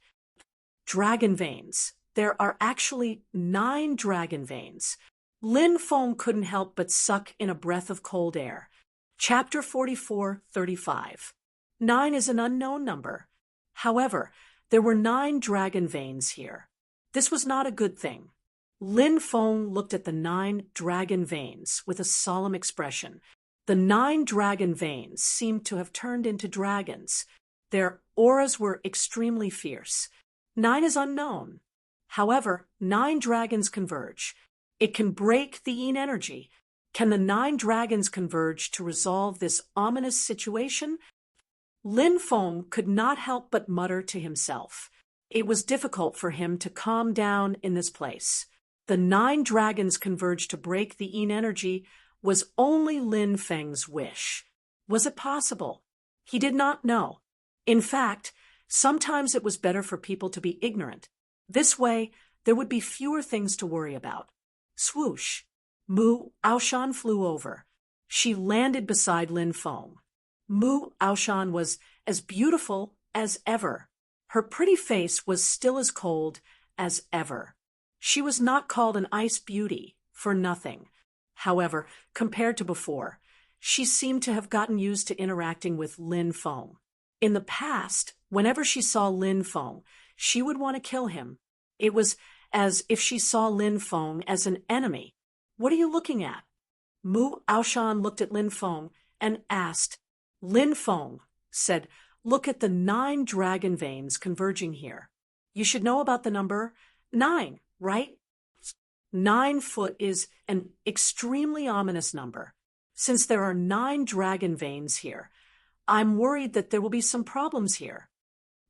Dragon veins. There are actually 9 dragon veins. Lin Feng couldn't help but suck in a breath of cold air. Chapter 44:35. 9 is an unknown number. However, there were 9 dragon veins here. This was not a good thing. Lin Feng looked at the 9 dragon veins with a solemn expression. The 9 dragon veins seemed to have turned into dragons. Their auras were extremely fierce. 9 is unknown. However, 9 dragons converge. It can break the yin energy. Can the 9 dragons converge to resolve this ominous situation? Lin Feng could not help but mutter to himself. It was difficult for him to calm down in this place. The 9 dragons converged to break the yin energy was only Lin Feng's wish. Was it possible? He did not know. In fact, sometimes it was better for people to be ignorant. This way, there would be fewer things to worry about. Swoosh! Mu Aoshan flew over. She landed beside Lin Feng. Mu Aoshan was as beautiful as ever. Her pretty face was still as cold as ever. She was not called an ice beauty for nothing. However, compared to before, she seemed to have gotten used to interacting with Lin Feng. In the past, whenever she saw Lin Feng, she would want to kill him. It was as if she saw Lin Feng as an enemy. What are you looking at? Mu Aoshan looked at Lin Feng and asked. Lin Feng said, look at the 9 dragon veins converging here. You should know about the number 9, right? 9 foot is an extremely ominous number. Since there are 9 dragon veins here, I'm worried that there will be some problems here.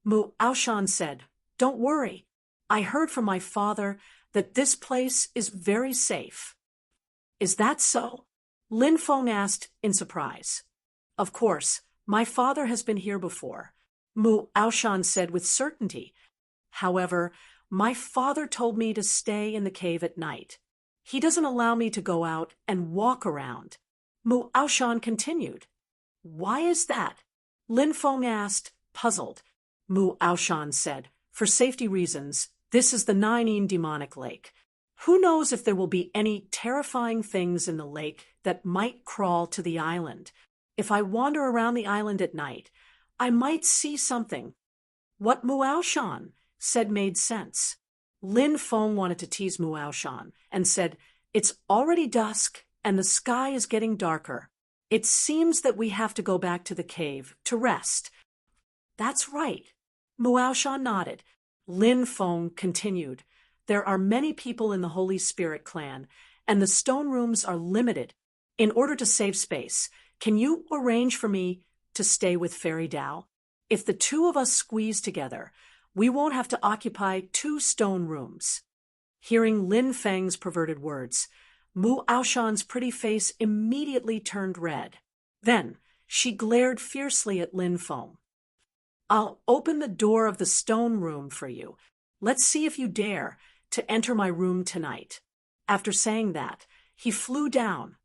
Mu Aoshan said, don't worry. I heard from my father that this place is very safe. Is that so? Lin Feng asked in surprise. Of course, my father has been here before, Mu Aoshan said with certainty. However, my father told me to stay in the cave at night. He doesn't allow me to go out and walk around. Mu Aoshan continued. Why is that? Lin Feng asked, puzzled. Mu Aoshan said, for safety reasons, this is the 9 demonic lake. Who knows if there will be any terrifying things in the lake that might crawl to the island. If I wander around the island at night, I might see something. What Mu Aoshan said made sense. Lin Feng wanted to tease Mu Aoshan and said, it's already dusk and the sky is getting darker. It seems that we have to go back to the cave to rest. That's right. Mu Aoshan nodded. Lin Feng continued. There are many people in the Holy Spirit clan, and the stone rooms are limited. In order to save space, can you arrange for me to stay with Fairy Dao? If the 2 of us squeeze together, we won't have to occupy 2 stone rooms. Hearing Lin Feng's perverted words, Mu Aoshan's pretty face immediately turned red. Then she glared fiercely at Lin Feng. I'll open the door of the stone room for you. Let's see if you dare to enter my room tonight. After saying that, he flew down.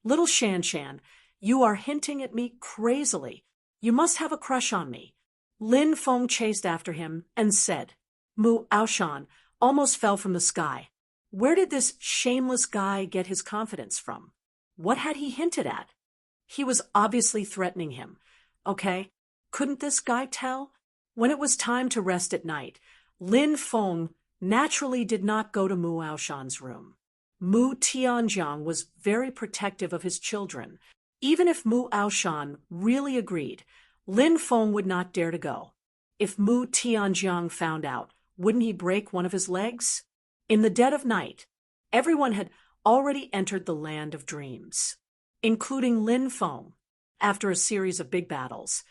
Little Shan Shan, you are hinting at me crazily. You must have a crush on me. Lin Feng chased after him and said. Mu Aoshan almost fell from the sky. Where did this shameless guy get his confidence from? What had he hinted at? He was obviously threatening him. Okay, couldn't this guy tell? When it was time to rest at night, Lin Feng naturally did not go to Mu Aoshan's room. Mu Tianjiang was very protective of his children. Even if Mu Aoshan really agreed, Lin Feng would not dare to go. If Mu Tianjiang found out, wouldn't he break one of his legs? In the dead of night, everyone had already entered the land of dreams, including Lin Feng. After a series of big battles,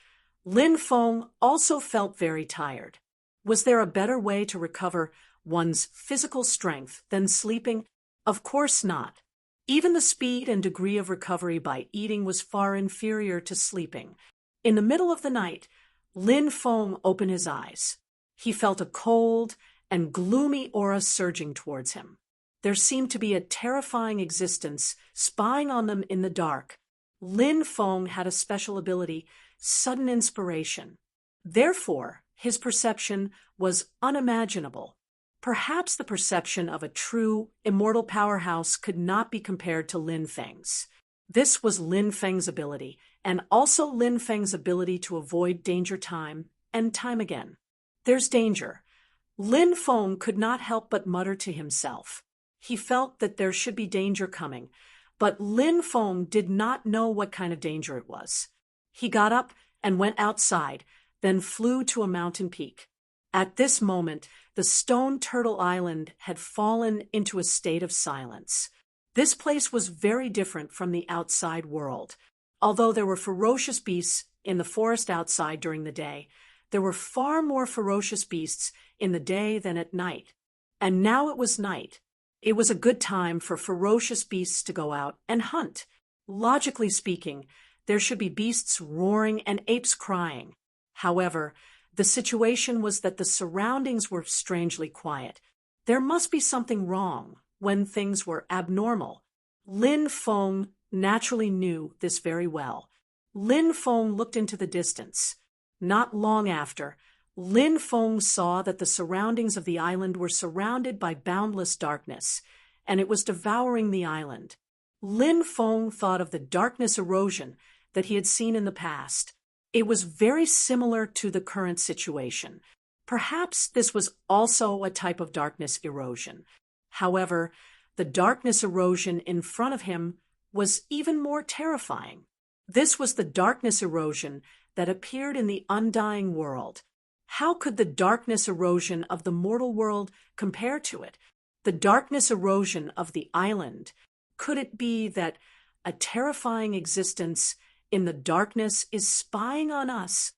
Lin Feng also felt very tired. Was there a better way to recover one's physical strength than sleeping? Of course not. Even the speed and degree of recovery by eating was far inferior to sleeping. In the middle of the night, Lin Feng opened his eyes. He felt a cold and gloomy aura surging towards him. There seemed to be a terrifying existence spying on them in the dark. Lin Feng had a special ability, sudden inspiration. Therefore, his perception was unimaginable. Perhaps the perception of a true, immortal powerhouse could not be compared to Lin Feng's. This was Lin Feng's ability, and also Lin Feng's ability to avoid danger time and time again. There's danger. Lin Feng could not help but mutter to himself. He felt that there should be danger coming, but Lin Feng did not know what kind of danger it was. He got up and went outside, then flew to a mountain peak. At this moment, the Stone Turtle Island had fallen into a state of silence. This place was very different from the outside world. Although there were ferocious beasts in the forest outside during the day, there were far more ferocious beasts in the day than at night. And now it was night. It was a good time for ferocious beasts to go out and hunt. Logically speaking, there should be beasts roaring and apes crying. However, the situation was that the surroundings were strangely quiet. There must be something wrong when things were abnormal. Lin Feng naturally knew this very well. Lin Feng looked into the distance. Not long after, Lin Feng saw that the surroundings of the island were surrounded by boundless darkness, and it was devouring the island. Lin Feng thought of the darkness erosion that he had seen in the past. It was very similar to the current situation. Perhaps this was also a type of darkness erosion. However, the darkness erosion in front of him was even more terrifying. This was the darkness erosion that appeared in the undying world. How could the darkness erosion of the mortal world compare to it? The darkness erosion of the island. Could it be that a terrifying existence in the darkness is spying on us?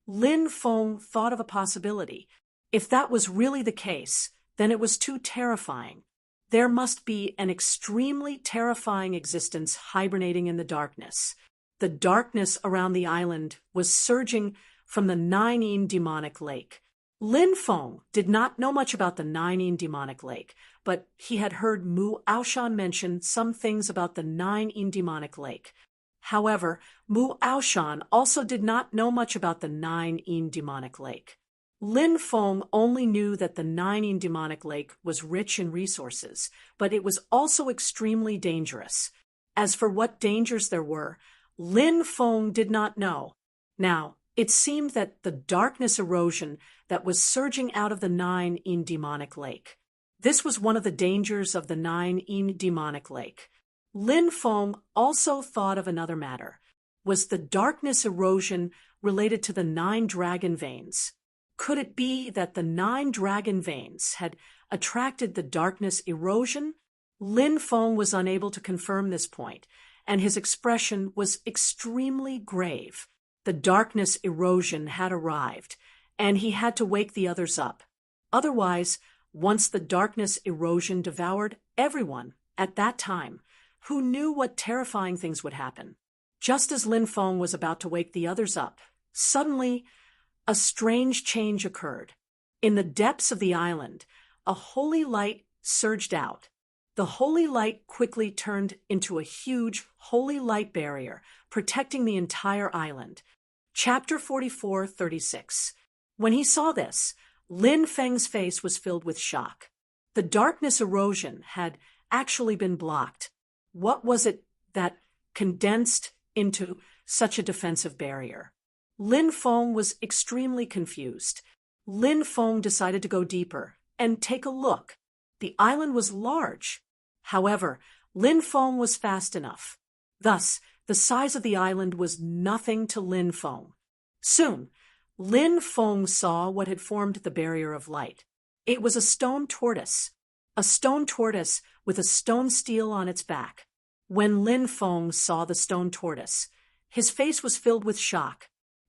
Lin Feng thought of a possibility. If that was really the case, then it was too terrifying. There must be an extremely terrifying existence hibernating in the darkness. The darkness around the island was surging from the Nine demonic lake. Lin Feng did not know much about the Nine demonic lake, but he had heard Mu Aoshan mention some things about the Nine demonic lake. However, Mu Aoshan also did not know much about the Nine demonic lake. Lin Feng only knew that the Nine demonic lake was rich in resources, but it was also extremely dangerous. As for what dangers there were, Lin Feng did not know. Now, it seemed that the darkness erosion that was surging out of the Nine demonic lake. This was one of the dangers of the Nine demonic lake. Lin Feng also thought of another matter. Was the darkness erosion related to the 9 dragon veins? Could it be that the 9 dragon veins had attracted the darkness erosion? Lin Feng was unable to confirm this point, and his expression was extremely grave. The darkness erosion had arrived, and he had to wake the others up. Otherwise, once the darkness erosion devoured everyone at that time, who knew what terrifying things would happen? Just as Lin Feng was about to wake the others up, suddenly a strange change occurred. In the depths of the island, a holy light surged out. The holy light quickly turned into a huge holy light barrier, protecting the entire island. Chapter 44:36. When he saw this, Lin Feng's face was filled with shock. The darkness erosion had actually been blocked. What was it that condensed into such a defensive barrier? Lin Feng was extremely confused. Lin Feng decided to go deeper and take a look. The island was large. However, Lin Feng was fast enough. Thus, the size of the island was nothing to Lin Feng. Soon, Lin Feng saw what had formed the barrier of light. It was a stone tortoise with a stone steel on its back. When Lin Feng saw the stone tortoise, his face was filled with shock.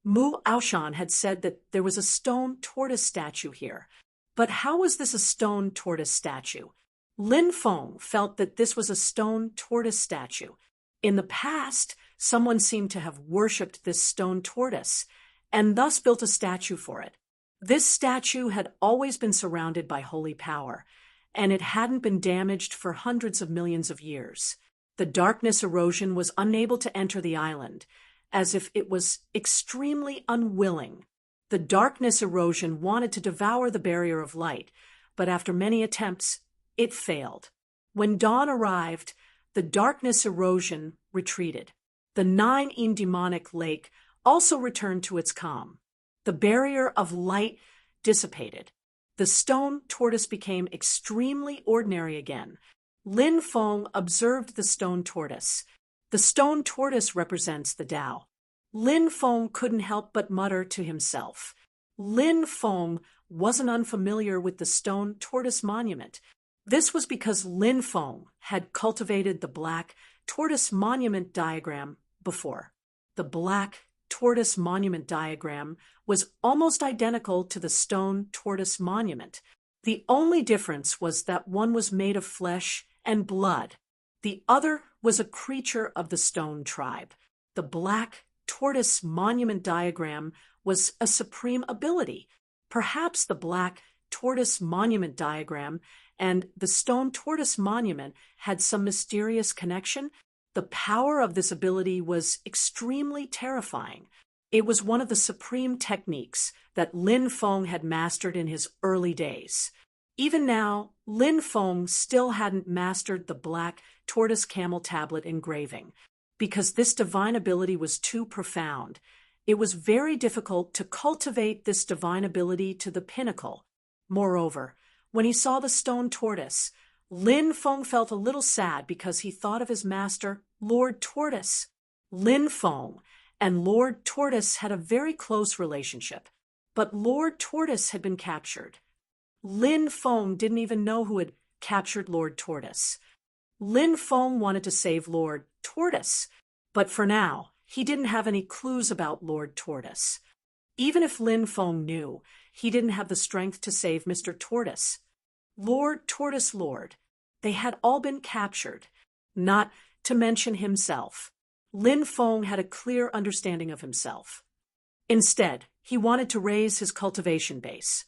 Mu Aoshan had said that there was a stone tortoise statue here. But how was this a stone tortoise statue? Lin Feng felt that this was a stone tortoise statue. In the past, someone seemed to have worshipped this stone tortoise, and thus built a statue for it. This statue had always been surrounded by holy power, and it hadn't been damaged for hundreds of millions of years. The darkness erosion was unable to enter the island, as if it was extremely unwilling. The darkness erosion wanted to devour the barrier of light, but after many attempts, it failed. When dawn arrived, the darkness erosion retreated. The 9 demonic lake also returned to its calm. The barrier of light dissipated. The stone tortoise became extremely ordinary again. Lin Feng observed the stone tortoise. The stone tortoise represents the Tao. Lin Feng couldn't help but mutter to himself. Lin Feng wasn't unfamiliar with the stone tortoise monument. This was because Lin Feng had cultivated the black tortoise monument diagram before. The black tortoise monument diagram was almost identical to the stone tortoise monument. The only difference was that one was made of flesh and blood. The other was a creature of the stone tribe. The black tortoise monument diagram was a supreme ability. Perhaps the black tortoise monument diagram and the stone tortoise monument had some mysterious connection. The power of this ability was extremely terrifying. It was one of the supreme techniques that Lin Feng had mastered in his early days. Even now, Lin Feng still hadn't mastered the black tortoise camel tablet engraving. Because this divine ability was too profound, it was very difficult to cultivate this divine ability to the pinnacle. Moreover, when he saw the stone tortoise, Lin Feng felt a little sad because he thought of his master, Lord Tortoise. Lin Feng and Lord Tortoise had a very close relationship, but Lord Tortoise had been captured. Lin Feng didn't even know who had captured Lord Tortoise. Lin Feng wanted to save Lord Tortoise, but for now, he didn't have any clues about Lord Tortoise. Even if Lin Feng knew, he didn't have the strength to save Mr. Tortoise. Lord Tortoise Lord, they had all been captured, not to mention himself. Lin Feng had a clear understanding of himself. Instead, he wanted to raise his cultivation base.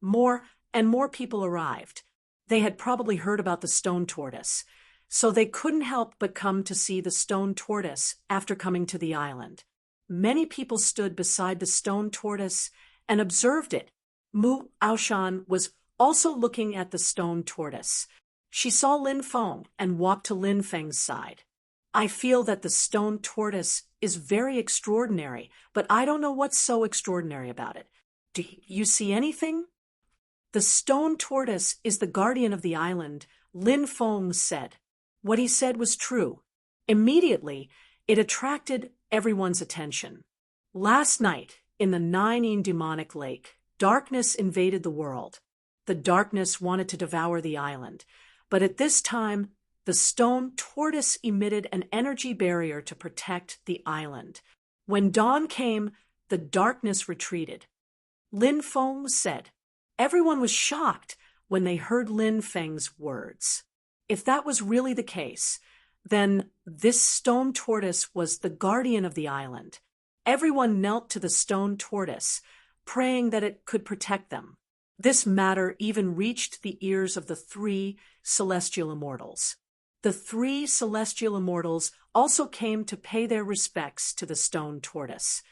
More and more people arrived. They had probably heard about the stone tortoise, so they couldn't help but come to see the stone tortoise after coming to the island. Many people stood beside the stone tortoise and observed it. Mu Aoshan was also looking at the stone tortoise. She saw Lin Feng and walked to Lin Feng's side. I feel that the stone tortoise is very extraordinary, but I don't know what's so extraordinary about it. Do you see anything? The stone tortoise is the guardian of the island, Lin Feng said. What he said was true. Immediately, it attracted everyone's attention. Last night, in the 9 demonic lake, darkness invaded the world. The darkness wanted to devour the island, but at this time, the stone tortoise emitted an energy barrier to protect the island. When dawn came, the darkness retreated. Lin Feng said. Everyone was shocked when they heard Lin Feng's words. If that was really the case, then this stone tortoise was the guardian of the island. Everyone knelt to the stone tortoise, praying that it could protect them. This matter even reached the ears of the 3 celestial immortals. The 3 celestial immortals also came to pay their respects to the stone tortoise.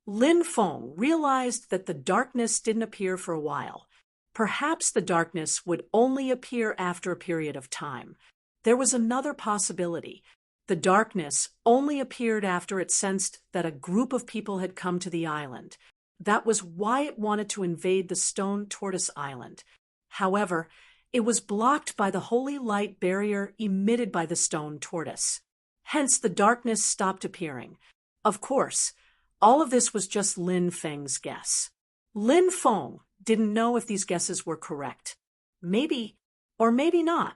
Lin Feng realized that the darkness didn't appear for a while. Perhaps the darkness would only appear after a period of time. There was another possibility. The darkness only appeared after it sensed that a group of people had come to the island. That was why it wanted to invade the stone tortoise island. However, it was blocked by the holy light barrier emitted by the stone tortoise. Hence, the darkness stopped appearing. Of course, all of this was just Lin Feng's guess. Lin Feng didn't know if these guesses were correct. Maybe, or maybe not.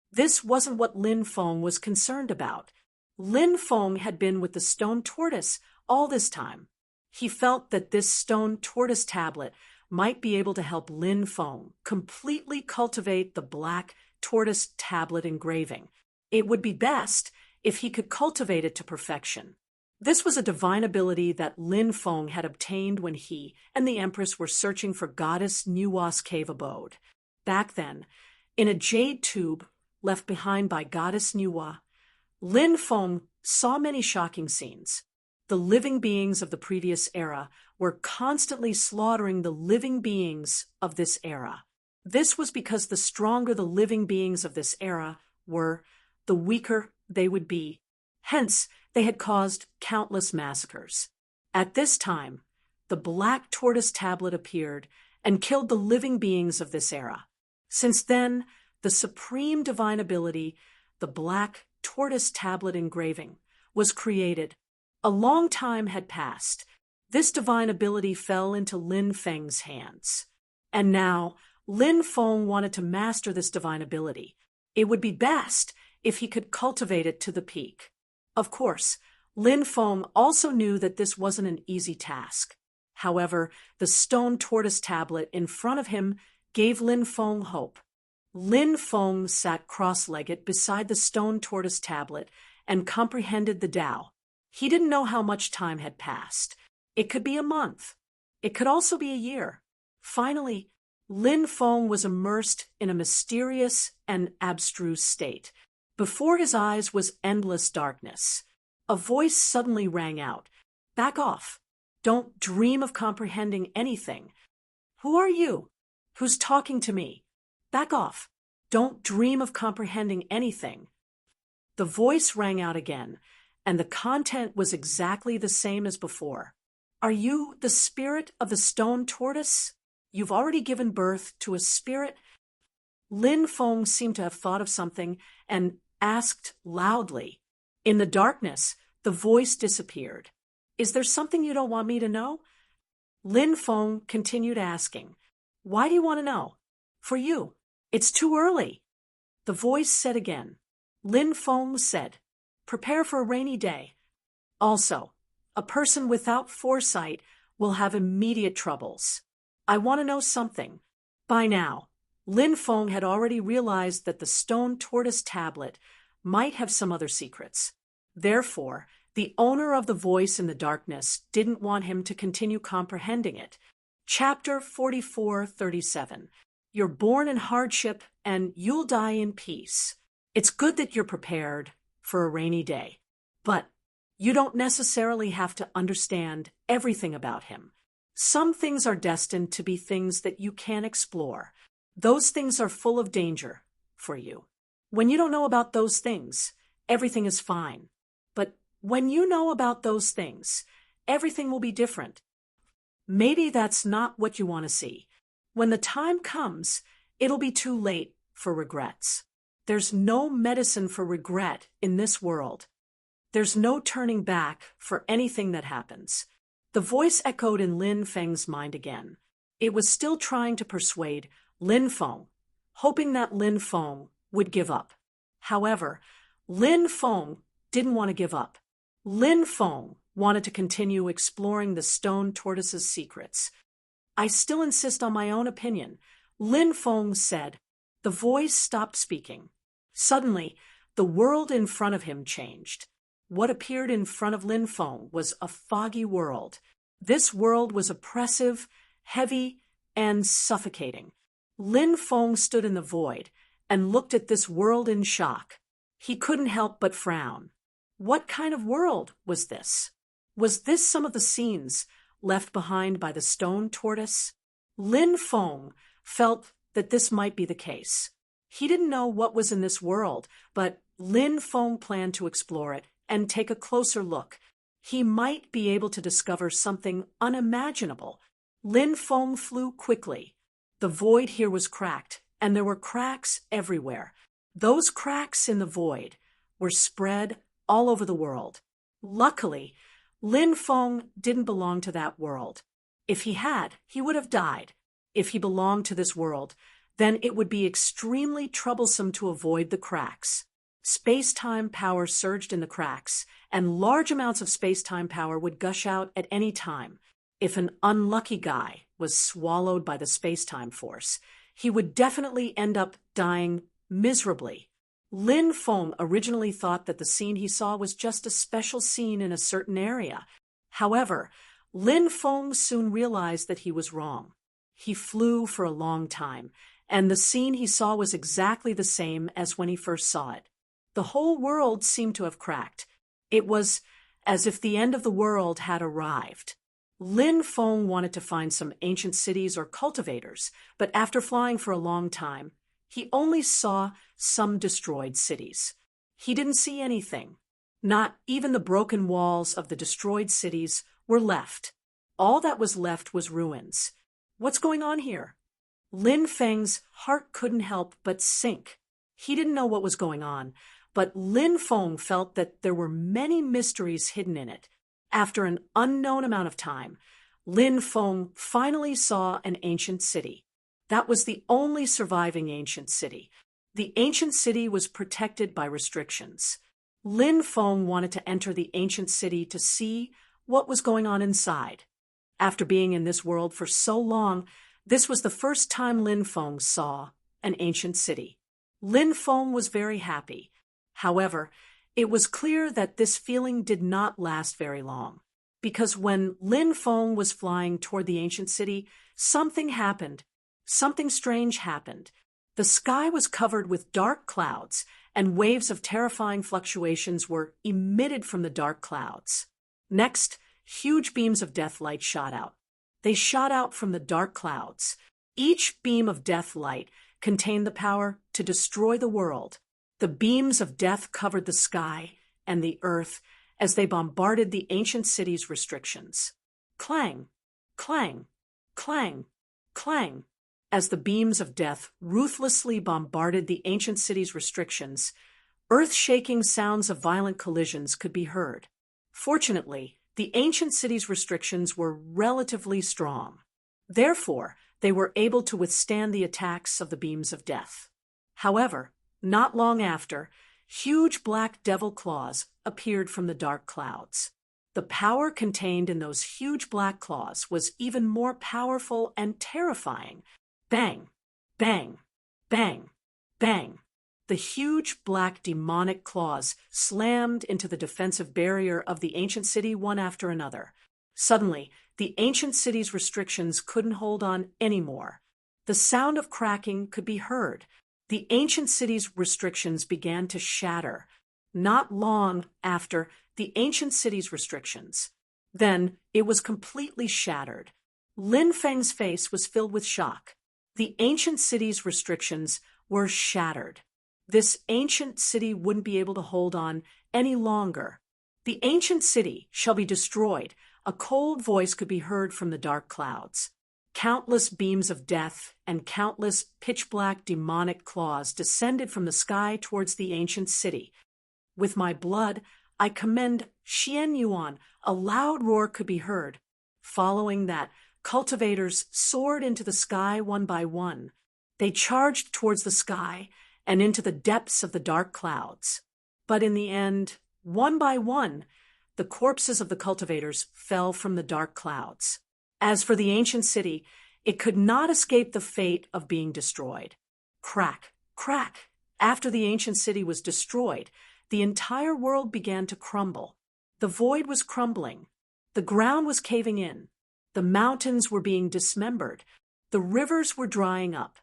This wasn't what Lin Feng was concerned about. Lin Feng had been with the stone tortoise all this time. He felt that this stone tortoise tablet might be able to help Lin Feng completely cultivate the black tortoise tablet engraving. It would be best if he could cultivate it to perfection. This was a divine ability that Lin Feng had obtained when he and the Empress were searching for Goddess Nuwa's cave abode. Back then, in a jade tube left behind by Goddess Nuwa, Lin Feng saw many shocking scenes. The living beings of the previous era were constantly slaughtering the living beings of this era. This was because the stronger the living beings of this era were, the weaker they would be. Hence, they had caused countless massacres. At this time, the black tortoise tablet appeared and killed the living beings of this era. Since then, the supreme divine ability, the black tortoise tablet engraving, was created. A long time had passed. This divine ability fell into Lin Feng's hands. And now, Lin Feng wanted to master this divine ability. It would be best if he could cultivate it to the peak. Of course, Lin Feng also knew that this wasn't an easy task. However, the stone tortoise tablet in front of him gave Lin Feng hope. Lin Feng sat cross-legged beside the stone tortoise tablet and comprehended the Tao. He didn't know how much time had passed. It could be a month. It could also be a year. Finally, Lin Feng was immersed in a mysterious and abstruse state. Before his eyes was endless darkness. A voice suddenly rang out. "Back off. Don't dream of comprehending anything. Who are you? Who's talking to me? Back off. Don't dream of comprehending anything." The voice rang out again, and the content was exactly the same as before. "Are you the spirit of the stone tortoise? You've already given birth to a spirit?" Lin Feng seemed to have thought of something and asked loudly. In the darkness, the voice disappeared. "Is there something you don't want me to know?" Lin Feng continued asking. "Why do you want to know?" "For you. It's too early." The voice said again. Lin Feng said, "Prepare for a rainy day. Also, a person without foresight will have immediate troubles. I want to know something." By now, Lin Feng had already realized that the stone tortoise tablet might have some other secrets. Therefore, the owner of the voice in the darkness didn't want him to continue comprehending it. Chapter 44:37. You're born in hardship and you'll die in peace. It's good that you're prepared for a rainy day, but you don't necessarily have to understand everything about him. Some things are destined to be things that you can't explore. Those things are full of danger for you. When you don't know about those things, everything is fine. But when you know about those things, everything will be different. Maybe that's not what you want to see. When the time comes, it'll be too late for regrets. There's no medicine for regret in this world. There's no turning back for anything that happens. The voice echoed in Lin Feng's mind again. It was still trying to persuade Lin Feng, hoping that Lin Feng would give up. However, Lin Feng didn't want to give up. Lin Feng wanted to continue exploring the stone tortoise's secrets. "I still insist on my own opinion," Lin Feng said. The voice stopped speaking. Suddenly, the world in front of him changed. What appeared in front of Lin Feng was a foggy world. This world was oppressive, heavy, and suffocating. Lin Feng stood in the void and looked at this world in shock. He couldn't help but frown. What kind of world was this? Was this some of the scenes left behind by the stone tortoise? Lin Feng felt that this might be the case. He didn't know what was in this world, but Lin Feng planned to explore it and take a closer look. He might be able to discover something unimaginable. Lin Feng flew quickly. The void here was cracked, and there were cracks everywhere. Those cracks in the void were spread all over the world. Luckily, Lin Feng didn't belong to that world. If he had, he would have died. If he belonged to this world, then it would be extremely troublesome to avoid the cracks. Space-time power surged in the cracks, and large amounts of space-time power would gush out at any time. If an unlucky guy was swallowed by the space-time force, he would definitely end up dying miserably. Lin Feng originally thought that the scene he saw was just a special scene in a certain area. However, Lin Feng soon realized that he was wrong. He flew for a long time, and the scene he saw was exactly the same as when he first saw it. The whole world seemed to have cracked. It was as if the end of the world had arrived. Lin Feng wanted to find some ancient cities or cultivators, but after flying for a long time, he only saw some destroyed cities. He didn't see anything. Not even the broken walls of the destroyed cities were left. All that was left was ruins. What's going on here? Lin Feng's heart couldn't help but sink. He didn't know what was going on, but Lin Feng felt that there were many mysteries hidden in it. After an unknown amount of time, Lin Feng finally saw an ancient city. That was the only surviving ancient city. The ancient city was protected by restrictions. Lin Feng wanted to enter the ancient city to see what was going on inside. After being in this world for so long, this was the first time Lin Feng saw an ancient city. Lin Feng was very happy. However, it was clear that this feeling did not last very long, because when Lin Feng was flying toward the ancient city, something happened. Something strange happened. The sky was covered with dark clouds, and waves of terrifying fluctuations were emitted from the dark clouds. Next, huge beams of death light shot out. They shot out from the dark clouds. Each beam of death light contained the power to destroy the world. The beams of death covered the sky and the earth as they bombarded the ancient city's restrictions. Clang, clang, clang, clang. As the beams of death ruthlessly bombarded the ancient city's restrictions, earth-shaking sounds of violent collisions could be heard. Fortunately, the ancient city's restrictions were relatively strong. Therefore, they were able to withstand the attacks of the beams of death. However, not long after, huge black devil claws appeared from the dark clouds. The power contained in those huge black claws was even more powerful and terrifying. Bang, bang, bang, bang. The huge black demonic claws slammed into the defensive barrier of the ancient city one after another. Suddenly, the ancient city's restrictions couldn't hold on anymore. The sound of cracking could be heard. The ancient city's restrictions began to shatter. Not long after the ancient city's restrictions, then it was completely shattered. Lin Feng's face was filled with shock. The ancient city's restrictions were shattered. This ancient city wouldn't be able to hold on any longer. The ancient city shall be destroyed. A cold voice could be heard from the dark clouds. Countless beams of death and countless pitch-black demonic claws descended from the sky towards the ancient city. With my blood, I commend Xian Yuan. A loud roar could be heard. Following that, cultivators soared into the sky one by one. They charged towards the sky and into the depths of the dark clouds. But in the end, one by one, the corpses of the cultivators fell from the dark clouds. As for the ancient city, it could not escape the fate of being destroyed. Crack, crack. After the ancient city was destroyed, the entire world began to crumble. The void was crumbling. The ground was caving in. The mountains were being dismembered. The rivers were drying up.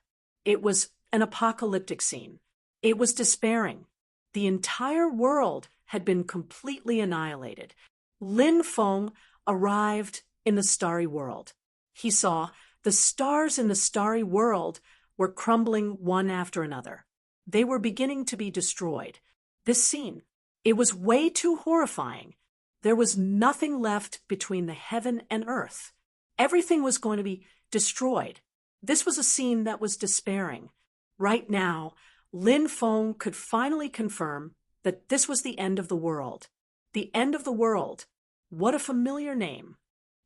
It was an apocalyptic scene. It was despairing. The entire world had been completely annihilated. Lin Feng arrived in the starry world. He saw the stars in the starry world were crumbling one after another. They were beginning to be destroyed. This scene, it was way too horrifying. There was nothing left between the heaven and earth. Everything was going to be destroyed. This was a scene that was despairing. Right now, Lin Feng could finally confirm that this was the end of the world. The end of the world. What a familiar name.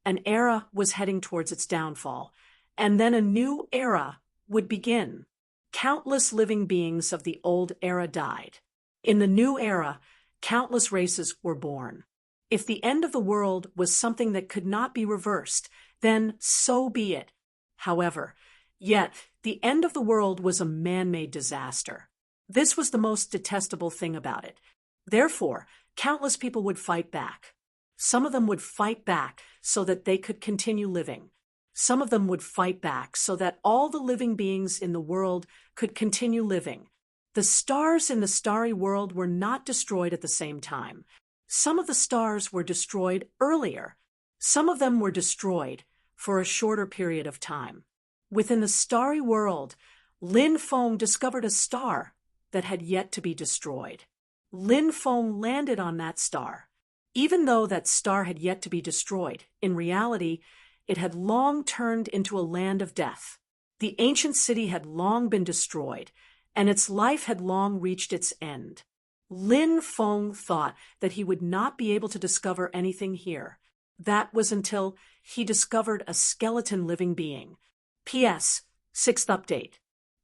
An era was heading towards its downfall, and then a new era would begin. Countless living beings of the old era died. In the new era, countless races were born. If the end of the world was something that could not be reversed, then so be it. However, yet the end of the world was a man-made disaster. This was the most detestable thing about it. Therefore, countless people would fight back. Some of them would fight back so that they could continue living. Some of them would fight back so that all the living beings in the world could continue living. The stars in the starry world were not destroyed at the same time. Some of the stars were destroyed earlier. Some of them were destroyed for a shorter period of time. Within the starry world, Lin Feng discovered a star that had yet to be destroyed. Lin Feng landed on that star. Even though that star had yet to be destroyed, in reality, it had long turned into a land of death. The ancient city had long been destroyed, and its life had long reached its end. Lin Feng thought that he would not be able to discover anything here. That was until he discovered a skeleton living being. P.S. 6th update.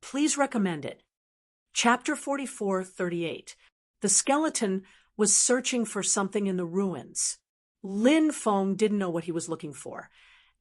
Please recommend it. Chapter 44:38. The skeleton was searching for something in the ruins. Lin Feng didn't know what he was looking for,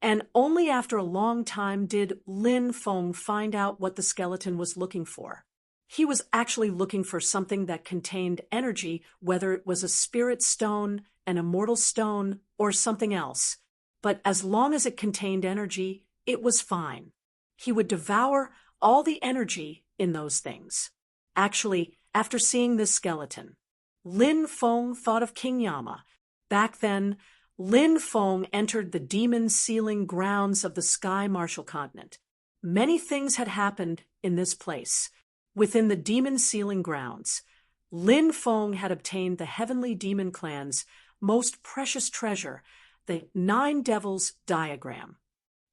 and only after a long time did Lin Feng find out what the skeleton was looking for. He was actually looking for something that contained energy, whether it was a spirit stone, an immortal stone, or something else. But as long as it contained energy, it was fine. He would devour all the energy in those things. Actually, after seeing this skeleton, Lin Feng thought of King Yama. Back then, Lin Feng entered the demon-sealing grounds of the Sky Martial Continent. Many things had happened in this place. Within the demon-sealing grounds, Lin Feng had obtained the heavenly demon clan's most precious treasure, the 9 Devils diagram.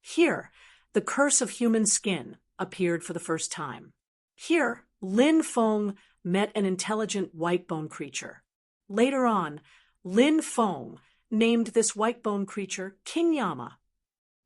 Here, the curse of human skin appeared for the first time. Here, Lin Feng met an intelligent white-bone creature. Later on, Lin Feng named this white-bone creature King Yama.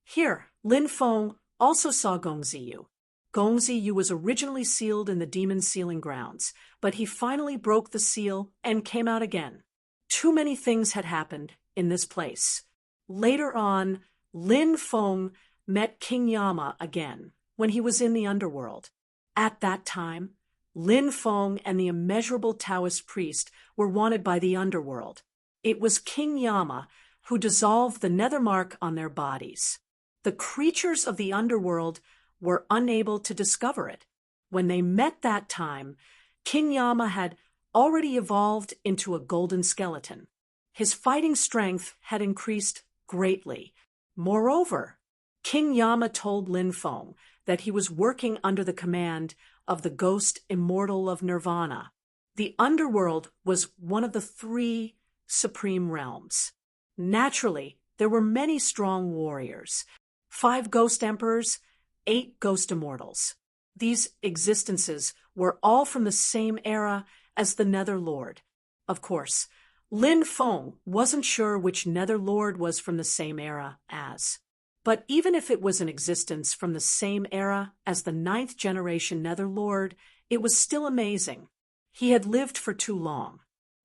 Here, Lin Feng also saw Gongziyu. Gongziyu was originally sealed in the demon sealing grounds, but he finally broke the seal and came out again. Too many things had happened in this place. Later on, Lin Feng met King Yama again when he was in the underworld. At that time, Lin Feng and the immeasurable Taoist priest were wanted by the underworld. It was King Yama who dissolved the nether mark on their bodies. The creatures of the underworld were unable to discover it. When they met that time, King Yama had already evolved into a golden skeleton. His fighting strength had increased greatly. Moreover, King Yama told Lin Feng that he was working under the command of the ghost immortal of Nirvana. The underworld was one of the 3 supreme realms. Naturally, there were many strong warriors, 5 ghost emperors, 8 ghost immortals. These existences were all from the same era as the Nether Lord. Of course, Lin Feng wasn't sure which Nether Lord was from the same era as. But even if it was an existence from the same era as the 9th generation Nether Lord, it was still amazing. He had lived for too long.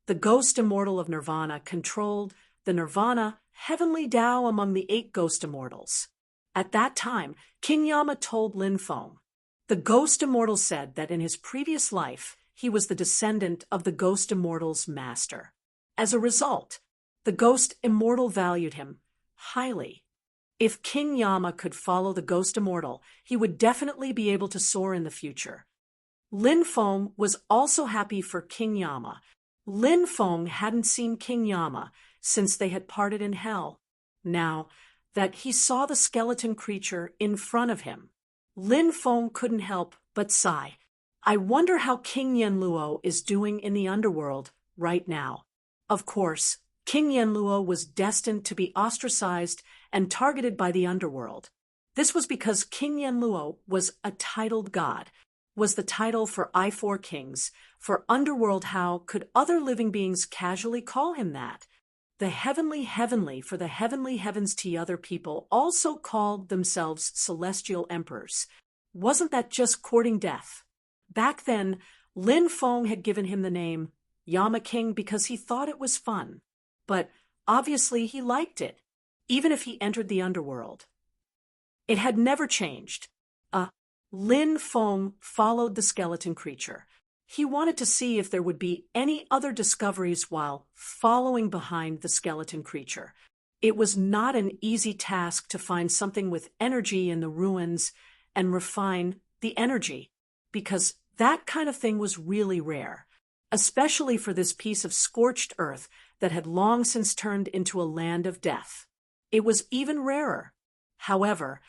The ghost immortal of Nirvana controlled the Nirvana heavenly Tao among the 8 ghost immortals. At that time, King Yama told Lin Feng. The ghost immortal said that in his previous life, he was the descendant of the ghost immortal's master. As a result, the ghost immortal valued him highly. If King Yama could follow the ghost immortal, he would definitely be able to soar in the future. Lin Feng was also happy for King Yama. Lin Feng hadn't seen King Yama since they had parted in hell. Now that he saw the skeleton creature in front of him, Lin Feng couldn't help but sigh. I wonder how King Yenluo is doing in the underworld right now. Of course, King Yenluo was destined to be ostracized and targeted by the underworld. This was because King Yenluo was a titled god, was the title for I4 kings. For underworld, how could other living beings casually call him that? The heavenly for the heavenly heavens to other people also called themselves celestial emperors. Wasn't that just courting death? Back then, Lin Feng had given him the name Yama King because he thought it was fun. But obviously he liked it, even if he entered the underworld. It had never changed. Lin Feng followed the skeleton creature. He wanted to see if there would be any other discoveries while following behind the skeleton creature. It was not an easy task to find something with energy in the ruins and refine the energy, because that kind of thing was really rare, especially for this piece of scorched earth that had long since turned into a land of death. It was even rarer. However,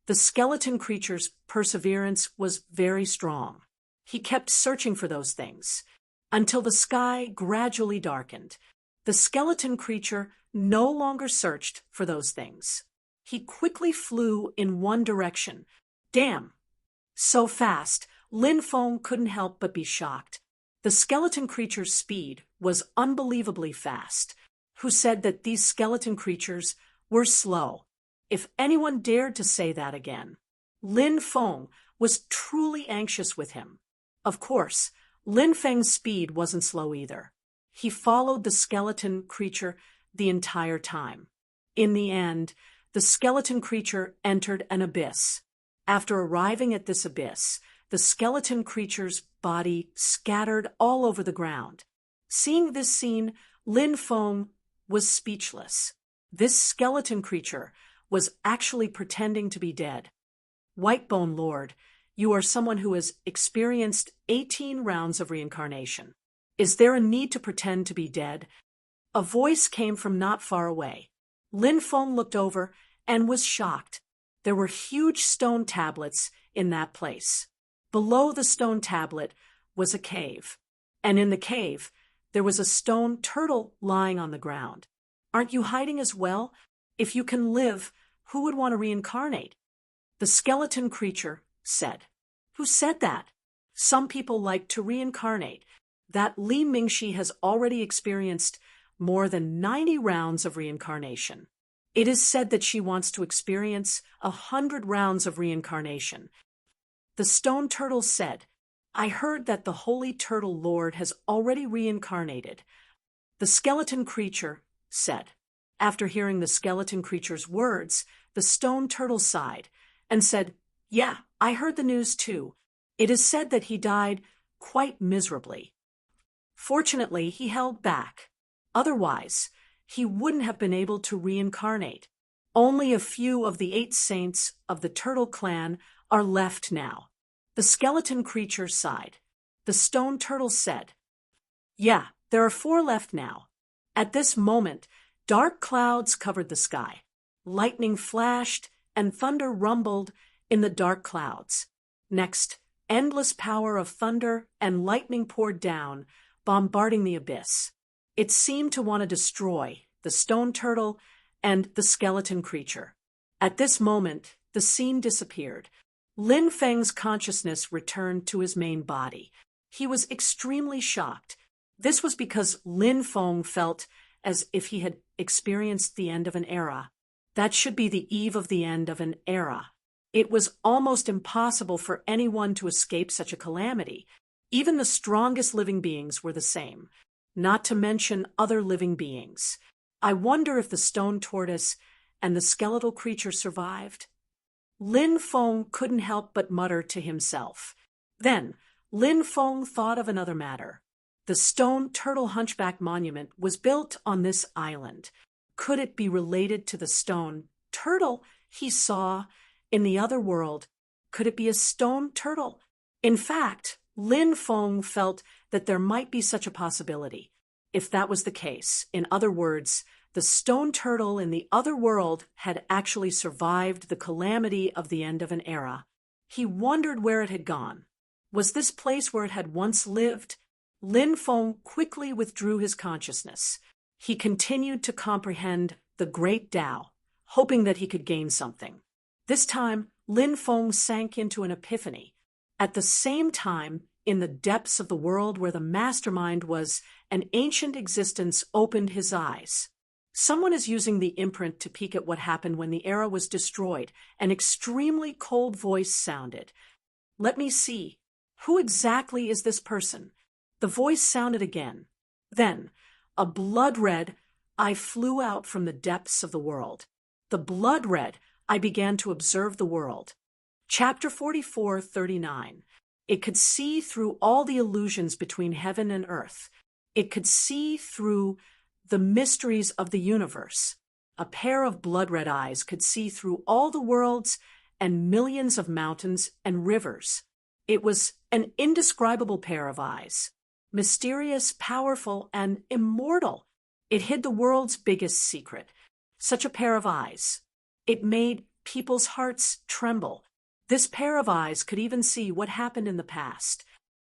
the skeleton creature's perseverance was very strong. He kept searching for those things until the sky gradually darkened. The skeleton creature no longer searched for those things. He quickly flew in one direction. Damn! So fast, Lin Feng couldn't help but be shocked. The skeleton creature's speed was unbelievably fast. Who said that these skeleton creatures were slow? If anyone dared to say that again. Lin Feng was truly anxious with him. Of course, Lin Feng's speed wasn't slow either. He followed the skeleton creature the entire time. In the end, the skeleton creature entered an abyss. After arriving at this abyss, the skeleton creature's body scattered all over the ground. Seeing this scene, Lin Feng was speechless. This skeleton creature was actually pretending to be dead. Whitebone Lord, you are someone who has experienced 18 rounds of reincarnation. Is there a need to pretend to be dead? A voice came from not far away. Lin Feng looked over and was shocked. There were huge stone tablets in that place. Below the stone tablet was a cave, and in the cave there was a stone turtle lying on the ground. Aren't you hiding as well? If you can live, who would want to reincarnate? The skeleton creature said. Who said that? Some people like to reincarnate. That Li Mingxi has already experienced more than 90 rounds of reincarnation. It is said that she wants to experience 100 rounds of reincarnation. The stone turtle said, I heard that the Holy Turtle Lord has already reincarnated. The skeleton creature said. After hearing the skeleton creature's words, the stone turtle sighed and said, Yeah, I heard the news too. It is said that he died quite miserably. Fortunately, he held back. Otherwise, he wouldn't have been able to reincarnate. Only a few of the 8 saints of the turtle clan are left now. The skeleton creature sighed. The stone turtle said, Yeah, there are 4 left now. At this moment, dark clouds covered the sky. Lightning flashed and thunder rumbled in the dark clouds. Next, endless power of thunder and lightning poured down, bombarding the abyss. It seemed to want to destroy the stone turtle and the skeleton creature. At this moment, the scene disappeared. Lin Feng's consciousness returned to his main body. He was extremely shocked. This was because Lin Feng felt as if he had experienced the end of an era. That should be the eve of the end of an era. It was almost impossible for anyone to escape such a calamity. Even the strongest living beings were the same, not to mention other living beings. I wonder if the stone tortoise and the skeletal creature survived. Lin Feng couldn't help but mutter to himself. Then, Lin Feng thought of another matter. The stone turtle hunchback monument was built on this island. Could it be related to the stone turtle he saw in the other world? Could it be a stone turtle? In fact, Lin Feng felt that there might be such a possibility. If that was the case, in other words, the stone turtle in the other world had actually survived the calamity of the end of an era. He wondered where it had gone. Was this place where it had once lived? Lin Feng quickly withdrew his consciousness. He continued to comprehend the great Tao, hoping that he could gain something. This time, Lin Feng sank into an epiphany. At the same time, in the depths of the world where the mastermind was, an ancient existence opened his eyes. Someone is using the imprint to peek at what happened when the era was destroyed. An extremely cold voice sounded. Let me see. Who exactly is this person? The voice sounded again. Then, a blood red, I flew out from the depths of the world. The blood red, I began to observe the world. Chapter 44:39. It could see through all the illusions between heaven and earth. It could see through the mysteries of the universe. A pair of blood red eyes could see through all the worlds and millions of mountains and rivers. It was an indescribable pair of eyes. Mysterious, powerful, and immortal. It hid the world's biggest secret. Such a pair of eyes. It made people's hearts tremble. This pair of eyes could even see what happened in the past.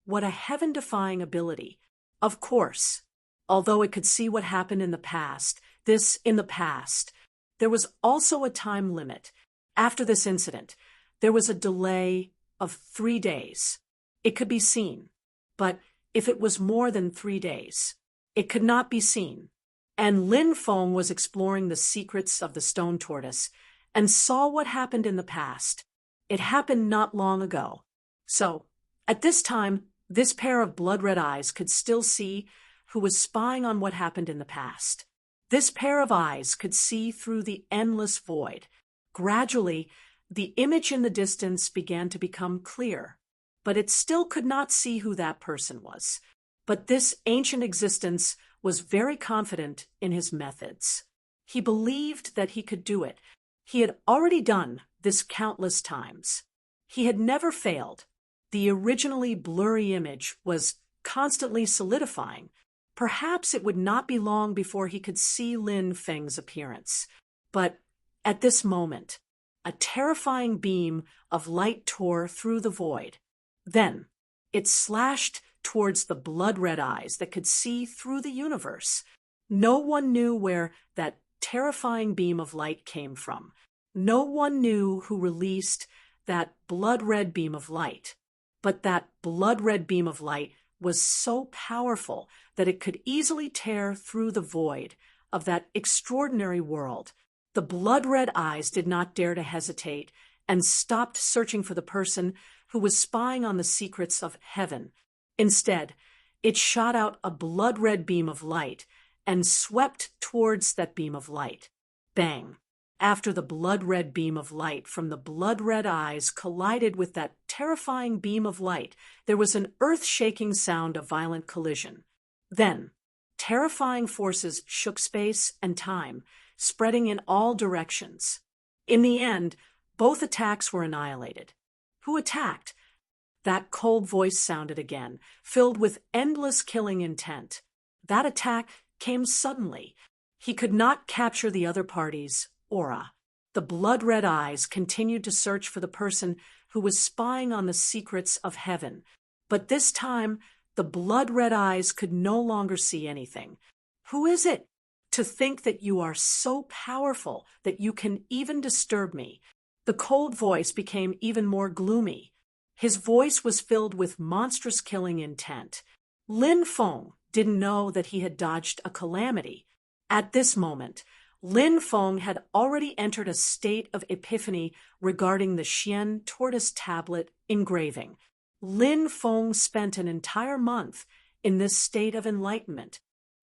What a heaven-defying ability. Of course, although it could see what happened in the past, there was also a time limit. After this incident, there was a delay of 3 days. It could be seen, but if it was more than 3 days, it could not be seen. And Lin Feng was exploring the secrets of the stone tortoise and saw what happened in the past. It happened not long ago. So, at this time, this pair of blood-red eyes could still see who was spying on what happened in the past. This pair of eyes could see through the endless void. Gradually, the image in the distance began to become clear, but it still could not see who that person was. But this ancient existence was very confident in his methods. He believed that he could do it. He had already done this countless times. He had never failed. The originally blurry image was constantly solidifying. Perhaps it would not be long before he could see Lin Feng's appearance. But at this moment, a terrifying beam of light tore through the void. Then, it slashed towards the blood-red eyes that could see through the universe. No one knew where that terrifying beam of light came from. No one knew who released that blood-red beam of light. But that blood-red beam of light was so powerful that it could easily tear through the void of that extraordinary world. The blood-red eyes did not dare to hesitate and stopped searching for the person who was spying on the secrets of heaven. Instead, it shot out a blood-red beam of light and swept towards that beam of light. Bang! After the blood-red beam of light from the blood-red eyes collided with that terrifying beam of light, there was an earth-shaking sound of violent collision. Then, terrifying forces shook space and time, spreading in all directions. In the end, both attacks were annihilated. Who attacked? That cold voice sounded again, filled with endless killing intent. That attack came suddenly. He could not capture the other party's aura. The blood-red eyes continued to search for the person who was spying on the secrets of heaven. But this time, the blood-red eyes could no longer see anything. Who is it? To think that you are so powerful that you can even disturb me. The cold voice became even more gloomy. His voice was filled with monstrous killing intent. Lin Feng didn't know that he had dodged a calamity. At this moment, Lin Feng had already entered a state of epiphany regarding the Xian tortoise tablet engraving. Lin Feng spent an entire month in this state of enlightenment.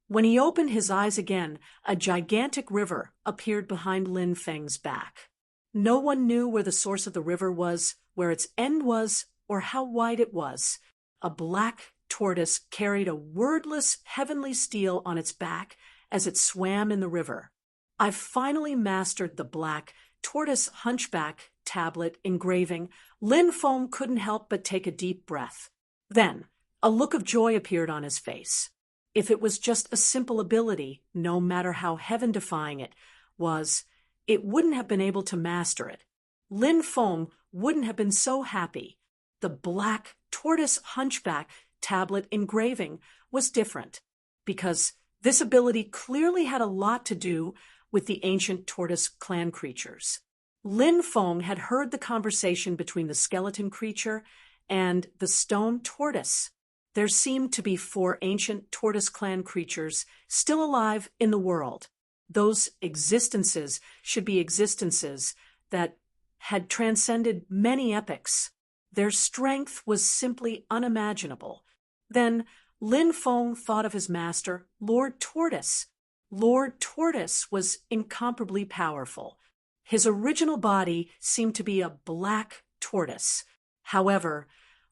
When he opened his eyes again, a gigantic river appeared behind Lin Feng's back. No one knew where the source of the river was, where its end was, or how wide it was. A black tortoise carried a wordless heavenly stele on its back as it swam in the river. I've finally mastered the black tortoise hunchback tablet engraving. Lin Feng couldn't help but take a deep breath. Then, a look of joy appeared on his face. If it was just a simple ability, no matter how heaven-defying it was, it wouldn't have been able to master it. Lin Feng wouldn't have been so happy. The black tortoise hunchback tablet engraving was different, because this ability clearly had a lot to do with the ancient tortoise clan creatures. Lin Feng had heard the conversation between the skeleton creature and the stone tortoise. There seemed to be 4 ancient tortoise clan creatures still alive in the world. Those existences should be existences that had transcended many epochs. Their strength was simply unimaginable. Then Lin Feng thought of his master, Lord Tortoise. Lord Tortoise was incomparably powerful. His original body seemed to be a black tortoise. However,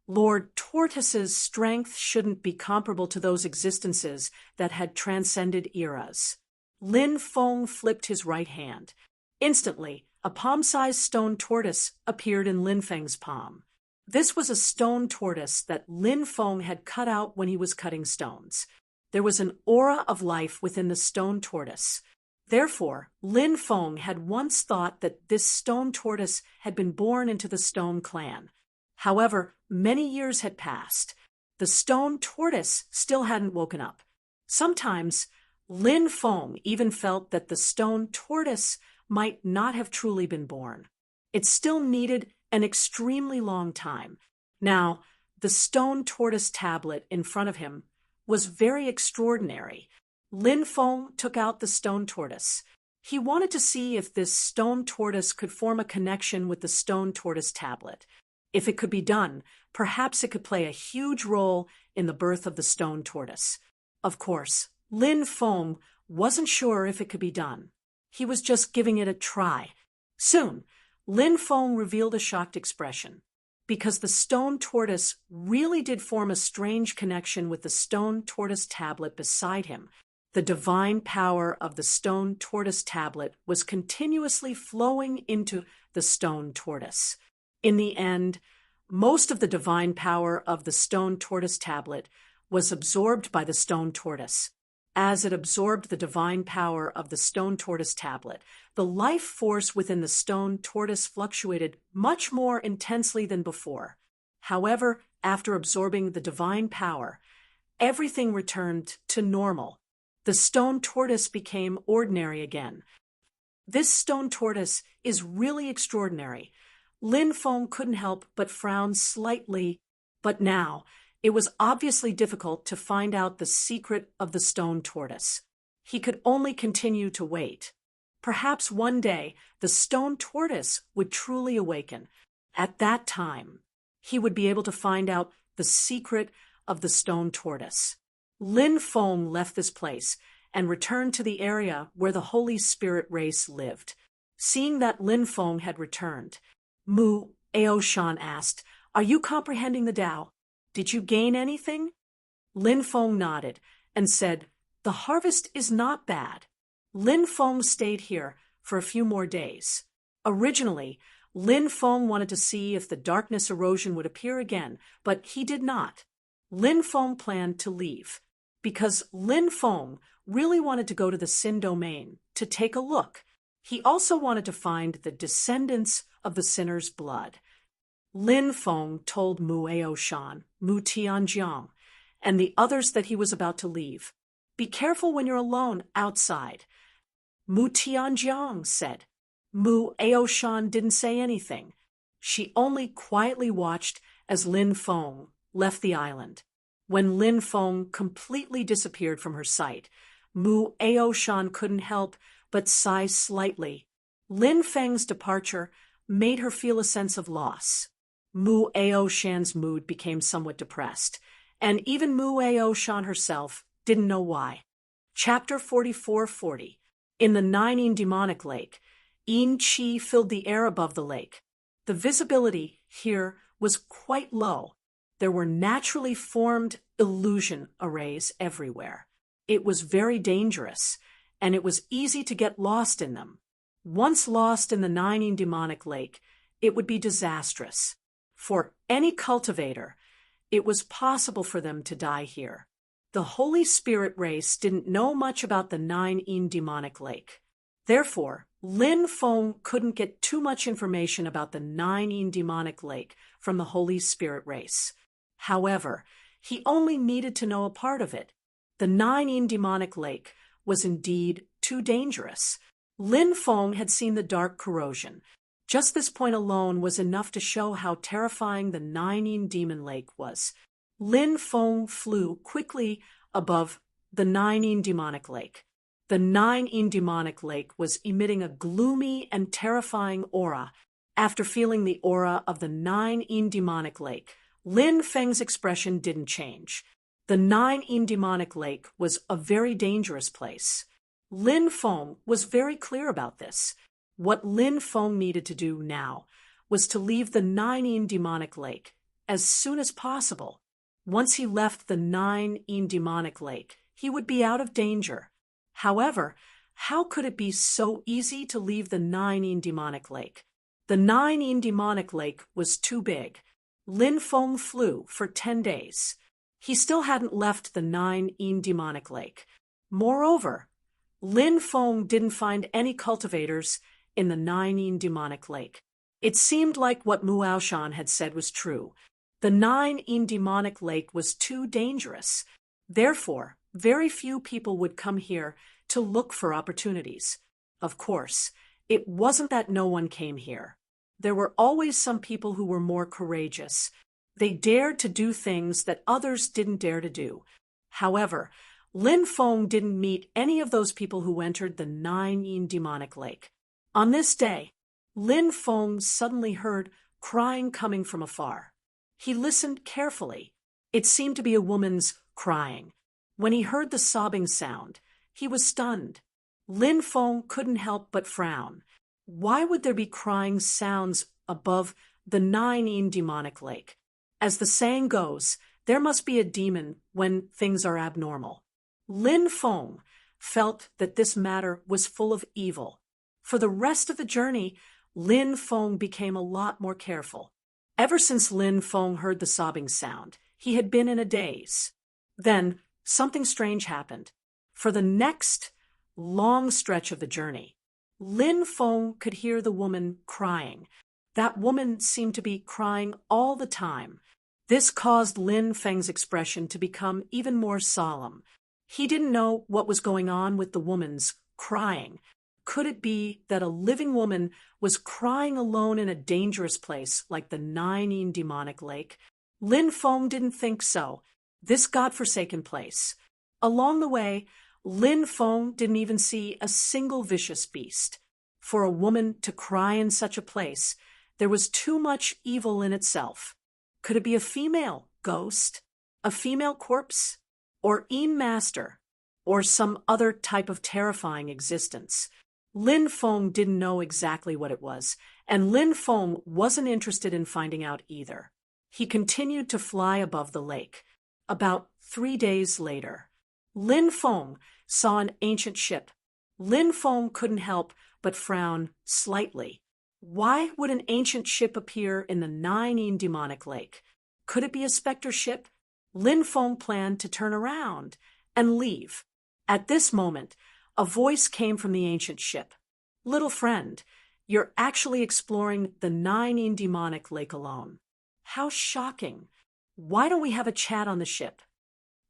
Lord Tortoise's strength shouldn't be comparable to those existences that had transcended eras. Lin Feng flipped his right hand. Instantly, a palm-sized stone tortoise appeared in Lin Feng's palm. This was a stone tortoise that Lin Feng had cut out when he was cutting stones. There was an aura of life within the stone tortoise. Therefore, Lin Feng had once thought that this stone tortoise had been born into the stone clan. However, many years had passed. The stone tortoise still hadn't woken up. Sometimes, Lin Feng even felt that the stone tortoise might not have truly been born. It still needed an extremely long time. Now, the stone tortoise tablet in front of him was very extraordinary. Lin Feng took out the stone tortoise. He wanted to see if this stone tortoise could form a connection with the stone tortoise tablet. If it could be done, perhaps it could play a huge role in the birth of the stone tortoise. Of course, Lin Feng wasn't sure if it could be done. He was just giving it a try. Soon, Lin Feng revealed a shocked expression. Because the stone tortoise really did form a strange connection with the stone tortoise tablet beside him, the divine power of the stone tortoise tablet was continuously flowing into the stone tortoise. In the end, most of the divine power of the stone tortoise tablet was absorbed by the stone tortoise. As it absorbed the divine power of the stone tortoise tablet, the life force within the stone tortoise fluctuated much more intensely than before. However, after absorbing the divine power, everything returned to normal. The stone tortoise became ordinary again. This stone tortoise is really extraordinary. Lin Feng couldn't help but frown slightly, but now it was obviously difficult to find out the secret of the stone tortoise. He could only continue to wait. Perhaps one day the stone tortoise would truly awaken. At that time, he would be able to find out the secret of the stone tortoise. Lin Feng left this place and returned to the area where the Holy Spirit race lived. Seeing that Lin Feng had returned, Mu Aoshan asked, "Are you comprehending the Tao? Did you gain anything?" Lin Feng nodded and said, "The harvest is not bad." Lin Feng stayed here for a few more days. Originally, Lin Feng wanted to see if the darkness erosion would appear again, but he did not. Lin Feng planned to leave, because Lin Feng really wanted to go to the Sin domain to take a look. He also wanted to find the descendants of the sinner's blood. Lin Feng told Mu Aoshan, Mu Tianjiang, and the others that he was about to leave. "Be careful when you're alone outside." Mu Tianjiang said. Mu Aoshan didn't say anything. She only quietly watched as Lin Feng left the island. When Lin Feng completely disappeared from her sight, Mu Aoshan couldn't help but sigh slightly. Lin Feng's departure made her feel a sense of loss. Mu Aoshan's mood became somewhat depressed, and even Mu Aoshan herself didn't know why. Chapter 44:40. In the Nining demonic lake, Yin Qi filled the air above the lake. The visibility here was quite low. There were naturally formed illusion arrays everywhere. It was very dangerous, and it was easy to get lost in them. Once lost in the Nining demonic lake, it would be disastrous. For any cultivator, it was possible for them to die here. The Holy Spirit race didn't know much about the Nining demonic lake. Therefore, Lin Feng couldn't get too much information about the Nining demonic lake from the Holy Spirit race. However, he only needed to know a part of it. The Nining demonic lake was indeed too dangerous. Lin Feng had seen the dark corrosion. Just this point alone was enough to show how terrifying the Nining demon lake was. Lin Feng flew quickly above the Nining demonic lake. The Nining demonic lake was emitting a gloomy and terrifying aura. After feeling the aura of the Nining demonic lake, Lin Feng's expression didn't change. The Nine Demonic Lake was a very dangerous place. Lin Feng was very clear about this. What Lin Feng needed to do now was to leave the Nine Demonic Lake as soon as possible. Once he left the Nine Demonic Lake, he would be out of danger. However, how could it be so easy to leave the Nine Demonic Lake? The Nine Demonic Lake was too big. Lin Feng flew for 10 days. He still hadn't left the Nine Demonic Lake. Moreover, Lin Feng didn't find any cultivators in the Nine Demonic Lake. It seemed like what Muao Shan had said was true. The Nine Demonic Lake was too dangerous. Therefore, very few people would come here to look for opportunities. Of course, it wasn't that no one came here. There were always some people who were more courageous. They dared to do things that others didn't dare to do. However, Lin Feng didn't meet any of those people who entered the Nine Demonic Lake. On this day, Lin Feng suddenly heard crying coming from afar. He listened carefully. It seemed to be a woman's crying. When he heard the sobbing sound, he was stunned. Lin Feng couldn't help but frown. Why would there be crying sounds above the Nine Demonic Lake? As the saying goes, there must be a demon when things are abnormal. Lin Feng felt that this matter was full of evil. For the rest of the journey, Lin Feng became a lot more careful. Ever since Lin Feng heard the sobbing sound, he had been in a daze. Then, something strange happened. For the next long stretch of the journey, Lin Feng could hear the woman crying. That woman seemed to be crying all the time. This caused Lin Feng's expression to become even more solemn. He didn't know what was going on with the woman's crying. Could it be that a living woman was crying alone in a dangerous place like the Nine Demonic Lake? Lin Feng didn't think so. This godforsaken place. Along the way, Lin Feng didn't even see a single vicious beast. For a woman to cry in such a place, there was too much evil in itself. Could it be a female ghost, a female corpse, or master, or some other type of terrifying existence? Lin Feng didn't know exactly what it was, and Lin Feng wasn't interested in finding out either. He continued to fly above the lake. About 3 days later, Lin Feng saw an ancient ship. Lin Feng couldn't help but frown slightly. Why would an ancient ship appear in the Nine Demonic Lake? Could it be a specter ship? Lin Feng planned to turn around and leave. At this moment, a voice came from the ancient ship. "Little friend, you're actually exploring the Nine Demonic Lake alone. How shocking. Why don't we have a chat on the ship?"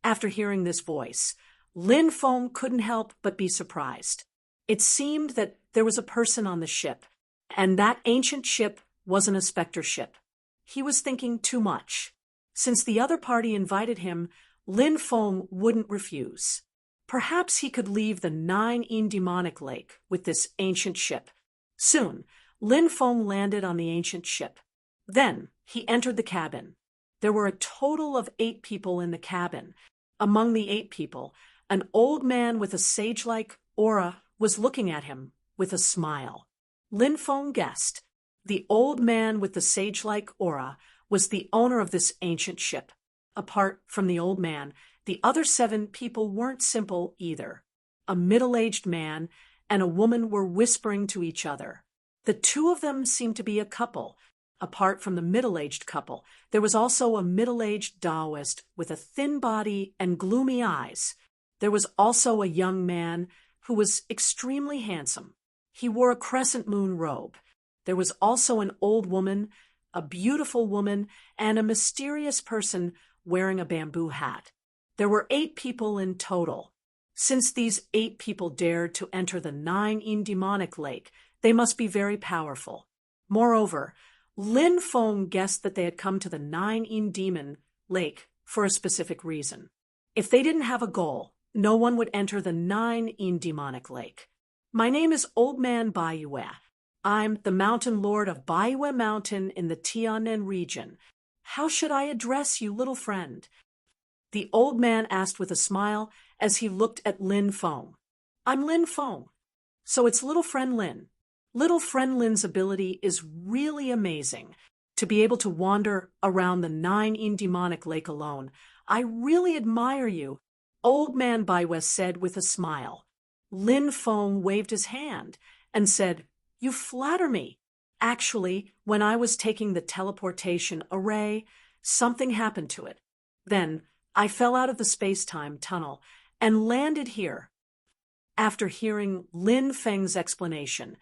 After hearing this voice, Lin Feng couldn't help but be surprised. It seemed that there was a person on the ship, and that ancient ship wasn't a specter ship. He was thinking too much. Since the other party invited him, Lin Feng wouldn't refuse. Perhaps he could leave the Nine Demonic Lake with this ancient ship. Soon, Lin Feng landed on the ancient ship. Then, he entered the cabin. There were a total of 8 people in the cabin. Among the 8 people, an old man with a sage-like aura was looking at him with a smile. Lin Feng guessed. The old man with the sage-like aura was the owner of this ancient ship. Apart from the old man, the other 7 people weren't simple either. A middle-aged man and a woman were whispering to each other. The 2 of them seemed to be a couple. Apart from the middle-aged couple, there was also a middle-aged Taoist with a thin body and gloomy eyes. There was also a young man who was extremely handsome. He wore a crescent moon robe. There was also an old woman, a beautiful woman, and a mysterious person wearing a bamboo hat. There were 8 people in total. Since these 8 people dared to enter the Nine Demonic Lake, they must be very powerful. Moreover, Lin Feng guessed that they had come to the Nine Demon Lake for a specific reason. If they didn't have a goal, no one would enter the Nine Demonic Lake. "My name is Old Man Baiyue. I'm the Mountain Lord of Baiyue Mountain in the Tianan region. How should I address you, little friend?" The old man asked with a smile as he looked at Lin Feng. I'm Lin Feng. So it's little friend Lin. Little friend Lin's ability is really amazing. To be able to wander around the 9 demonic lake alone. I really admire you, Old Man Baiwes said with a smile. Lin Feng waved his hand and said, You flatter me. Actually, when I was taking the teleportation array, something happened to it. Then, I fell out of the space-time tunnel and landed here. After hearing Lin Feng's explanation,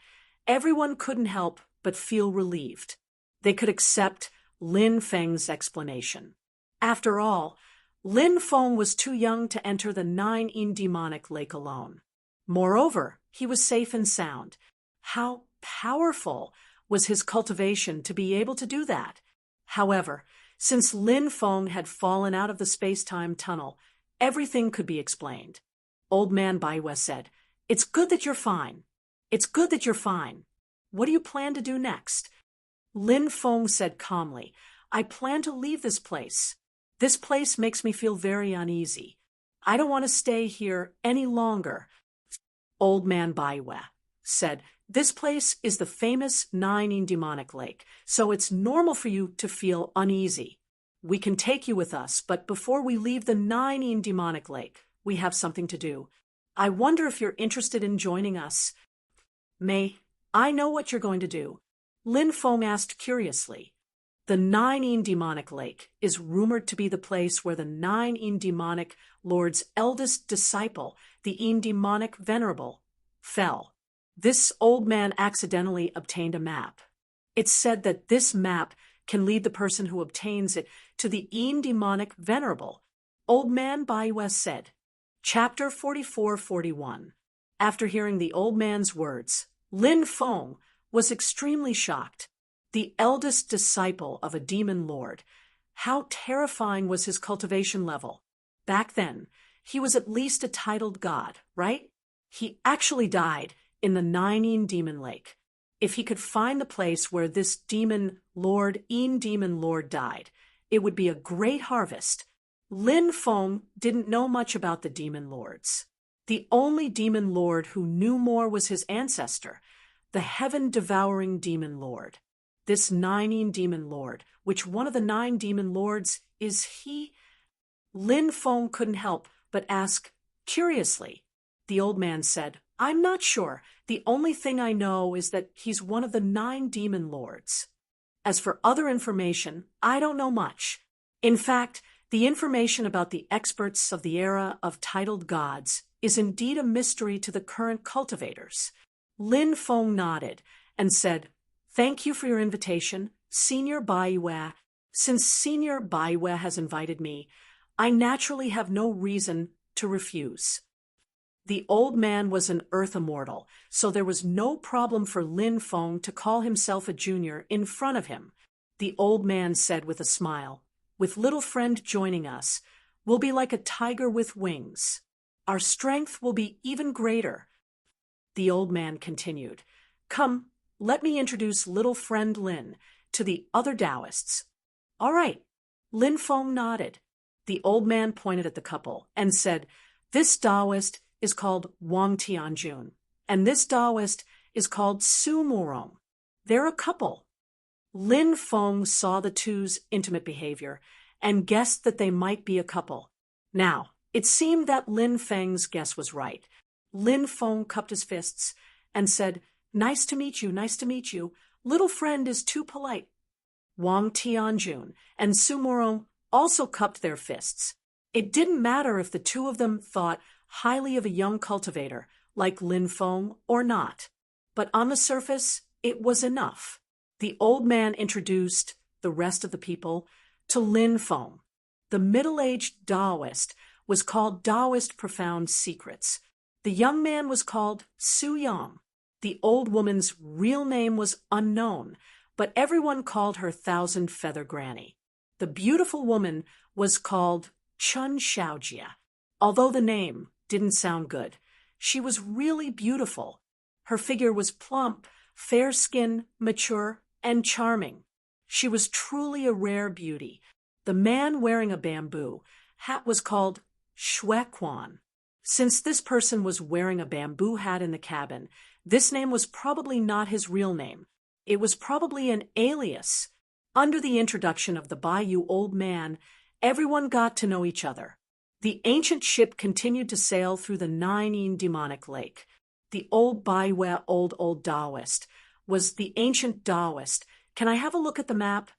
everyone couldn't help but feel relieved. They could accept Lin Feng's explanation. After all, Lin Feng was too young to enter the 9 demonic lake alone. Moreover, he was safe and sound. How powerful was his cultivation to be able to do that? However, since Lin Feng had fallen out of the space-time tunnel, everything could be explained. Old Man Baiwes said, It's good that you're fine. It's good that you're fine. What do you plan to do next? Lin Feng said calmly, I plan to leave this place. This place makes me feel very uneasy. I don't want to stay here any longer. Old Man Baiwes said, This place is the famous 9 demonic lake, so it's normal for you to feel uneasy. We can take you with us, but before we leave the 9 demonic lake, we have something to do. I wonder if you're interested in joining us. May I know what you're going to do? Lin Feng asked curiously. The 9 demonic lake is rumored to be the place where the 9 demonic lord's eldest disciple, the demonic venerable, fell. This old man accidentally obtained a map. It's said that this map can lead the person who obtains it to the demonic venerable. Old Man Baiwes said. Chapter 44-41. After hearing the old man's words, Lin Feng was extremely shocked. The eldest disciple of a demon lord. How terrifying was his cultivation level? Back then, he was at least a titled god, right? He actually died in the 9 demon lake. If he could find the place where this demon lord died, it would be a great harvest. Lin Feng didn't know much about the demon lords. The only demon lord who knew more was his ancestor, the heaven-devouring demon lord. This 9 demon lord, which one of the 9 demon lords is he? Lin Feng couldn't help but ask curiously. The old man said, I'm not sure. The only thing I know is that he's one of the 9 demon lords. As for other information, I don't know much. In fact, the information about the experts of the era of titled gods is indeed a mystery to the current cultivators. Lin Feng nodded and said, Thank you for your invitation, Senior Baiwes. Since Senior Baiwes has invited me, I naturally have no reason to refuse. The old man was an earth immortal, so there was no problem for Lin Feng to call himself a junior in front of him. The old man said with a smile, With little friend joining us, we'll be like a tiger with wings. Our strength will be even greater. The old man continued, Come, let me introduce little friend Lin to the other Taoists. All right. Lin Feng nodded. The old man pointed at the couple and said, This Taoist is called Wang Tianjun, and this Taoist is called Su Murong. They're a couple. Lin Feng saw the two's intimate behavior and guessed that they might be a couple. Now, it seemed that Lin Feng's guess was right. Lin Feng cupped his fists and said, Nice to meet you, nice to meet you. Little friend is too polite. Wang Tianjun and Su Murong also cupped their fists. It didn't matter if the two of them thought highly of a young cultivator, like Lin Feng, or not. But on the surface, it was enough. The old man introduced the rest of the people to Lin Feng. The middle-aged Taoist was called Taoist Profound Secrets. The young man was called Su Yang. The old woman's real name was unknown, but everyone called her Thousand Feather Granny. The beautiful woman was called Chun Xiaojia. Although the name didn't sound good, she was really beautiful. Her figure was plump, fair-skinned, mature, and charming. She was truly a rare beauty. The man wearing a bamboo hat was called Shwekwan. Since this person was wearing a bamboo hat in the cabin, this name was probably not his real name. It was probably an alias. Under the introduction of the Bayou Old Man, everyone got to know each other. The ancient ship continued to sail through the Nine demonic lake. The old Baiwe Old Taoist was the ancient Taoist. Can I have a look at the map?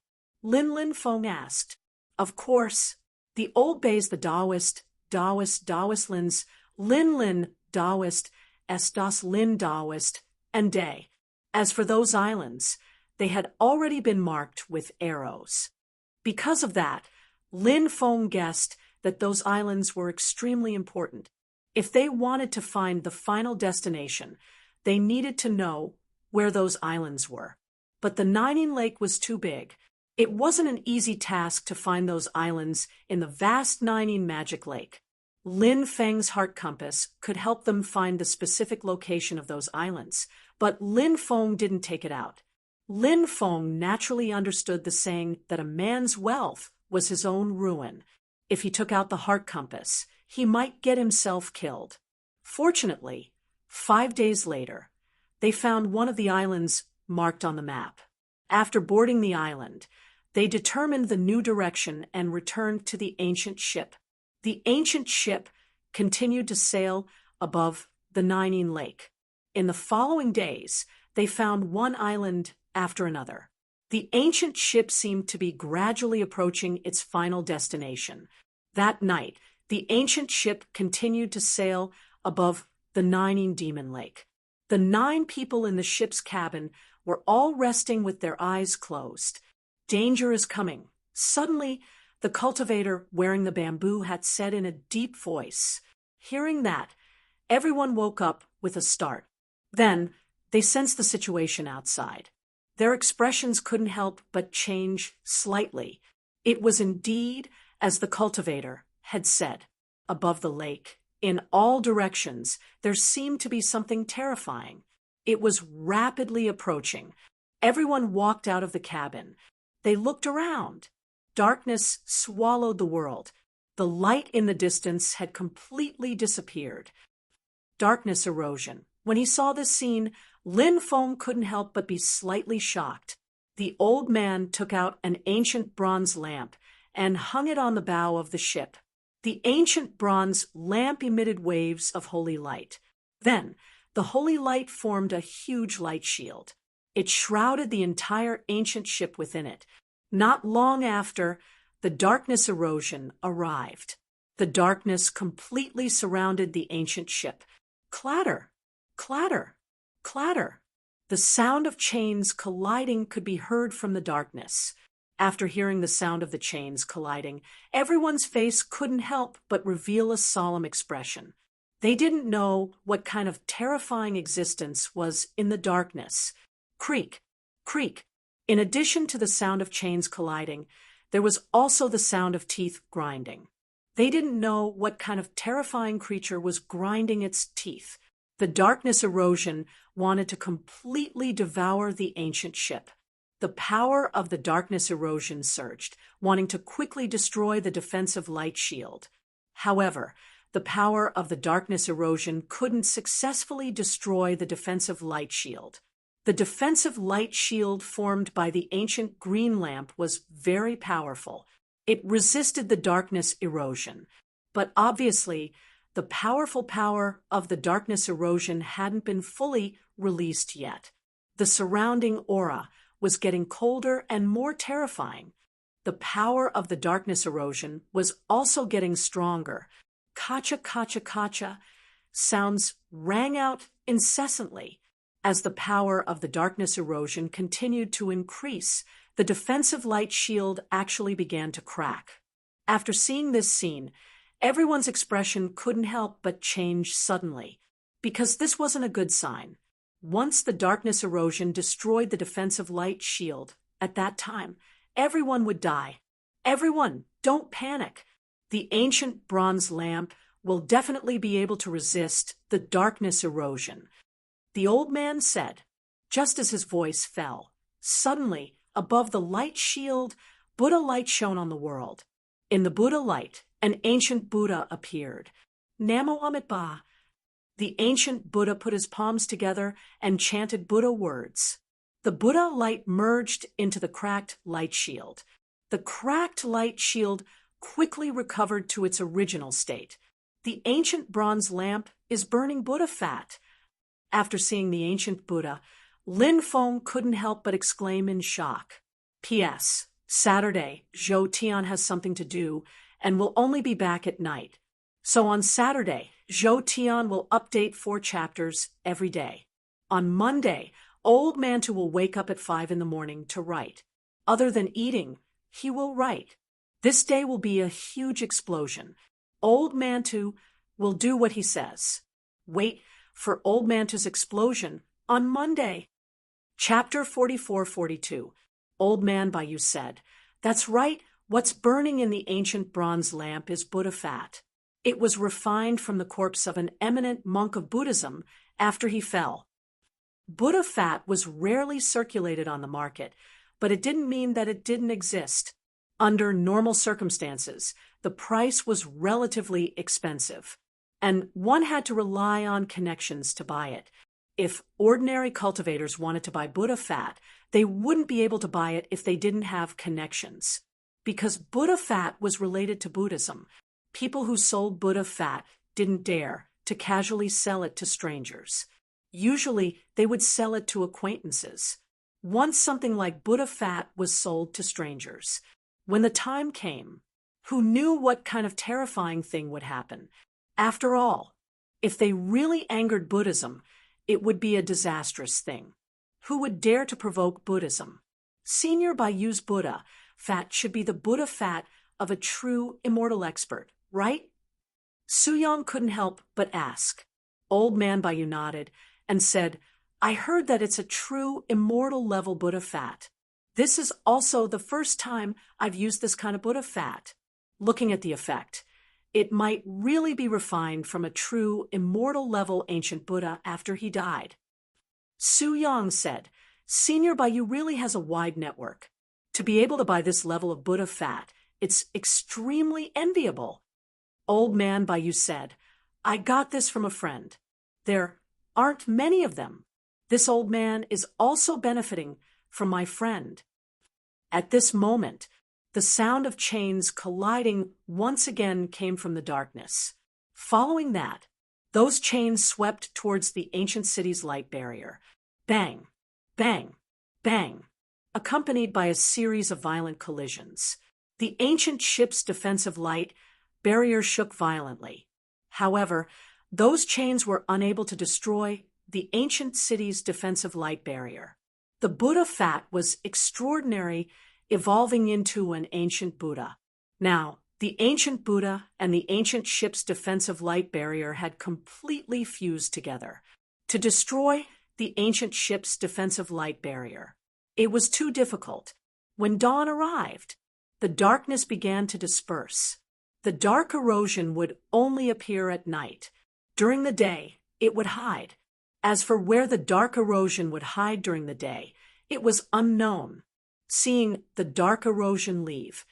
Lin Feng asked. Of course. The old Bay's the Taoist Lins, Lin Taoist, Estos Lin Taoist, and Day. As for those islands, they had already been marked with arrows. Because of that, Lin Feng guessed that those islands were extremely important. If they wanted to find the final destination, they needed to know where those islands were. But the Nining Lake was too big. It wasn't an easy task to find those islands in the vast Nining Magic Lake. Lin Feng's heart compass could help them find the specific location of those islands, but Lin Feng didn't take it out. Lin Feng naturally understood the saying that a man's wealth was his own ruin. If he took out the heart compass, he might get himself killed. Fortunately, 5 days later, they found one of the islands marked on the map. After boarding the island, they determined the new direction and returned to the ancient ship. The ancient ship continued to sail above the Nining Lake. In the following days, they found one island after another. The ancient ship seemed to be gradually approaching its final destination. That night, the ancient ship continued to sail above the Nining Demon Lake. The 9 people in the ship's cabin were all resting with their eyes closed. Danger is coming. Suddenly, the cultivator wearing the bamboo hat said in a deep voice. Hearing that, everyone woke up with a start. Then, they sensed the situation outside. Their expressions couldn't help but change slightly. It was indeed as the cultivator had said. Above the lake, in all directions, there seemed to be something terrifying. It was rapidly approaching. Everyone walked out of the cabin. They looked around. Darkness swallowed the world. The light in the distance had completely disappeared. Darkness erosion. When he saw this scene, Lin Feng couldn't help but be slightly shocked. The old man took out an ancient bronze lamp and hung it on the bow of the ship. The ancient bronze lamp emitted waves of holy light. Then, the holy light formed a huge light shield. It shrouded the entire ancient ship within it. Not long after, the darkness erosion arrived. The darkness completely surrounded the ancient ship. Clatter, clatter, clatter. The sound of chains colliding could be heard from the darkness. After hearing the sound of the chains colliding, everyone's face couldn't help but reveal a solemn expression. They didn't know what kind of terrifying existence was in the darkness. Creak, creak. In addition to the sound of chains colliding, there was also the sound of teeth grinding. They didn't know what kind of terrifying creature was grinding its teeth. The darkness erosion wanted to completely devour the ancient ship. The power of the darkness erosion surged, wanting to quickly destroy the defensive light shield. However, the power of the darkness erosion couldn't successfully destroy the defensive light shield. The defensive light shield formed by the ancient green lamp was very powerful. It resisted the darkness erosion. But obviously, the powerful power of the darkness erosion hadn't been fully released yet. The surrounding aura was getting colder and more terrifying. The power of the darkness erosion was also getting stronger. Kacha, kacha, kacha sounds rang out incessantly. As the power of the darkness erosion continued to increase, the defensive light shield actually began to crack. After seeing this scene, everyone's expression couldn't help but change suddenly, because this wasn't a good sign. Once the darkness erosion destroyed the defensive light shield, at that time, everyone would die. Everyone, don't panic. The ancient bronze lamp will definitely be able to resist the darkness erosion. The old man said, just as his voice fell. Suddenly, above the light shield, Buddha light shone on the world. In the Buddha light, an ancient Buddha appeared. Namo Amitabha. The ancient Buddha put his palms together and chanted Buddha words. The Buddha light merged into the cracked light shield. The cracked light shield quickly recovered to its original state. The ancient bronze lamp is burning Buddha fat. After seeing the ancient Buddha, Lin Feng couldn't help but exclaim in shock. P.S. Saturday, Zhou Tian has something to do and will only be back at night. So on Saturday, Zhou Tian will update 4 chapters every day. On Monday, Old Mantu will wake up at 5 in the morning to write. Other than eating, he will write. This day will be a huge explosion. Old Mantu will do what he says. Wait for Old Mantu's explosion on Monday. Chapter 44-42. Old Man Bayu said, "That's right, what's burning in the ancient bronze lamp is Buddha fat. It was refined from the corpse of an eminent monk of Buddhism after he fell." Buddha fat was rarely circulated on the market, but it didn't mean that it didn't exist. Under normal circumstances, the price was relatively expensive, and one had to rely on connections to buy it. If ordinary cultivators wanted to buy Buddha fat, they wouldn't be able to buy it if they didn't have connections. Because Buddha fat was related to Buddhism, people who sold Buddha fat didn't dare to casually sell it to strangers. Usually, they would sell it to acquaintances. Once something like Buddha fat was sold to strangers. When the time came, who knew what kind of terrifying thing would happen? After all, if they really angered Buddhism, it would be a disastrous thing. Who would dare to provoke Buddhism? Senior Bayu's Buddha fat should be the Buddha fat of a true immortal expert, right? Suyong couldn't help but ask. Old Man Bayu nodded and said, "I heard that it's a true immortal level Buddha fat. This is also the first time I've used this kind of Buddha fat. Looking at the effect, it might really be refined from a true immortal level ancient Buddha after he died." Su Yang said, "Senior Bayu really has a wide network. To be able to buy this level of Buddha fat, it's extremely enviable." Old Man Bayu said, "I got this from a friend. There aren't many of them. This old man is also benefiting from my friend." At this moment, the sound of chains colliding once again came from the darkness. Following that, those chains swept towards the ancient city's light barrier. Bang, bang, bang, accompanied by a series of violent collisions. The ancient ship's defensive light barrier shook violently. However, those chains were unable to destroy the ancient city's defensive light barrier. The Buddha fat was extraordinary, evolving into an ancient Buddha. Now, the ancient Buddha and the ancient ship's defensive light barrier had completely fused together to destroy the ancient ship's defensive light barrier. It was too difficult. When dawn arrived, the darkness began to disperse. The dark erosion would only appear at night. During the day, it would hide. As for where the dark erosion would hide during the day, it was unknown. Seeing the dark erosion leave,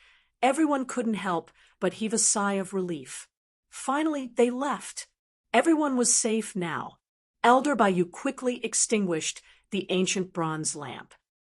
everyone couldn't help but heave a sigh of relief. Finally, they left. Everyone was safe now. Elder Bayu quickly extinguished the ancient bronze lamp.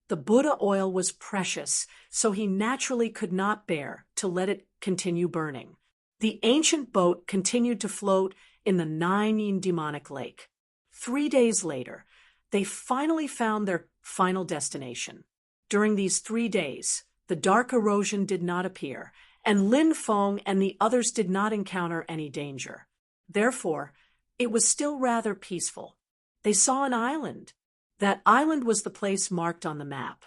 The Buddha oil was precious, so he naturally could not bear to let it continue burning. The ancient boat continued to float in the Nine demonic lake. 3 days later, they finally found their final destination. During these 3 days, the dark erosion did not appear, and Lin Feng and the others did not encounter any danger. Therefore, it was still rather peaceful. They saw an island. That island was the place marked on the map.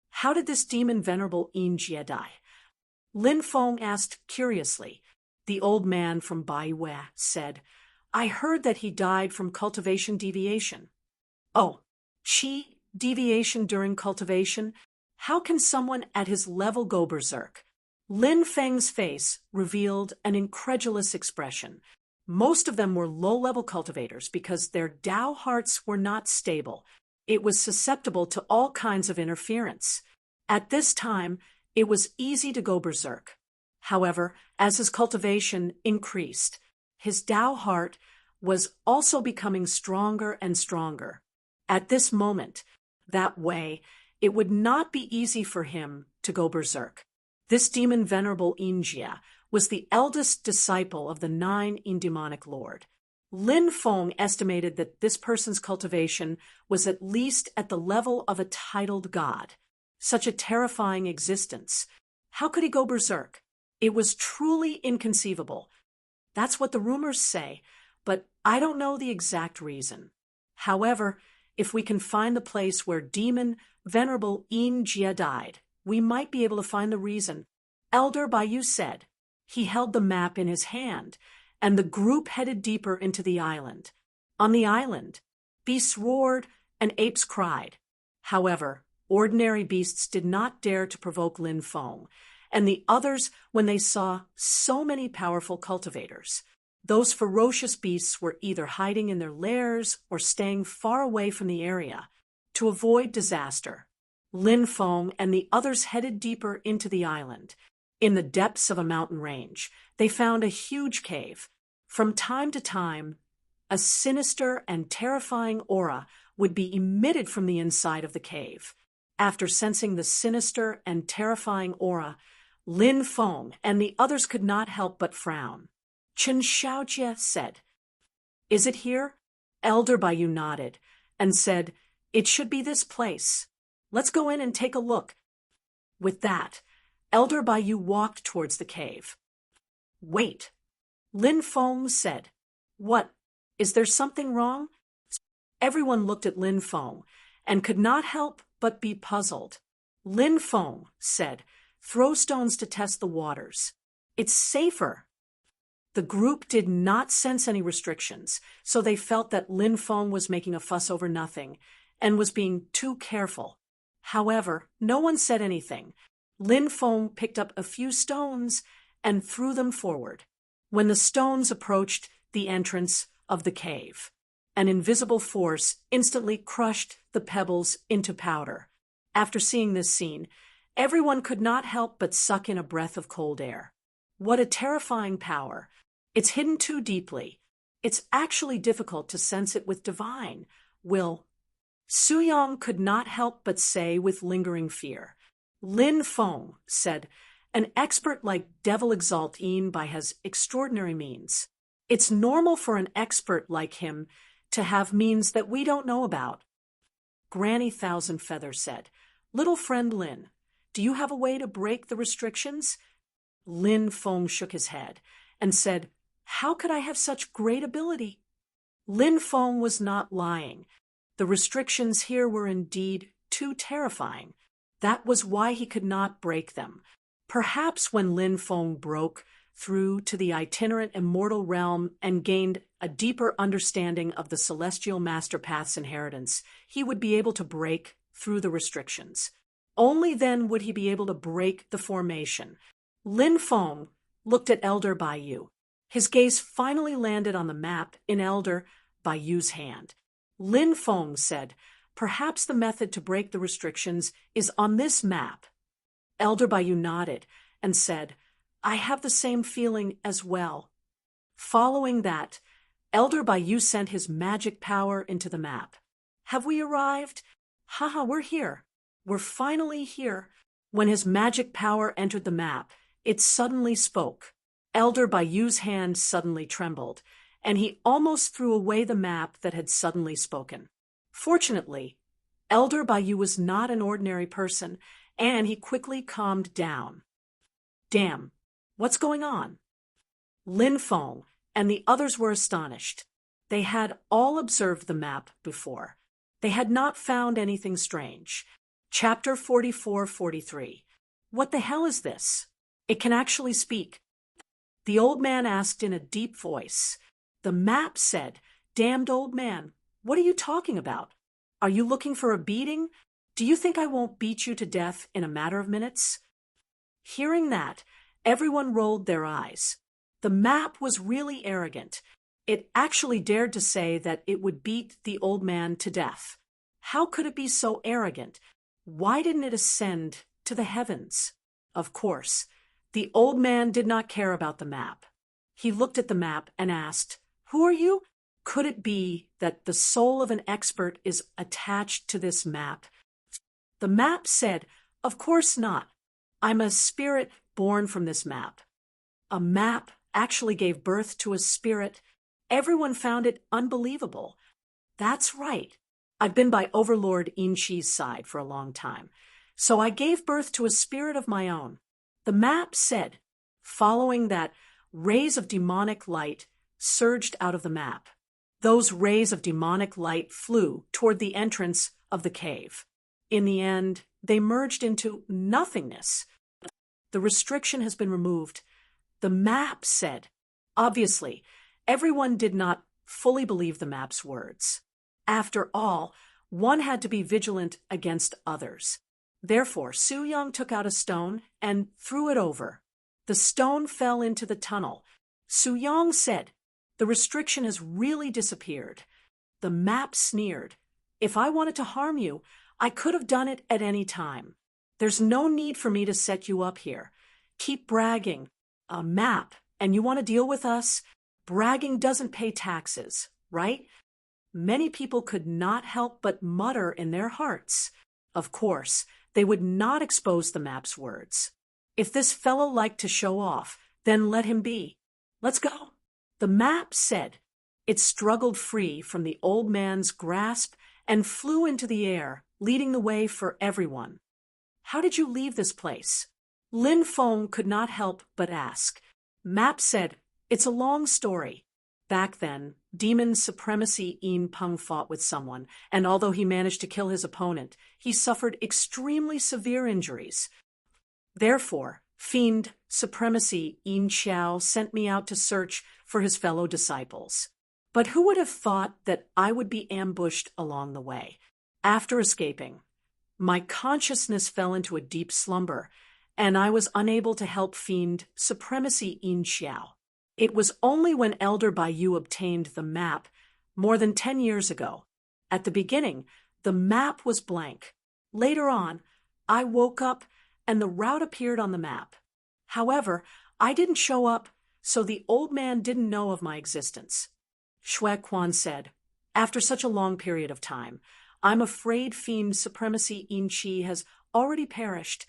How did this demon venerable Yin Jie die? Lin Feng asked curiously. The old man from Baiwei said, "I heard that he died from cultivation deviation." "Oh, qi deviation during cultivation? How can someone at his level go berserk?" Lin Feng's face revealed an incredulous expression. Most of them were low-level cultivators because their Tao hearts were not stable. It was susceptible to all kinds of interference. At this time, it was easy to go berserk. However, as his cultivation increased, his Tao heart was also becoming stronger and stronger. At this moment, that way, it would not be easy for him to go berserk. This demon venerable Injia was the eldest disciple of the 9 demonic lord. Lin Feng estimated that this person's cultivation was at least at the level of a titled god. Such a terrifying existence. How could he go berserk? It was truly inconceivable. That's what the rumors say, but I don't know the exact reason. However, if we can find the place where demon venerable Yin Jia died, we might be able to find the reason. Elder Baiyu said. He held the map in his hand, and the group headed deeper into the island. On the island, beasts roared and apes cried. However, ordinary beasts did not dare to provoke Lin Feng, and the others when they saw so many powerful cultivators. Those ferocious beasts were either hiding in their lairs or staying far away from the area. To avoid disaster, Lin Feng and the others headed deeper into the island. In the depths of a mountain range, they found a huge cave. From time to time, a sinister and terrifying aura would be emitted from the inside of the cave. After sensing the sinister and terrifying aura, Lin Feng and the others could not help but frown. Chen Xiaojie said, "Is it here?" Elder Baiyu nodded and said, "It should be this place. Let's go in and take a look." With that, Elder Baiyu walked towards the cave. "Wait," Lin Feng said. "What? Is there something wrong?" Everyone looked at Lin Feng and could not help but be puzzled. Lin Feng said, "Throw stones to test the waters. It's safer." The group did not sense any restrictions, so they felt that Lin Feng was making a fuss over nothing and was being too careful. However, no one said anything. Lin Feng picked up a few stones and threw them forward. When the stones approached the entrance of the cave, an invisible force instantly crushed the pebbles into powder. After seeing this scene, everyone could not help but suck in a breath of cold air. What a terrifying power! It's hidden too deeply. It's actually difficult to sense it with divine will. Suyong could not help but say with lingering fear. Lin Feng said, "An expert like Devil Exalt Yin by has extraordinary means. It's normal for an expert like him to have means that we don't know about." Granny Thousand Feathers said, "Little friend Lin, do you have a way to break the restrictions?" Lin Feng shook his head and said, "How could I have such great ability?" Lin Feng was not lying. The restrictions here were indeed too terrifying. That was why he could not break them. Perhaps when Lin Feng broke through to the itinerant immortal realm and gained a deeper understanding of the celestial master path's inheritance, he would be able to break through the restrictions. Only then would he be able to break the formation. Lin Feng looked at Elder Baiyu. His gaze finally landed on the map in Elder Baiyu's hand. Lin Feng said, "Perhaps the method to break the restrictions is on this map." Elder Baiyu nodded and said, "I have the same feeling as well." Following that, Elder Baiyu sent his magic power into the map. "Have we arrived? Haha, we're here. We're finally here." When his magic power entered the map, it suddenly spoke. Elder Baiyu's hand suddenly trembled, and he almost threw away the map that had suddenly spoken. Fortunately, Elder Baiyu was not an ordinary person, and he quickly calmed down. "Damn, what's going on?" Lin Feng and the others were astonished. They had all observed the map before. They had not found anything strange. Chapter 44-43. What the hell is this? It can actually speak. The old man asked in a deep voice. The map said, "Damned old man, what are you talking about? Are you looking for a beating? Do you think I won't beat you to death in a matter of minutes?" Hearing that, everyone rolled their eyes. The map was really arrogant. It actually dared to say that it would beat the old man to death. How could it be so arrogant? Why didn't it ascend to the heavens? Of course, The old man did not care about the map. He looked at the map and asked, "Who are you?" Could it be that the soul of an expert is attached to this map? The map said, "Of course not. I'm a spirit born from this map." A map actually gave birth to a spirit. Everyone found it unbelievable. That's right. I've been by Overlord Inchi's side for a long time, so I gave birth to a spirit of my own. The map said, following that, rays of demonic light surged out of the map. Those rays of demonic light flew toward the entrance of the cave. In the end, they merged into nothingness. The restriction has been removed. The map said. Obviously, everyone did not fully believe the map's words. After all, one had to be vigilant against others. Therefore, Su Yung took out a stone and threw it over. The stone fell into the tunnel. Su Yung said, "The restriction has really disappeared." The map sneered, "If I wanted to harm you, I could have done it at any time. There's no need for me to set you up here. Keep bragging. A map, and you want to deal with us? Bragging doesn't pay taxes, right?" Many people could not help but mutter in their hearts. Of course, they would not expose the map's words. If this fellow liked to show off, then let him be. Let's go. The map said. It struggled free from the old man's grasp and flew into the air, leading the way for everyone. "How did you leave this place?" Lin Feng could not help but ask. Map said, "It's a long story. Back then, demon supremacy Yin Peng fought with someone, and although he managed to kill his opponent, he suffered extremely severe injuries. Therefore, fiend supremacy Yin Xiao sent me out to search for his fellow disciples. But who would have thought that I would be ambushed along the way? After escaping, my consciousness fell into a deep slumber, and I was unable to help fiend supremacy Yin Xiao. It was only when Elder Baiyu obtained the map more than 10 years ago. At the beginning, the map was blank. Later on, I woke up and the route appeared on the map. However, I didn't show up, so the old man didn't know of my existence." Xue Quan said, "After such a long period of time, I'm afraid fiend supremacy Yin Qi has already perished."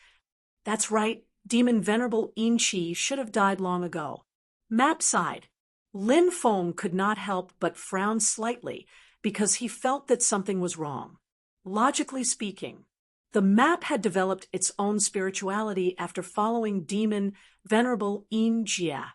"That's right, demon venerable Yin Qi should have died long ago." Map sighed. Lin Feng could not help but frown slightly because he felt that something was wrong. Logically speaking, the map had developed its own spirituality after following demon venerable Yin Jia.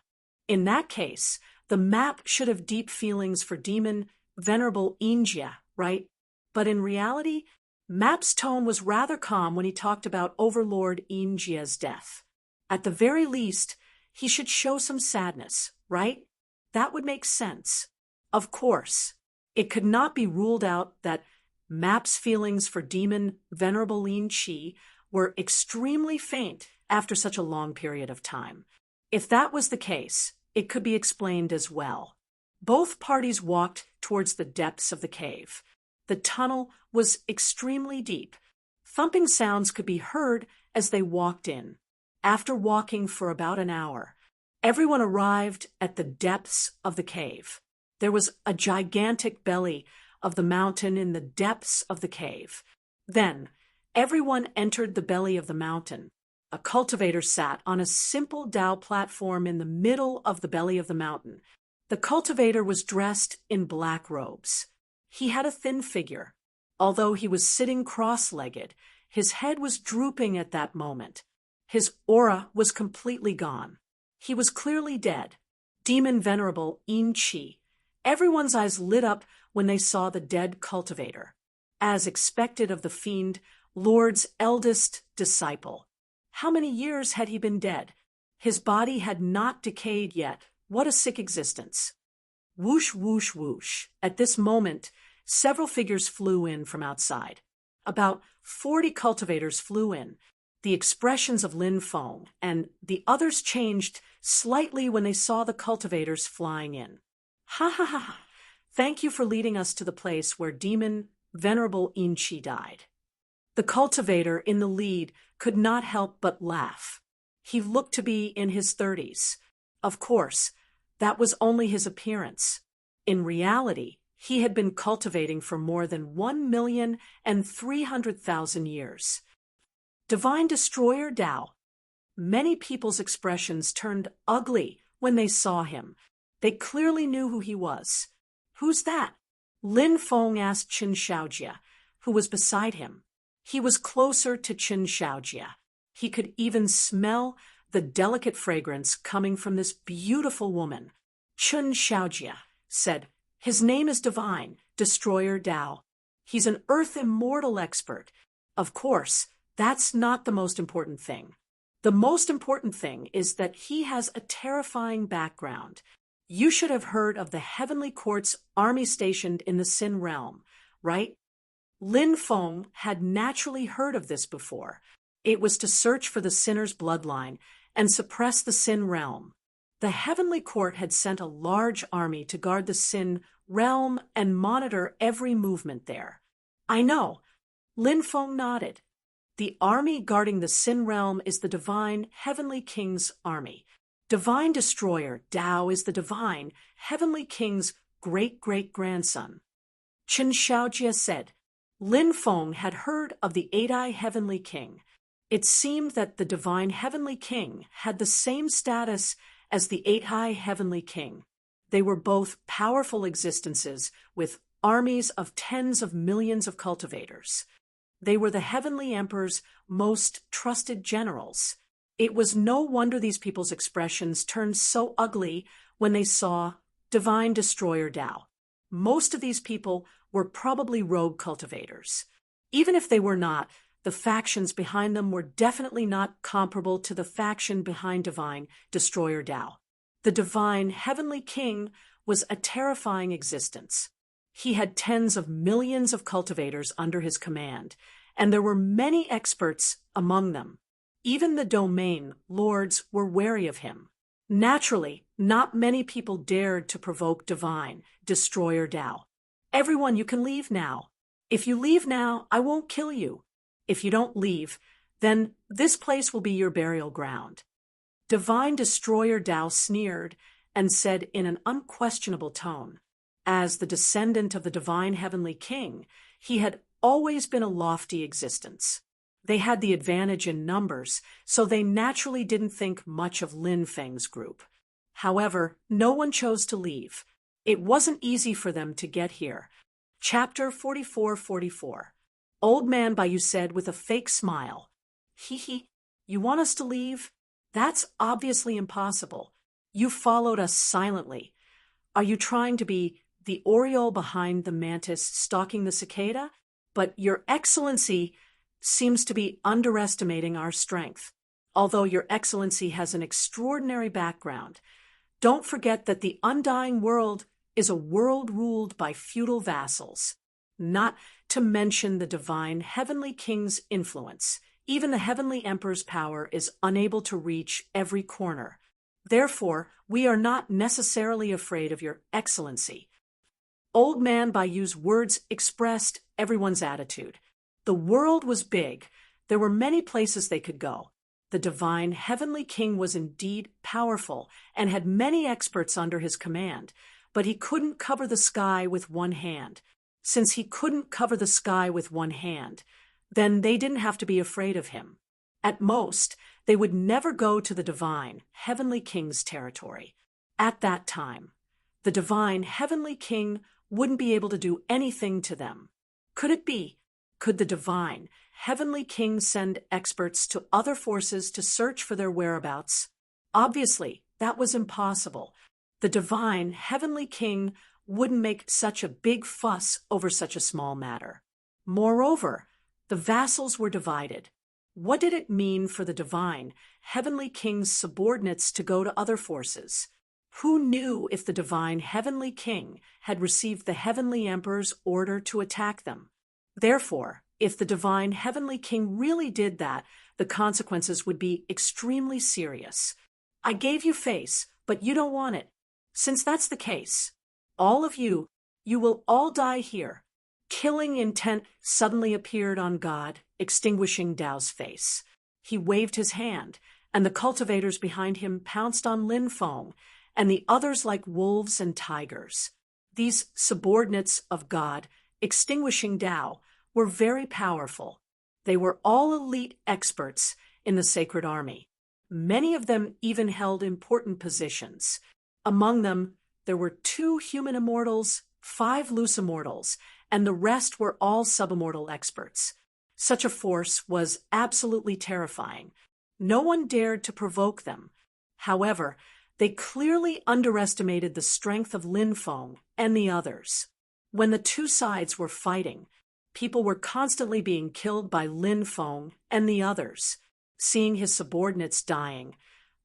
In that case, the map should have deep feelings for demon venerable Yin Jia, right? But in reality, Map's tone was rather calm when he talked about Overlord Yin Jia's death. At the very least, he should show some sadness, right? That would make sense. Of course, it could not be ruled out that Map's feelings for demon venerable Yin Qi were extremely faint after such a long period of time. If that was the case, it could be explained as well. Both parties walked towards the depths of the cave. The tunnel was extremely deep. Thumping sounds could be heard as they walked in. After walking for about an hour, everyone arrived at the depths of the cave. There was a gigantic belly of the mountain in the depths of the cave. Then, everyone entered the belly of the mountain. A cultivator sat on a simple dowel platform in the middle of the belly of the mountain. The cultivator was dressed in black robes. He had a thin figure. Although he was sitting cross-legged, his head was drooping at that moment. His aura was completely gone. He was clearly dead. Demon venerable Yin Qi. Everyone's eyes lit up when they saw the dead cultivator. As expected of the fiend, Lord's eldest disciple. How many years had he been dead? His body had not decayed yet. What a sick existence. Whoosh, whoosh, whoosh. At this moment, several figures flew in from outside. About 40 cultivators flew in. The expressions of Lin Feng and the others changed slightly when they saw the cultivators flying in. "Ha ha ha ha! Thank you for leading us to the place where demon venerable Yin Qi died." The cultivator in the lead could not help but laugh. He looked to be in his 30s. Of course, that was only his appearance. In reality, he had been cultivating for more than 1,300,000 years. Divine Destroyer Tao. Many people's expressions turned ugly when they saw him. They clearly knew who he was. Who's that? Lin Feng asked Qin Shaojia, who was beside him. He was closer to Qin Shaojia. He could even smell the delicate fragrance coming from this beautiful woman. Qin Shaojia said, "His name is Divine Destroyer Tao. He's an Earth Immortal expert. Of course, that's not the most important thing. The most important thing is that he has a terrifying background. You should have heard of the Heavenly Court's army stationed in the Sin realm, right?" Lin Feng had naturally heard of this before. It was to search for the sinner's bloodline and suppress the Sin realm. The Heavenly Court had sent a large army to guard the Sin realm and monitor every movement there. "I know." Lin Feng nodded. "The army guarding the Sin realm is the Divine Heavenly King's army. Divine Destroyer Tao is the Divine Heavenly King's great-great-grandson." Qin Shaojia said. Lin Feng had heard of the Eight-Eye Heavenly King. It seemed that the Divine Heavenly King had the same status as the Eight-Eye Heavenly King. They were both powerful existences with armies of tens of millions of cultivators. They were the Heavenly Emperor's most trusted generals. It was no wonder these people's expressions turned so ugly when they saw Divine Destroyer Tao. Most of these people were probably rogue cultivators. Even if they were not, the factions behind them were definitely not comparable to the faction behind Divine Destroyer Tao. The Divine Heavenly King was a terrifying existence. He had tens of millions of cultivators under his command, and there were many experts among them. Even the domain lords were wary of him. Naturally, not many people dared to provoke Divine Destroyer Tao. "Everyone, you can leave now. If you leave now, I won't kill you. If you don't leave, then this place will be your burial ground." Divine Destroyer Tao sneered and said in an unquestionable tone, as the descendant of the Divine Heavenly King, he had always been a lofty existence. They had the advantage in numbers, so they naturally didn't think much of Lin Feng's group. However, no one chose to leave. It wasn't easy for them to get here. Chapter 4444. Old Man Baiyu said with a fake smile, "Hee, you want us to leave? That's obviously impossible. You followed us silently. Are you trying to be the oriole behind the mantis stalking the cicada? But Your Excellency seems to be underestimating our strength. Although Your Excellency has an extraordinary background, don't forget that the undying world is a world ruled by feudal vassals, not to mention the Divine Heavenly King's influence. Even the Heavenly Emperor's power is unable to reach every corner. Therefore, we are not necessarily afraid of Your Excellency." Old Man Baiyu's words expressed everyone's attitude. The world was big. There were many places they could go. The Divine Heavenly King was indeed powerful and had many experts under his command, but he couldn't cover the sky with one hand. Since he couldn't cover the sky with one hand, then they didn't have to be afraid of him. At most, they would never go to the Divine Heavenly King's territory. At that time, the Divine Heavenly King wouldn't be able to do anything to them. Could it be? Could the Divine Heavenly King send experts to other forces to search for their whereabouts? Obviously, that was impossible. The Divine Heavenly King wouldn't make such a big fuss over such a small matter. Moreover, the vassals were divided. What did it mean for the Divine Heavenly King's subordinates to go to other forces? Who knew if the Divine Heavenly King had received the Heavenly Emperor's order to attack them? Therefore, if the Divine Heavenly King really did that, the consequences would be extremely serious. I gave you face, but you don't want it. Since that's the case, all of you will all die here. Killing intent suddenly appeared on God, extinguishing Tao's face. He waved his hand, and the cultivators behind him pounced on Lin Feng and the others like wolves and tigers. These subordinates of God, extinguishing Tao, were very powerful. They were all elite experts in the Sacred Army. Many of them even held important positions. Among them, there were 2 human immortals, 5 loose immortals, and the rest were all subimmortal experts. Such a force was absolutely terrifying. No one dared to provoke them. However, they clearly underestimated the strength of Lin Feng and the others. When the 2 sides were fighting, people were constantly being killed by Lin Feng and the others. Seeing his subordinates dying,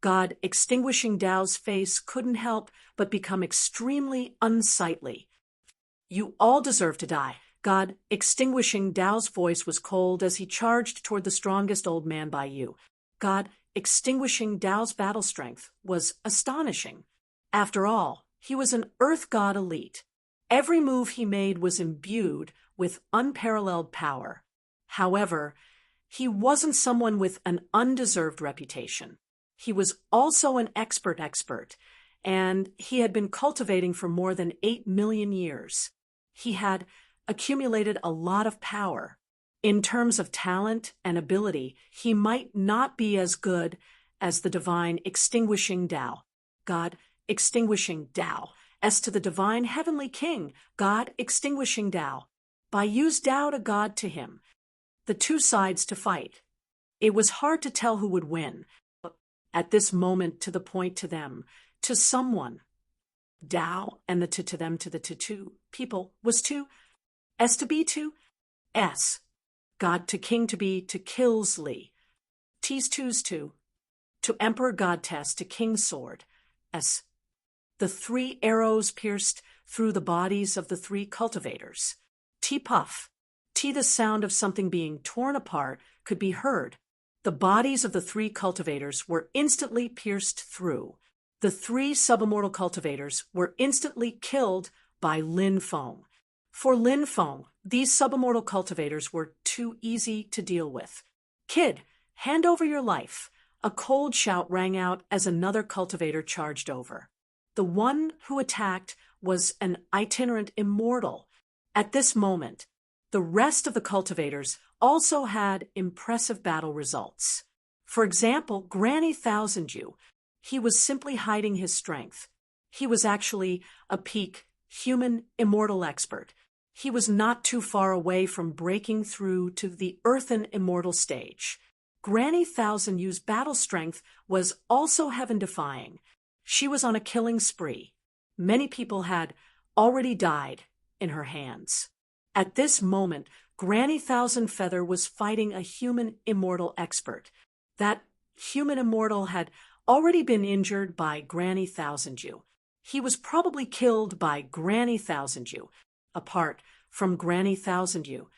God extinguishing Tao's face couldn't help but become extremely unsightly. "You all deserve to die." God extinguishing Tao's voice was cold as he charged toward the strongest old man by you. God extinguishing Tao's battle strength was astonishing. After all, he was an earth god elite. Every move he made was imbued with unparalleled power. However, he wasn't someone with an undeserved reputation. He was also an expert, and he had been cultivating for more than 8 million years. He had accumulated a lot of power. In terms of talent and ability, he might not be as good as the divine extinguishing Tao, God extinguishing Tao, as to the divine heavenly king, God extinguishing Tao. By use Tao to God to him, the 2 sides to fight. It was hard to tell who would win. At this moment, to the point to them, to someone, Tao, and the to them to the to people was to S to be to S. God to king to be to kills Li. T's to's to emperor God test to king's sword S. The 3 arrows pierced through the bodies of the 3 cultivators. T puff. T the sound of something being torn apart could be heard. The bodies of the 3 cultivators were instantly pierced through. The 3 subimmortal cultivators were instantly killed by Lin Feng. For Lin Feng, these subimmortal cultivators were too easy to deal with. "Kid, hand over your life." A cold shout rang out as another cultivator charged over. The one who attacked was an itinerant immortal. At this moment, the rest of the cultivators also had impressive battle results. For example, Granny Thousand-You. He was simply hiding his strength. He was actually a peak human immortal expert. He was not too far away from breaking through to the earthen immortal stage. Granny Thousand-You's battle strength was also heaven-defying. She was on a killing spree. Many people had already died in her hands. At this moment, Granny Thousand Feather was fighting a human immortal expert. That human immortal had already been injured by Granny Thousand-You. He was probably killed by Granny Thousand-You. Apart from Granny Thousand-You,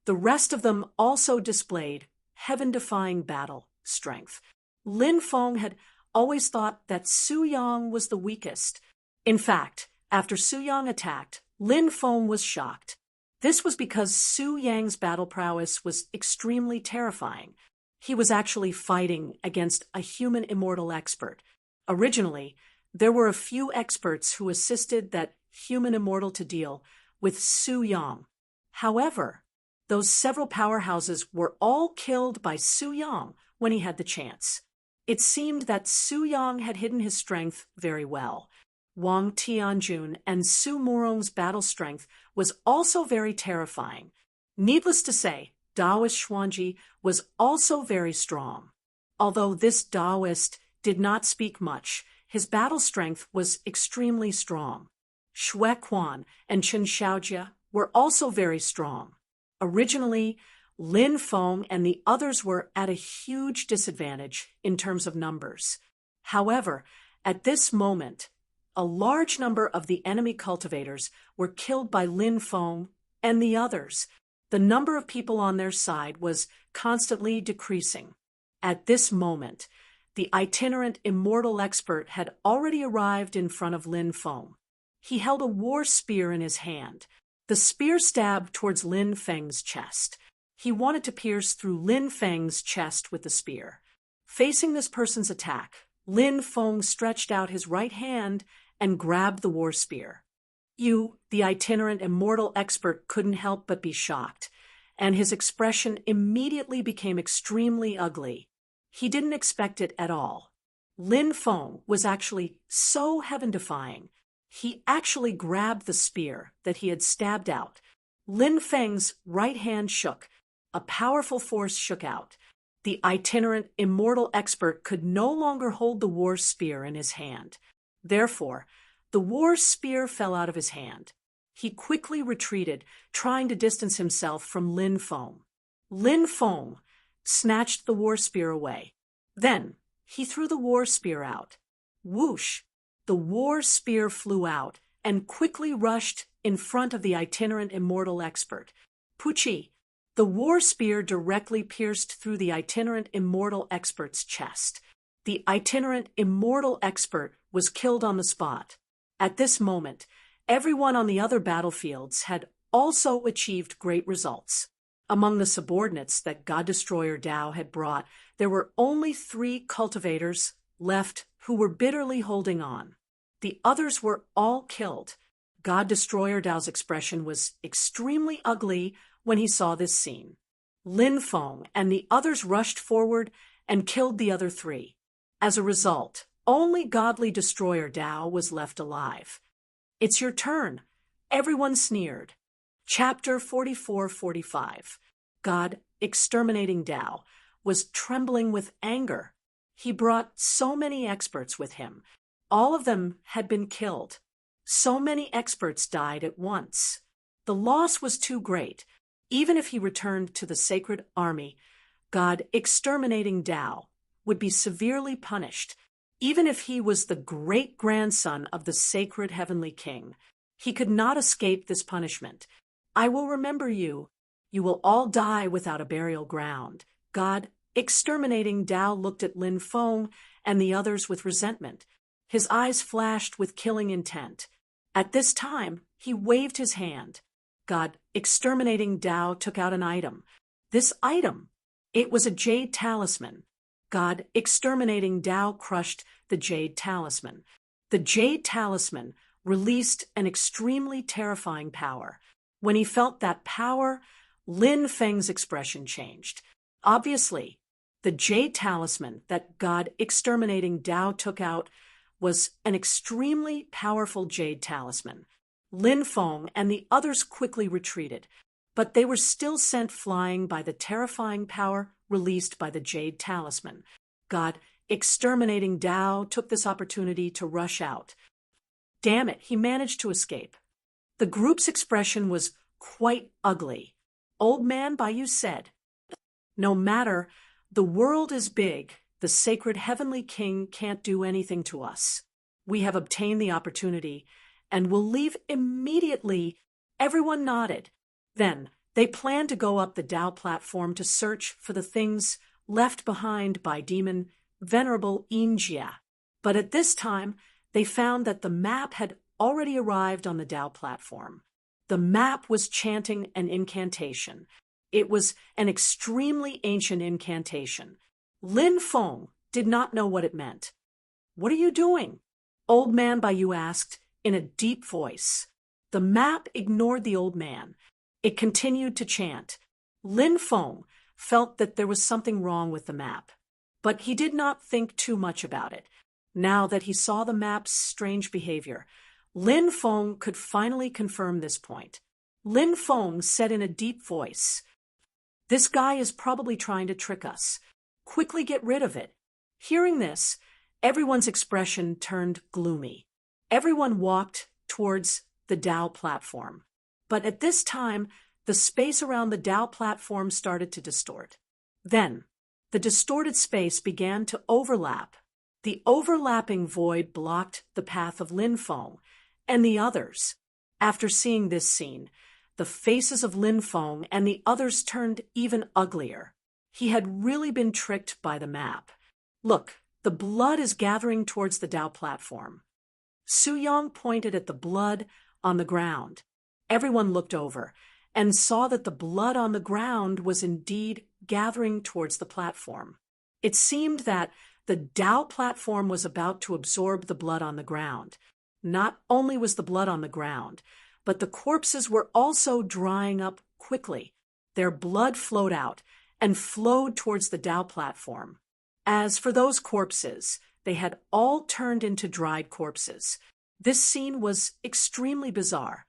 the rest of them also displayed heaven-defying battle strength. Lin Feng had always thought that Su Yang was the weakest. In fact, after Su Yang attacked, Lin Feng was shocked. This was because Su Yang's battle prowess was extremely terrifying. He was actually fighting against a human immortal expert. Originally, there were a few experts who assisted that human immortal to deal with Su Yang. However, those several powerhouses were all killed by Su Yang when he had the chance. It seemed that Su Yang had hidden his strength very well. Wang Tianjun and Su Murong's battle strength was also very terrifying. Needless to say, Taoist Xuanji was also very strong. Although this Taoist did not speak much, his battle strength was extremely strong. Xue Quan and Chen Xiaojia were also very strong. Originally, Lin Feng and the others were at a huge disadvantage in terms of numbers. However, at this moment, a large number of the enemy cultivators were killed by Lin Feng and the others. The number of people on their side was constantly decreasing. At this moment, the itinerant immortal expert had already arrived in front of Lin Feng. He held a war spear in his hand. The spear stabbed towards Lin Feng's chest. He wanted to pierce through Lin Feng's chest with the spear. Facing this person's attack, Lin Feng stretched out his right hand and grabbed the war spear. The itinerant immortal expert, couldn't help but be shocked, and his expression immediately became extremely ugly. He didn't expect it at all. Lin Feng was actually so heaven-defying. He actually grabbed the spear that he had stabbed out. Lin Feng's right hand shook. A powerful force shook out. The itinerant immortal expert could no longer hold the war spear in his hand. Therefore, the war spear fell out of his hand. He quickly retreated, trying to distance himself from Lin Feng. Lin Feng snatched the war spear away. Then, he threw the war spear out. Whoosh! The war spear flew out and quickly rushed in front of the itinerant immortal expert. Pucci! The war spear directly pierced through the itinerant immortal expert's chest. The itinerant immortal expert was killed on the spot. At this moment, everyone on the other battlefields had also achieved great results. Among the subordinates that God Destroyer Dao had brought, there were only 3 cultivators left who were bitterly holding on. The others were all killed. God Destroyer Dao's expression was extremely ugly when he saw this scene. Lin Feng and the others rushed forward and killed the other 3. As a result, only Godly Destroyer Dao was left alive. It's your turn. Everyone sneered. Chapter 44-45. God, exterminating Dao, was trembling with anger. He brought so many experts with him. All of them had been killed. So many experts died at once. The loss was too great. Even if he returned to the sacred army, God, exterminating Dao, would be severely punished. Even if he was the great-grandson of the sacred heavenly king, he could not escape this punishment. I will remember you. You will all die without a burial ground. God, exterminating Dao, looked at Lin Feng and the others with resentment. His eyes flashed with killing intent. At this time, he waved his hand. God, exterminating Dao, took out an item. This item, it was a jade talisman. God, exterminating Dao, crushed the jade talisman. The jade talisman released an extremely terrifying power. When he felt that power, Lin Feng's expression changed. Obviously, the jade talisman that God, exterminating Dao, took out was an extremely powerful jade talisman. Lin Feng and the others quickly retreated, but they were still sent flying by the terrifying power released by the jade talisman. God, exterminating Dao, took this opportunity to rush out. Damn it, he managed to escape. The group's expression was quite ugly. Old Man Baiyu said, "No matter, the world is big. The sacred heavenly king can't do anything to us. We have obtained the opportunity and will leave immediately." Everyone nodded. Then they planned to go up the Dao platform to search for the things left behind by demon Venerable Yinjia. But at this time, they found that the map had already arrived on the Dao platform. The map was chanting an incantation. It was an extremely ancient incantation. Lin Feng did not know what it meant. "What are you doing?" Old Man Baiyu asked in a deep voice. The map ignored the old man. It continued to chant. Lin Feng felt that there was something wrong with the map, but he did not think too much about it. Now that he saw the map's strange behavior, Lin Feng could finally confirm this point. Lin Feng said in a deep voice, "This guy is probably trying to trick us. Quickly get rid of it." Hearing this, everyone's expression turned gloomy. Everyone walked towards the Dao platform. But at this time, the space around the Dao platform started to distort. Then, the distorted space began to overlap. The overlapping void blocked the path of Lin Feng and the others. After seeing this scene, the faces of Lin Feng and the others turned even uglier. He had really been tricked by the map. "Look, the blood is gathering towards the Dao platform." Su Yang pointed at the blood on the ground. Everyone looked over and saw that the blood on the ground was indeed gathering towards the platform. It seemed that the Tao platform was about to absorb the blood on the ground. Not only was the blood on the ground, but the corpses were also drying up quickly. Their blood flowed out and flowed towards the Tao platform. As for those corpses, they had all turned into dried corpses. This scene was extremely bizarre.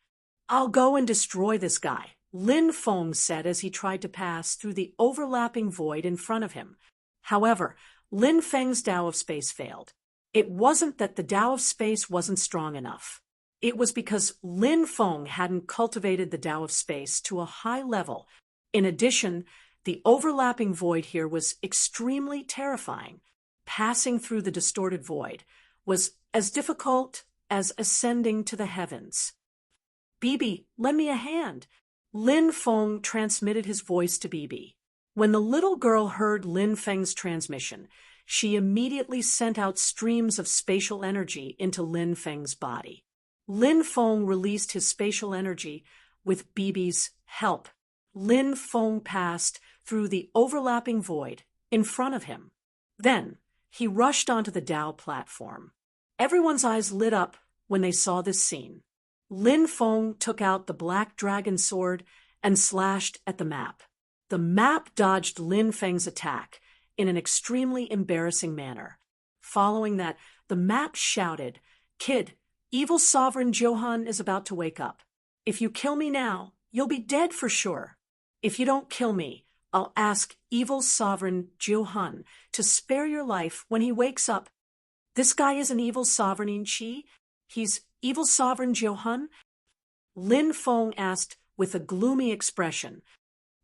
"I'll go and destroy this guy," Lin Feng said as he tried to pass through the overlapping void in front of him. However, Lin Feng's Tao of Space failed. It wasn't that the Tao of Space wasn't strong enough. It was because Lin Feng hadn't cultivated the Tao of Space to a high level. In addition, the overlapping void here was extremely terrifying. Passing through the distorted void was as difficult as ascending to the heavens. "Bibi, lend me a hand." Lin Feng transmitted his voice to Bibi. When the little girl heard Lin Feng's transmission, she immediately sent out streams of spatial energy into Lin Feng's body. Lin Feng released his spatial energy with Bibi's help. Lin Feng passed through the overlapping void in front of him. Then he rushed onto the Tao platform. Everyone's eyes lit up when they saw this scene. Lin Feng took out the black dragon sword and slashed at the map. The map dodged Lin Feng's attack in an extremely embarrassing manner. Following that, the map shouted, "Kid, evil sovereign Johan is about to wake up. If you kill me now, you'll be dead for sure. If you don't kill me, I'll ask evil sovereign Johan to spare your life when he wakes up." "This guy isn't evil sovereign In Chi. He's evil sovereign Johan?" Lin Feng asked with a gloomy expression.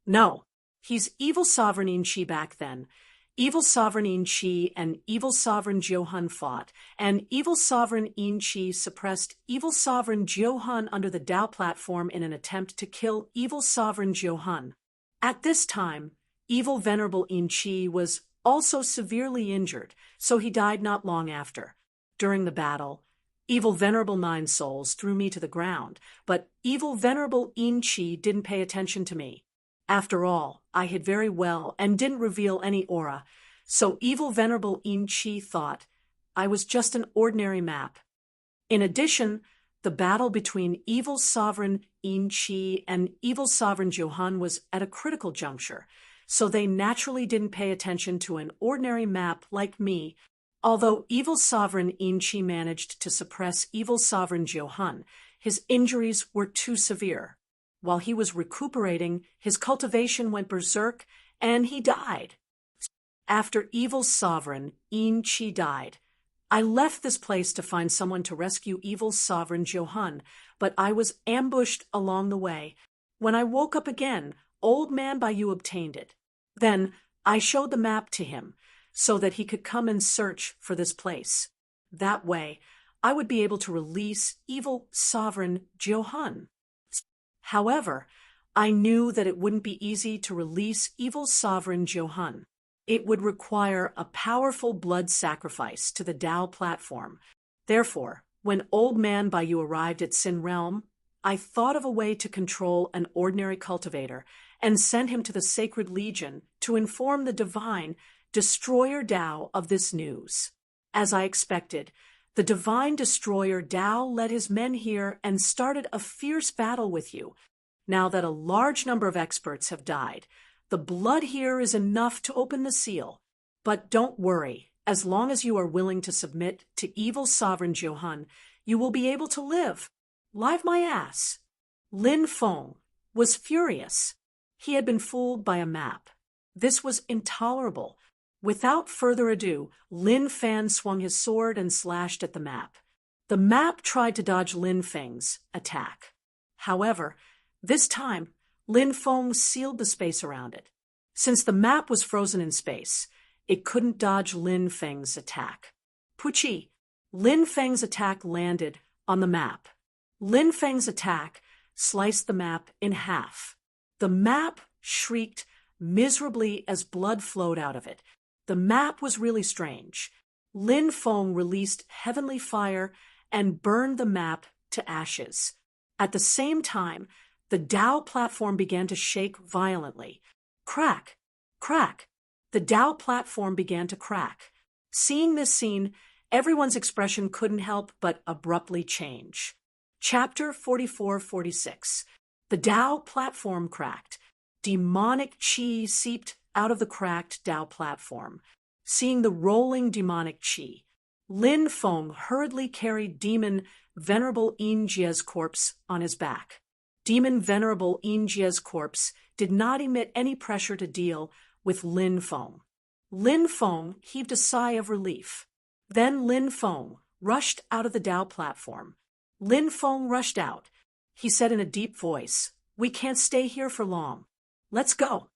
"No, he's evil sovereign In Chi back then. Evil sovereign In Chi and evil sovereign Johan fought, and evil sovereign In Chi suppressed evil sovereign Johan under the Tao platform in an attempt to kill evil sovereign Johan. At this time, evil venerable In Chi was also severely injured, so he died not long after. During the battle, evil venerable Nine Souls threw me to the ground, but evil venerable In Chi didn't pay attention to me. After all, I hid very well and didn't reveal any aura, so evil venerable In Chi thought I was just an ordinary map. In addition, the battle between evil sovereign In Chi and evil sovereign Johan was at a critical juncture, so they naturally didn't pay attention to an ordinary map like me. Although evil sovereign In Chi managed to suppress evil sovereign Johan, his injuries were too severe. While he was recuperating, his cultivation went berserk, and he died. After evil sovereign In Chi died, I left this place to find someone to rescue evil sovereign Johan, but I was ambushed along the way. When I woke up again, Old Man Bayou obtained it. Then I showed the map to him, so that he could come and search for this place. That way, I would be able to release evil sovereign Johan. However, I knew that it wouldn't be easy to release evil sovereign Johan. It would require a powerful blood sacrifice to the Tao platform. Therefore, when Old Man Bayou arrived at Sin Realm, I thought of a way to control an ordinary cultivator and send him to the Sacred Legion to inform the divine Destroyer Tao of this news. As I expected, the divine Destroyer Tao led his men here and started a fierce battle with you. Now that a large number of experts have died, the blood here is enough to open the seal. But don't worry, as long as you are willing to submit to evil sovereign Johan, you will be able to live. Live my ass. Lin Feng was furious. He had been fooled by a map. This was intolerable. Without further ado, Lin Fan swung his sword and slashed at the map. The map tried to dodge Lin Feng's attack. However, this time, Lin Feng sealed the space around it. Since the map was frozen in space, it couldn't dodge Lin Feng's attack. Puchi, Lin Feng's attack landed on the map. Lin Feng's attack sliced the map in half. The map shrieked miserably as blood flowed out of it. The map was really strange. Lin Feng released heavenly fire and burned the map to ashes. At the same time, the Tao platform began to shake violently. Crack, crack. The Dao platform began to crack. Seeing this scene, everyone's expression couldn't help but abruptly change. Chapter 44-46. The Dao platform cracked. Demonic chi seeped out of the cracked Dao platform. Seeing the rolling demonic chi, Lin Feng hurriedly carried Demon Venerable Yin Jie's corpse on his back. Demon Venerable Yin Jie's corpse did not emit any pressure to deal with Lin Feng. Lin Feng heaved a sigh of relief. Then Lin Feng rushed out of the Dao platform. Lin Feng rushed out. He said in a deep voice, "We can't stay here for long. Let's go."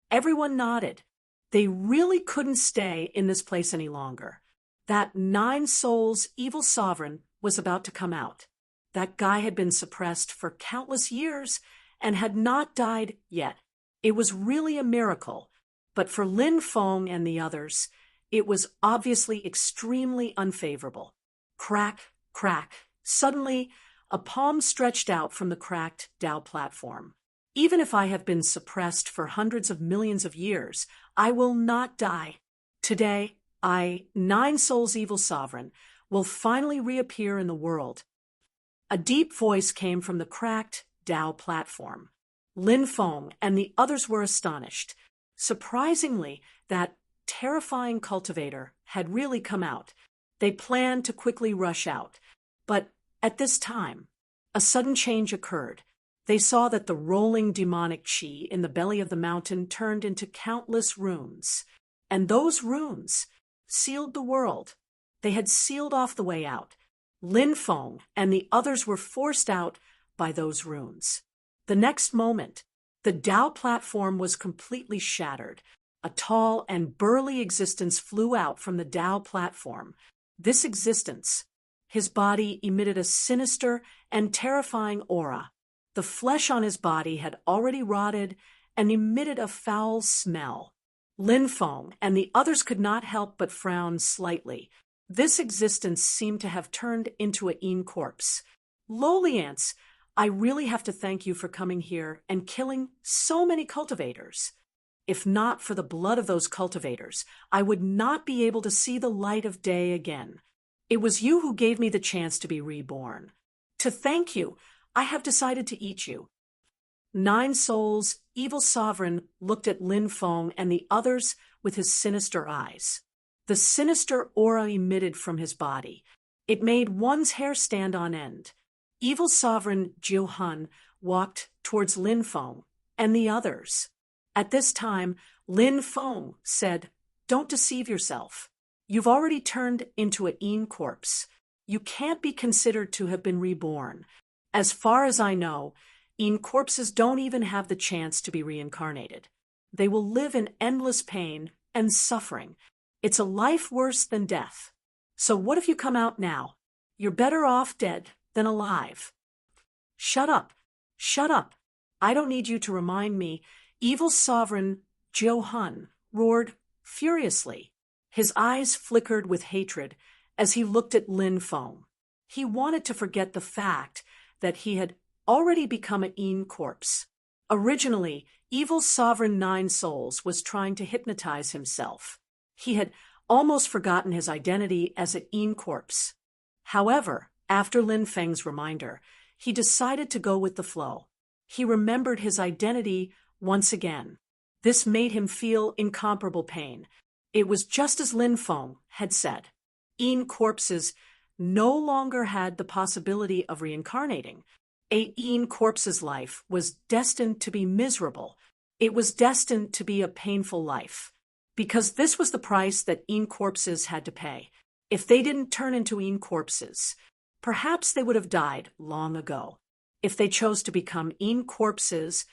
Everyone nodded. They really couldn't stay in this place any longer. That 9 souls evil sovereign was about to come out. That guy had been suppressed for countless years and had not died yet. It was really a miracle, but for Lin Feng and the others, it was obviously extremely unfavorable. Crack, crack. Suddenly, a palm stretched out from the cracked Dao platform. Even if I have been suppressed for hundreds of millions of years, I will not die. Today, I, 9 souls evil sovereign, will finally reappear in the world. A deep voice came from the cracked Dao platform. Lin Feng and the others were astonished. Surprisingly, that terrifying cultivator had really come out. They planned to quickly rush out. But at this time, a sudden change occurred. They saw that the rolling demonic chi in the belly of the mountain turned into countless runes. And those runes sealed the world. They had sealed off the way out. Lin Feng and the others were forced out by those runes. The next moment, the Dao platform was completely shattered. A tall and burly existence flew out from the Dao platform. This existence, his body emitted a sinister and terrifying aura. The flesh on his body had already rotted and emitted a foul smell. Lin Feng and the others could not help but frown slightly. This existence seemed to have turned into a Yin corpse. "Lowly ants, I really have to thank you for coming here and killing so many cultivators. If not for the blood of those cultivators, I would not be able to see the light of day again. It was you who gave me the chance to be reborn. To thank you, I have decided to eat you." 9 souls, evil sovereign, looked at Lin Feng and the others with his sinister eyes. The sinister aura emitted from his body. It made one's hair stand on end. Evil sovereign Jiu Han walked towards Lin Feng and the others. At this time, Lin Feng said, "Don't deceive yourself. You've already turned into a Yin corpse. You can't be considered to have been reborn. As far as I know, Yin corpses don't even have the chance to be reincarnated. They will live in endless pain and suffering. It's a life worse than death. So what if you come out now? You're better off dead than alive." "Shut up. Shut up. I don't need you to remind me," evil sovereign Jiu Han roared furiously. His eyes flickered with hatred as he looked at Lin Feng. He wanted to forget the fact that he had already become a Yin corpse. Originally, evil sovereign 9 souls was trying to hypnotize himself. He had almost forgotten his identity as a Yin corpse. However, after Lin Feng's reminder, he decided to go with the flow. He remembered his identity once again. This made him feel incomparable pain. It was just as Lin Feng had said. Yin corpses no longer had the possibility of reincarnating. A Yin corpse's life was destined to be miserable. It was destined to be a painful life. Because this was the price that Yin corpses had to pay. If they didn't turn into Yin corpses, perhaps they would have died long ago. If they chose to become Yin corpses,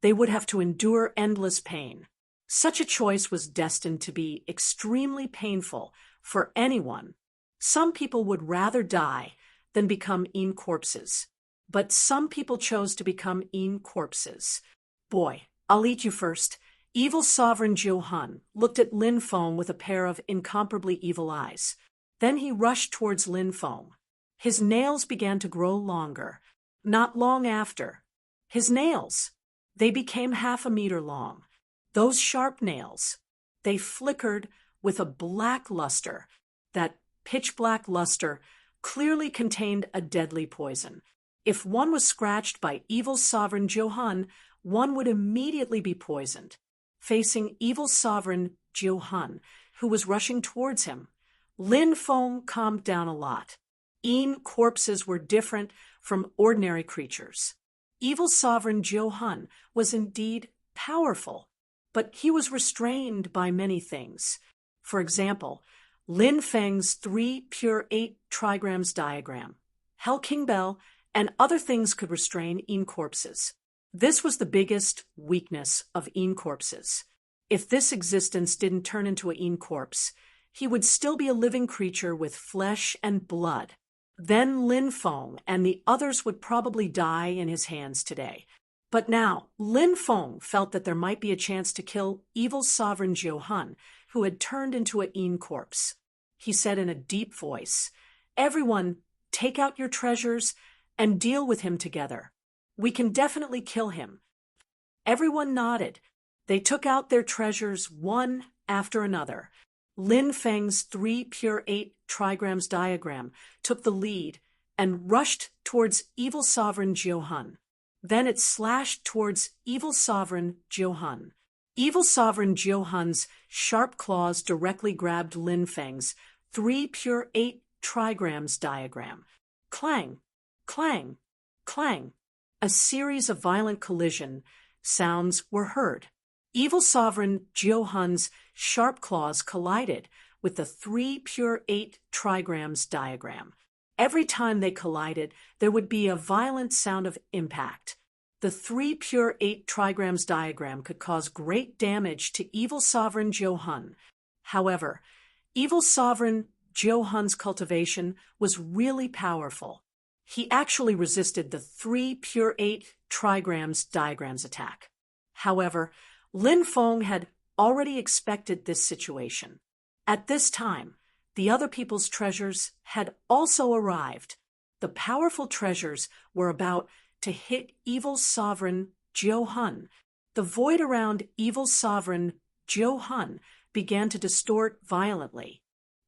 they would have to endure endless pain. Such a choice was destined to be extremely painful for anyone. Some people would rather die than become Yin corpses. But some people chose to become Yin corpses. "Boy, I'll eat you first." Evil sovereign Jiu Han looked at Lin Feng with a pair of incomparably evil eyes. Then he rushed towards Lin Feng. His nails began to grow longer. Not long after, his nails, they became 1/2 meter long. Those sharp nails, They flickered with a black luster. That pitch-black luster clearly contained a deadly poison. If one was scratched by evil sovereign Jiuhun, one would immediately be poisoned. Facing evil sovereign Jiuhun, who was rushing towards him, Lin Feng calmed down a lot. Yin corpses were different from ordinary creatures. Evil sovereign Jiuhun was indeed powerful, but he was restrained by many things. For example, Lin Feng's 3 pure 8 trigrams diagram, Hell King Bell, and other things could restrain Yin corpses. This was the biggest weakness of Yin corpses. If this existence didn't turn into a Yin corpse, he would still be a living creature with flesh and blood. Then Lin Feng and the others would probably die in his hands today. But now, Lin Feng felt that there might be a chance to kill evil sovereign Jiuhun, who had turned into a Yin corpse. He said in a deep voice, "Everyone, take out your treasures and deal with him together. We can definitely kill him." Everyone nodded. They took out their treasures one after another. Lin Feng's 3 pure 8 trigrams diagram took the lead and rushed towards evil sovereign Jiuhun. Then it slashed towards evil sovereign Jiuhun. Evil sovereign Jiuhun's sharp claws directly grabbed Lin Feng's 3 pure 8 trigrams diagram. Clang, clang, clang. A series of violent collision sounds were heard. Evil sovereign Jiuhun's sharp claws collided with the 3 pure 8 trigrams diagram. Every time they collided, there would be a violent sound of impact. The 3 pure 8 trigrams diagram could cause great damage to evil sovereign Jiuhun. However, evil sovereign Jiuhun's cultivation was really powerful. He actually resisted the 3 pure 8 trigrams diagram's attack. However, Lin Feng had already expected this situation. At this time, the other people's treasures had also arrived. The powerful treasures were about to hit evil sovereign Jiuhun. The void around evil sovereign Jiuhun began to distort violently.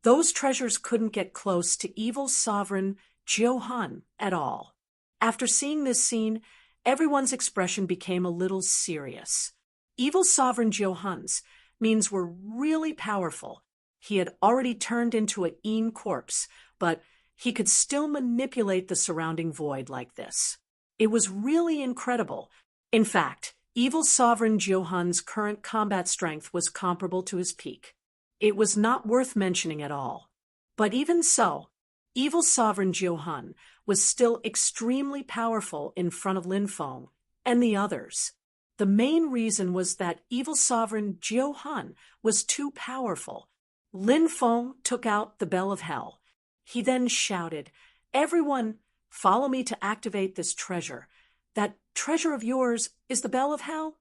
Those treasures couldn't get close to evil sovereign Jiuhun at all. After seeing this scene, everyone's expression became a little serious. Evil sovereign Jiuhun's means were really powerful. He had already turned into a Yin corpse, but he could still manipulate the surrounding void like this. It was really incredible. In fact, evil sovereign Jiuhun's current combat strength was comparable to his peak. It was not worth mentioning at all. But even so, evil sovereign Jiuhun was still extremely powerful in front of Lin Feng and the others. The main reason was that evil sovereign Jiuhun was too powerful. Lin Feng took out the Bell of Hell. He then shouted, "Everyone, follow me to activate this treasure. That treasure of yours is the Bell of Hell?"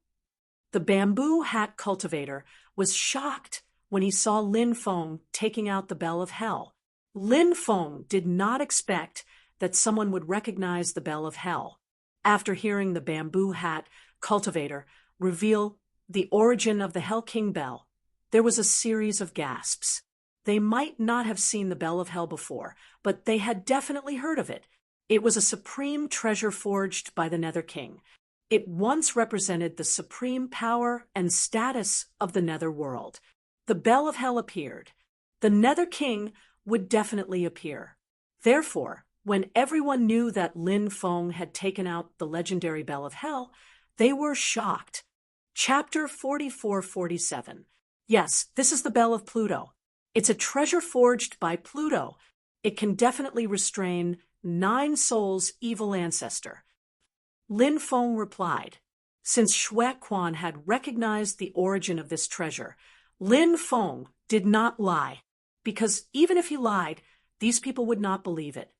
The bamboo hat cultivator was shocked when he saw Lin Feng taking out the Bell of Hell. Lin Feng did not expect that someone would recognize the Bell of Hell. After hearing the bamboo hat cultivator reveal the origin of the Hell King Bell, there was a series of gasps. They might not have seen the Bell of Hell before, but they had definitely heard of it. It was a supreme treasure forged by the Nether King. It once represented the supreme power and status of the Nether world. The Bell of Hell appeared. The Nether King would definitely appear. Therefore, when everyone knew that Lin Feng had taken out the legendary Bell of Hell, they were shocked. Chapter 44-47. Yes, this is the Bell of Pluto. It's a treasure forged by Pluto. It can definitely restrain 9 souls' evil ancestor. Lin Feng replied. Since Xue Quan had recognized the origin of this treasure, Lin Feng did not lie, because even if he lied, these people would not believe it.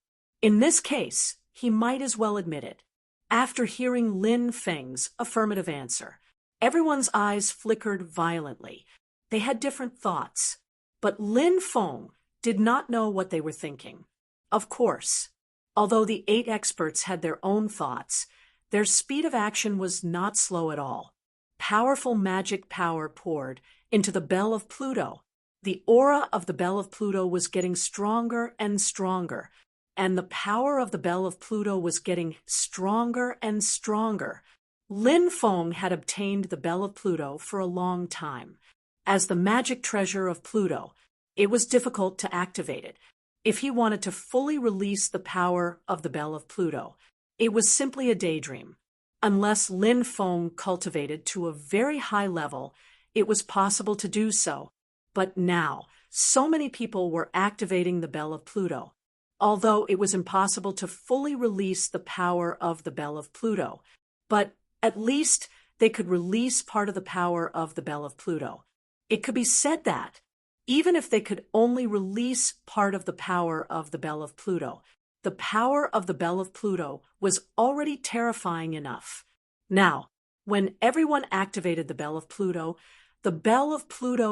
In this case, he might as well admit it. After hearing Lin Feng's affirmative answer, everyone's eyes flickered violently. They had different thoughts, but Lin Feng did not know what they were thinking. Of course, although the 8 experts had their own thoughts, their speed of action was not slow at all. Powerful magic power poured into the bell of Pluto. The aura of the bell of Pluto was getting stronger and stronger, and the power of the bell of Pluto was getting stronger and stronger. Lin Feng had obtained the bell of Pluto for a long time. As the magic treasure of Pluto, it was difficult to activate it. If he wanted to fully release the power of the bell of Pluto, it was simply a daydream. Unless Lin Feng cultivated to a very high level, it was possible to do so. But now, so many people were activating the bell of Pluto. Although it was impossible to fully release the power of the bell of Pluto, but at least they could release part of the power of the bell of Pluto. It could be said that, even if they could only release part of the power of the bell of Pluto, the power of the bell of Pluto was already terrifying enough. Now, when everyone activated the bell of Pluto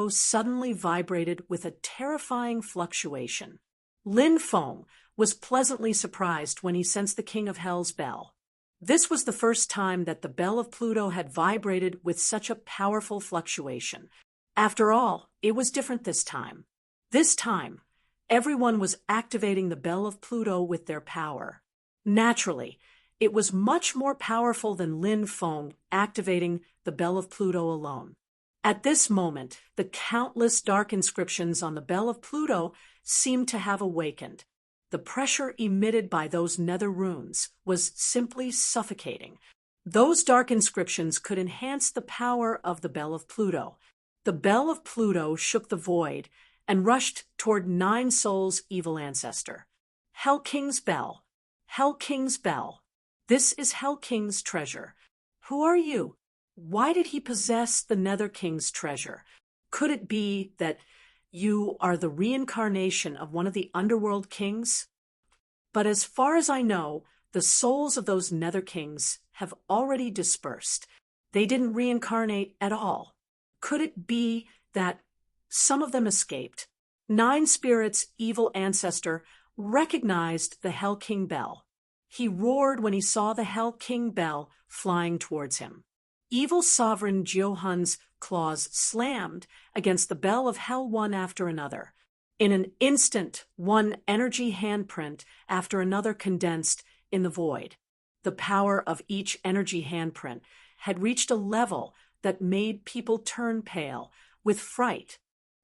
suddenly vibrated with a terrifying fluctuation. Lin Feng was pleasantly surprised when he sensed the King of Hell's bell. This was the first time that the bell of Pluto had vibrated with such a powerful fluctuation. After all, it was different this time. This time, everyone was activating the bell of Pluto with their power. Naturally, it was much more powerful than Lin Feng activating the bell of Pluto alone. At this moment, the countless dark inscriptions on the bell of Pluto seemed to have awakened. The pressure emitted by those nether runes was simply suffocating. Those dark inscriptions could enhance the power of the bell of Pluto. The bell of Pluto shook the void and rushed toward Nine Souls' evil ancestor. Hell King's bell. Hell King's bell. This is Hell King's treasure. Who are you? Why did he possess the Nether King's treasure? Could it be that you are the reincarnation of one of the underworld kings? But as far as I know, the souls of those Nether Kings have already dispersed. They didn't reincarnate at all. Could it be that some of them escaped? Nine Spirits' evil ancestor recognized the Hell King bell. He roared when he saw the Hell King bell flying towards him. Evil Sovereign Johan's claws slammed against the bell of Hell one after another. In an instant, one energy handprint after another condensed in the void. The power of each energy handprint had reached a level that made people turn pale with fright.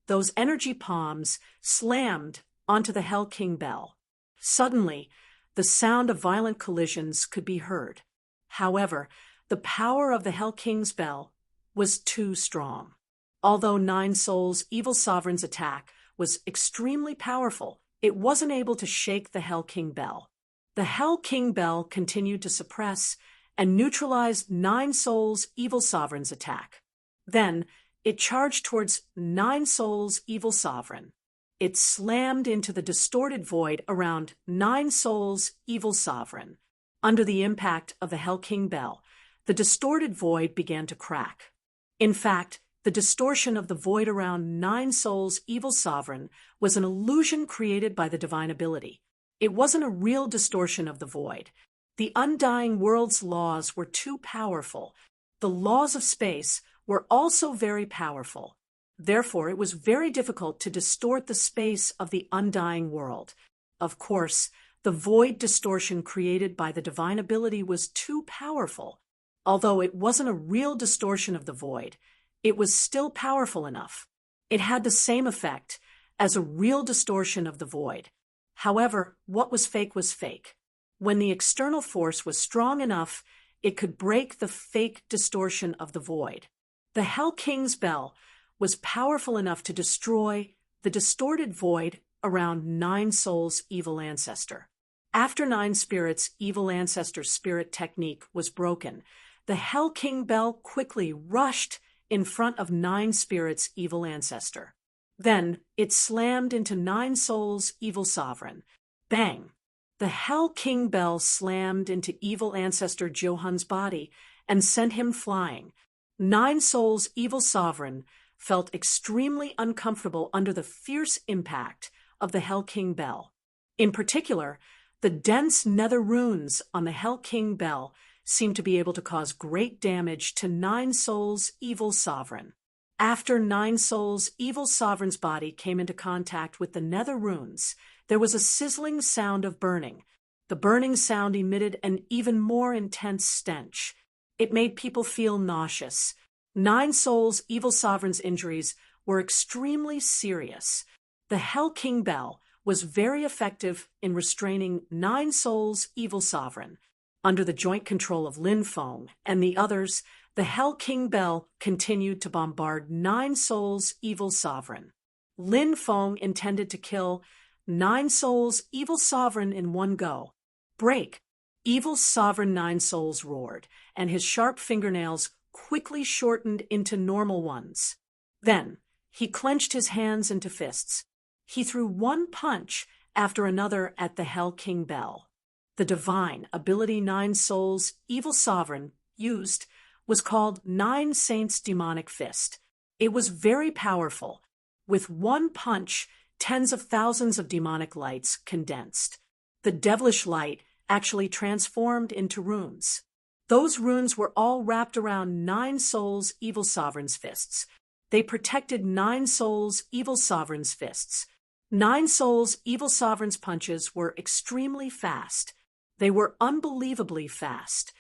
Those energy palms slammed onto the Hell King bell. Suddenly, the sound of violent collisions could be heard. However, the power of the Hell King's bell was too strong. Although Nine Souls' evil sovereign's attack was extremely powerful, it wasn't able to shake the Hell King bell. The Hell King bell continued to suppress and neutralize Nine Souls' evil sovereign's attack. Then, it charged towards Nine Souls' evil sovereign. It slammed into the distorted void around Nine Souls' evil sovereign. Under the impact of the Hell King bell, the distorted void began to crack. In fact, the distortion of the void around Nine Souls' evil sovereign was an illusion created by the divine ability. It wasn't a real distortion of the void. The undying world's laws were too powerful. The laws of space were also very powerful. Therefore, it was very difficult to distort the space of the undying world. Of course, the void distortion created by the divine ability was too powerful. Although it wasn't a real distortion of the void, it was still powerful enough. It had the same effect as a real distortion of the void. However, what was fake was fake. When the external force was strong enough, it could break the fake distortion of the void. The Hell King's bell was powerful enough to destroy the distorted void around Nine Souls' evil ancestor. After Nine Spirits' evil ancestor's spirit technique was broken, the Hell King bell quickly rushed in front of Nine Spirits' evil ancestor. Then it slammed into Nine Souls' evil sovereign. Bang! The Hell King bell slammed into evil ancestor Johan's body and sent him flying. Nine Souls' evil sovereign felt extremely uncomfortable under the fierce impact of the Hell King bell. In particular, the dense nether runes on the Hell King bell seemed to be able to cause great damage to Nine Souls' evil sovereign. After Nine Souls' evil sovereign's body came into contact with the nether runes, there was a sizzling sound of burning. The burning sound emitted an even more intense stench. It made people feel nauseous. Nine Souls' evil sovereign's injuries were extremely serious. The Hell King Bell was very effective in restraining Nine Souls' evil sovereign. Under the joint control of Lin Feng and the others, the Hell King Bell continued to bombard Nine Souls' evil sovereign. Lin Feng intended to kill Nine Souls' evil sovereign in one go. Break! Evil sovereign Nine Souls roared, and his sharp fingernails quickly shortened into normal ones. Then, he clenched his hands into fists. He threw one punch after another at the Hell King Bell. The divine ability Nine Souls' evil sovereign used was called Nine Saints' Demonic Fist. It was very powerful. With one punch, tens of thousands of demonic lights condensed. The devilish light actually transformed into runes. Those runes were all wrapped around Nine Souls' evil sovereign's fists. They protected Nine Souls' evil sovereign's fists. Nine Souls' evil sovereign's punches were extremely fast. They were unbelievably fast.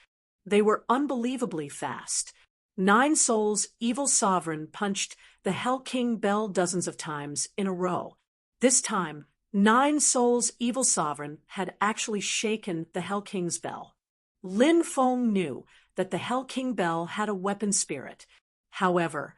Nine Souls' evil sovereign punched the Hell King Bell dozens of times in a row. This time, Nine Souls' evil sovereign had actually shaken the Hell King's bell. Lin Feng knew that the Hell King Bell had a weapon spirit. However,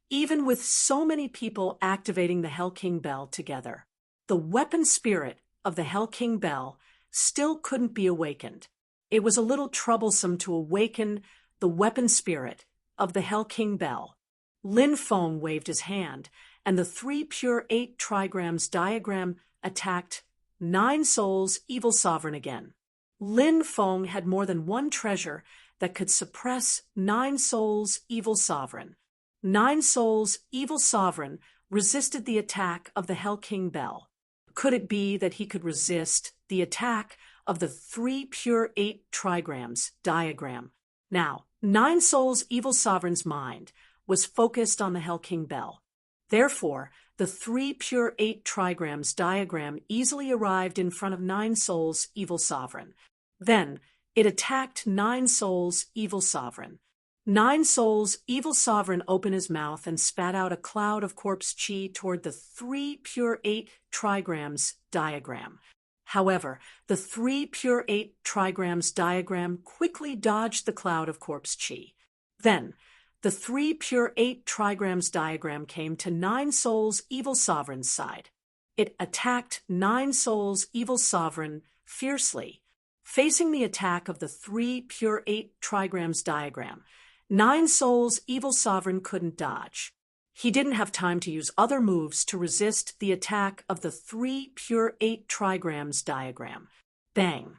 even with so many people activating the Hell King Bell together, the weapon spirit of the Hell King Bell still couldn't be awakened. It was a little troublesome to awaken the weapon spirit of the Hell King Bell. Lin Feng waved his hand, and the 3 pure 8 trigrams diagram attacked Nine Souls' evil sovereign again. Lin Feng had more than one treasure that could suppress Nine Souls' evil sovereign. Nine Souls' evil sovereign resisted the attack of the Hell King Bell. Could it be that he could resist the attack of the 3 pure 8 trigrams diagram? Now, Nine Souls' evil sovereign's mind was focused on the Hell King Bell. Therefore, the 3 pure 8 trigrams diagram easily arrived in front of Nine Souls' evil sovereign. Then, it attacked Nine Souls' evil sovereign. Nine Souls' evil sovereign opened his mouth and spat out a cloud of corpse chi toward the 3 pure 8 trigrams diagram. However, the 3 pure 8 trigrams diagram quickly dodged the cloud of corpse chi. Then, the 3 pure 8 trigrams diagram came to Nine Souls' evil sovereign's side. It attacked Nine Souls' evil sovereign fiercely. Facing the attack of the 3 pure 8 trigrams diagram, Nine Souls' evil sovereign couldn't dodge. He didn't have time to use other moves to resist the attack of the 3 pure 8 trigrams diagram. Bang!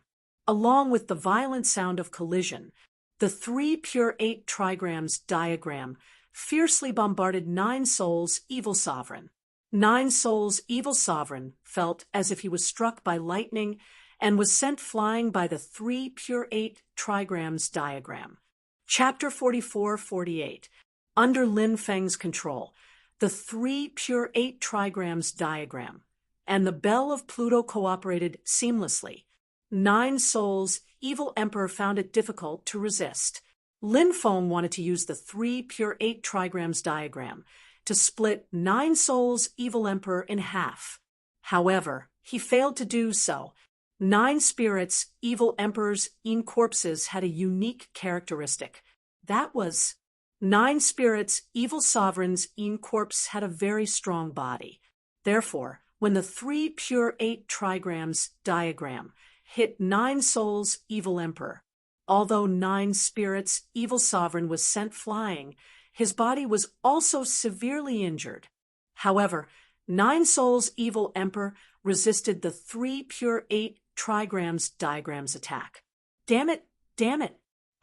Along with the violent sound of collision, the 3 pure 8 trigrams diagram fiercely bombarded Nine Souls' evil sovereign. Nine Souls' evil sovereign felt as if he was struck by lightning and was sent flying by the 3 pure 8 trigrams diagram. Chapter 44-48. Under Lin Feng's control, the 3 pure 8 trigrams diagram and the Bell of Pluto cooperated seamlessly. Nine Souls' evil emperor found it difficult to resist. Lin Feng wanted to use the 3 pure 8 trigrams diagram to split Nine Souls' evil emperor in half. However, he failed to do so. Nine Spirits' evil emperors in corpses had a unique characteristic. That was, Nine Spirits' evil sovereigns in corpse had a very strong body. Therefore, when the 3 pure 8 trigrams diagram hit Nine Souls' evil emperor, although Nine Spirits' evil sovereign was sent flying, his body was also severely injured. However, Nine Souls' evil emperor resisted the 3 pure 8 trigrams diagram's attack. Damn it!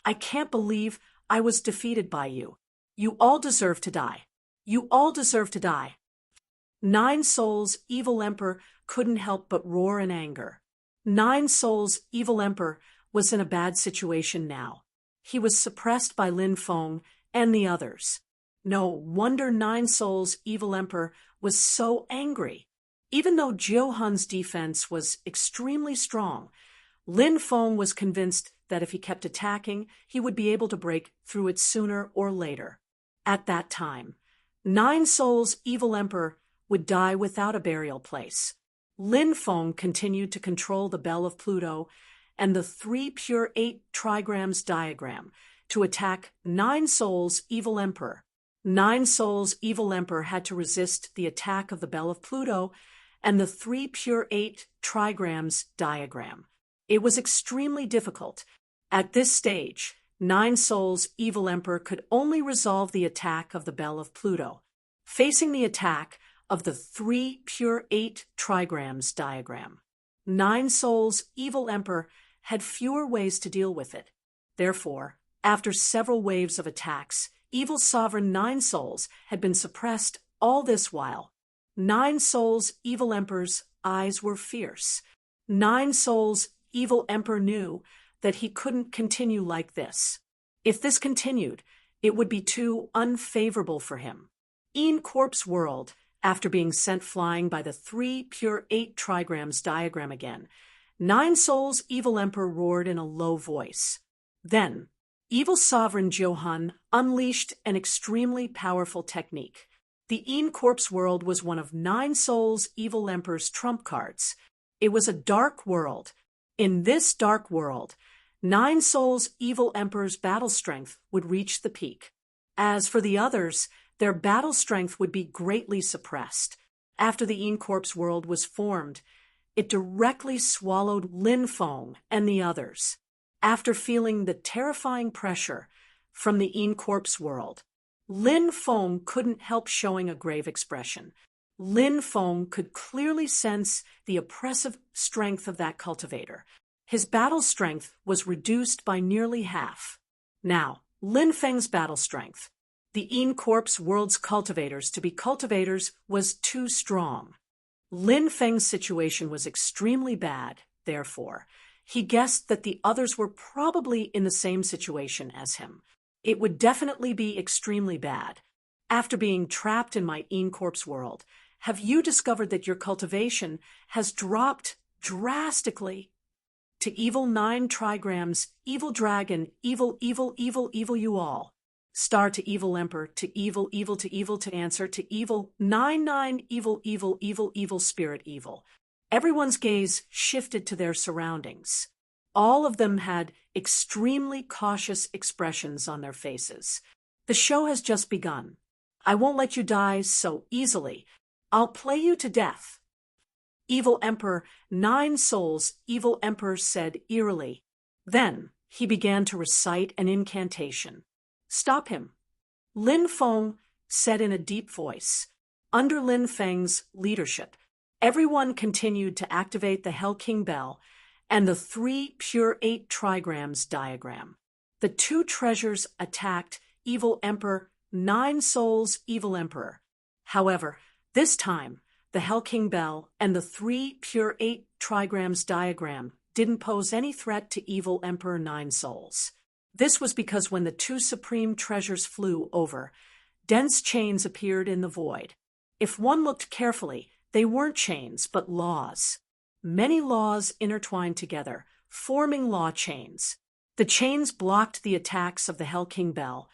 I can't believe I was defeated by you. You all deserve to die. Nine Souls' evil emperor couldn't help but roar in anger. Nine Souls' evil emperor was in a bad situation now. He was suppressed by Lin Feng and the others. No wonder Nine Souls' evil emperor was so angry. Even though Johan's defense was extremely strong, Lin Feng was convinced that if he kept attacking, he would be able to break through it sooner or later. At that time, Nine Souls' evil emperor would die without a burial place. Lin Feng continued to control the Bell of Pluto and the 3 pure 8 trigrams diagram to attack Nine Souls' evil emperor. Nine Souls' evil emperor had to resist the attack of the Bell of Pluto and the 3 pure 8 trigrams diagram. It was extremely difficult. At this stage, Nine Souls' evil emperor could only resolve the attack of the Bell of Pluto. Facing the attack of the 3 pure 8 trigrams diagram, Nine Souls' evil emperor had fewer ways to deal with it. Therefore, after several waves of attacks, evil sovereign Nine Souls had been suppressed all this while. Nine Souls' evil emperor's eyes were fierce. Nine Souls' evil emperor knew that he couldn't continue like this. If this continued, it would be too unfavorable for him. In Corp's world, after being sent flying by the 3 pure 8 trigrams diagram again, Nine Souls' evil emperor roared in a low voice. Then, evil sovereign Johan unleashed an extremely powerful technique. The In Corp's world was one of Nine Souls' evil emperor's trump cards. It was a dark world. In this dark world, Nine Souls' evil emperor's battle strength would reach the peak. As for the others, their battle strength would be greatly suppressed. After the In Corp's world was formed, it directly swallowed Lin Feng and the others. After feeling the terrifying pressure from the In Corp's world, Lin Feng couldn't help showing a grave expression. Lin Feng could clearly sense the oppressive strength of that cultivator. His battle strength was reduced by nearly half. Now, Lin Feng's battle strength, the In Corp's world's cultivators to be cultivators, was too strong. Lin Feng's situation was extremely bad, therefore. He guessed that the others were probably in the same situation as him. It would definitely be extremely bad. After being trapped in my In Corp's world, have you discovered that your cultivation has dropped drastically to evil 9 trigrams, evil dragon, evil you all? Star to evil emperor, to evil to answer, to evil 9 evil spirit evil. Everyone's gaze shifted to their surroundings. All of them had extremely cautious expressions on their faces. The show has just begun. I won't let you die so easily. I'll play you to death. Evil Emperor Nine Souls' evil emperor said eerily. Then he began to recite an incantation. Stop him. Lin Feng said in a deep voice. Under Lin Feng's leadership, everyone continued to activate the Hell King Bell and the 3 pure 8 trigrams diagram. The 2 treasures attacked evil Emperor Nine Souls' evil emperor. However, this time, the Hell King Bell and the 3 pure 8 trigrams diagram didn't pose any threat to evil Emperor Nine Souls. This was because when the 2 supreme treasures flew over, dense chains appeared in the void. If one looked carefully, they weren't chains, but laws. Many laws intertwined together, forming law chains. The chains blocked the attacks of the Hell King Bell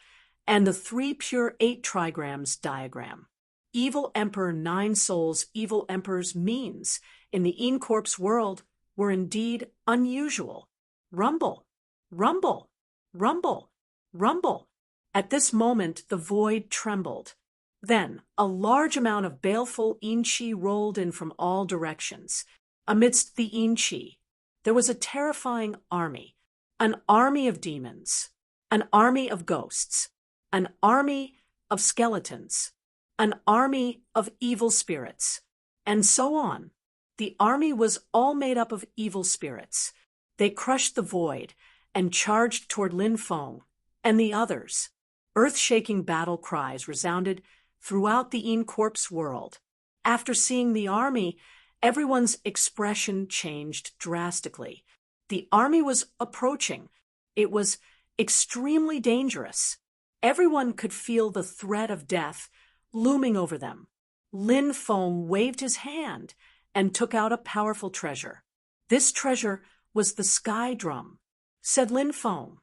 and the 3 pure 8 trigrams diagram. Evil Emperor Nine Souls' evil emperor's means in the In Corp's world were indeed unusual. Rumble, rumble, rumble, rumble. At this moment, the void trembled. Then, a large amount of baleful In-Chi rolled in from all directions. Amidst the In-Chi, there was a terrifying army, an army of demons, an army of ghosts, an army of skeletons, an army of evil spirits, and so on. The army was all made up of evil spirits. They crushed the void and charged toward Lin Feng and the others. Earth-shaking battle cries resounded throughout the In Corp's world. After seeing the army, everyone's expression changed drastically. The army was approaching. It was extremely dangerous. Everyone could feel the threat of death looming over them. Lin Feng waved his hand and took out a powerful treasure. This treasure was the sky drum. Said Lin Feng,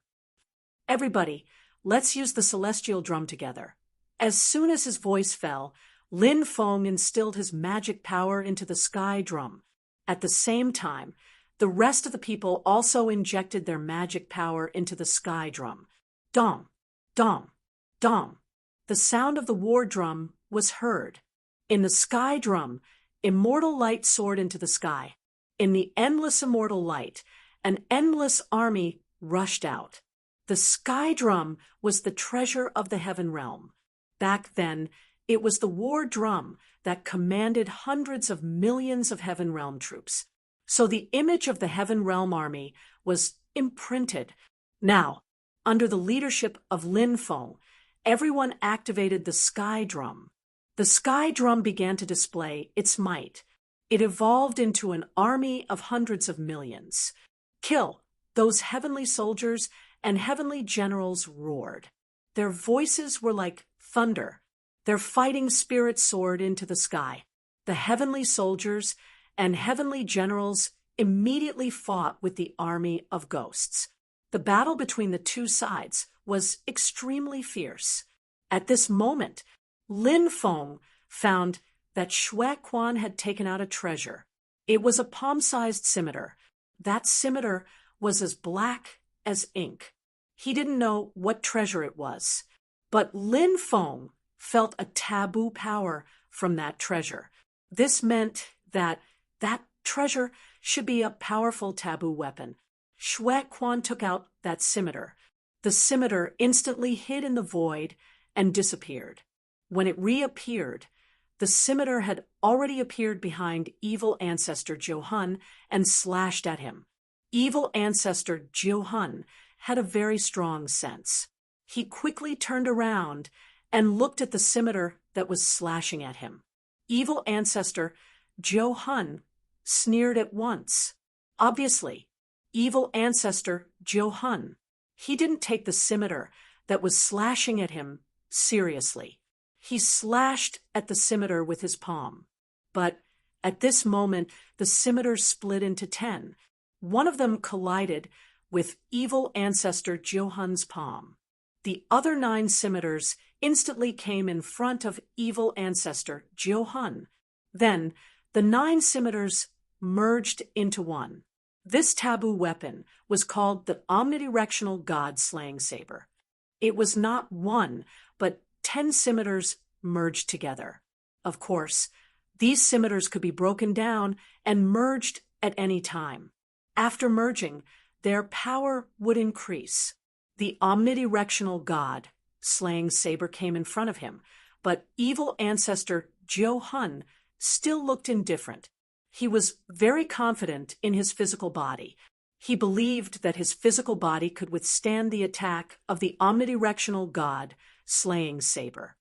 "Everybody, let's use the celestial drum together." As soon as his voice fell, Lin Feng instilled his magic power into the sky drum. At the same time, the rest of the people also injected their magic power into the sky drum. Dong, dong, dong. The sound of the war drum was heard. In the sky drum, immortal light soared into the sky. In the endless immortal light, an endless army rushed out. The sky drum was the treasure of the heaven realm. Back then, it was the war drum that commanded hundreds of millions of heaven realm troops. So the image of the heaven realm army was imprinted. Now, under the leadership of Lin Feng, everyone activated the sky drum. The sky drum began to display its might. It evolved into an army of hundreds of millions. "Kill!" Those heavenly soldiers and heavenly generals roared. Their voices were like thunder. Their fighting spirit soared into the sky. The heavenly soldiers and heavenly generals immediately fought with the army of ghosts. The battle between the two sides was extremely fierce. At this moment, Lin Feng found that Xue Quan had taken out a treasure. It was a palm-sized scimitar. That scimitar was as black as ink. He didn't know what treasure it was, but Lin Feng felt a taboo power from that treasure. This meant that that treasure should be a powerful taboo weapon. Xue Quan took out that scimitar. The scimitar instantly hid in the void and disappeared. When it reappeared, the scimitar had already appeared behind evil ancestor Jiu-hun and slashed at him. Evil ancestor Jiu-hun had a very strong sense. He quickly turned around and looked at the scimitar that was slashing at him. Evil ancestor Jiu-hun sneered at once. Obviously, evil ancestor Jiu-hun, he didn't take the scimitar that was slashing at him seriously. He slashed at the scimitar with his palm. But at this moment, the scimitar split into 10. One of them collided with evil ancestor Jiu-hun's palm. The other 9 scimitars instantly came in front of evil ancestor Jiu-hun. Then the 9 scimitars merged into one. This taboo weapon was called the omnidirectional god-slaying saber. It was not 1, but 10 scimitars merged together. Of course, these scimitars could be broken down and merged at any time. After merging, their power would increase. The omnidirectional god-slaying saber came in front of him, but evil ancestor Jiu-hun still looked indifferent. He was very confident in his physical body. He believed that his physical body could withstand the attack of the omnidirectional god-slaying saber.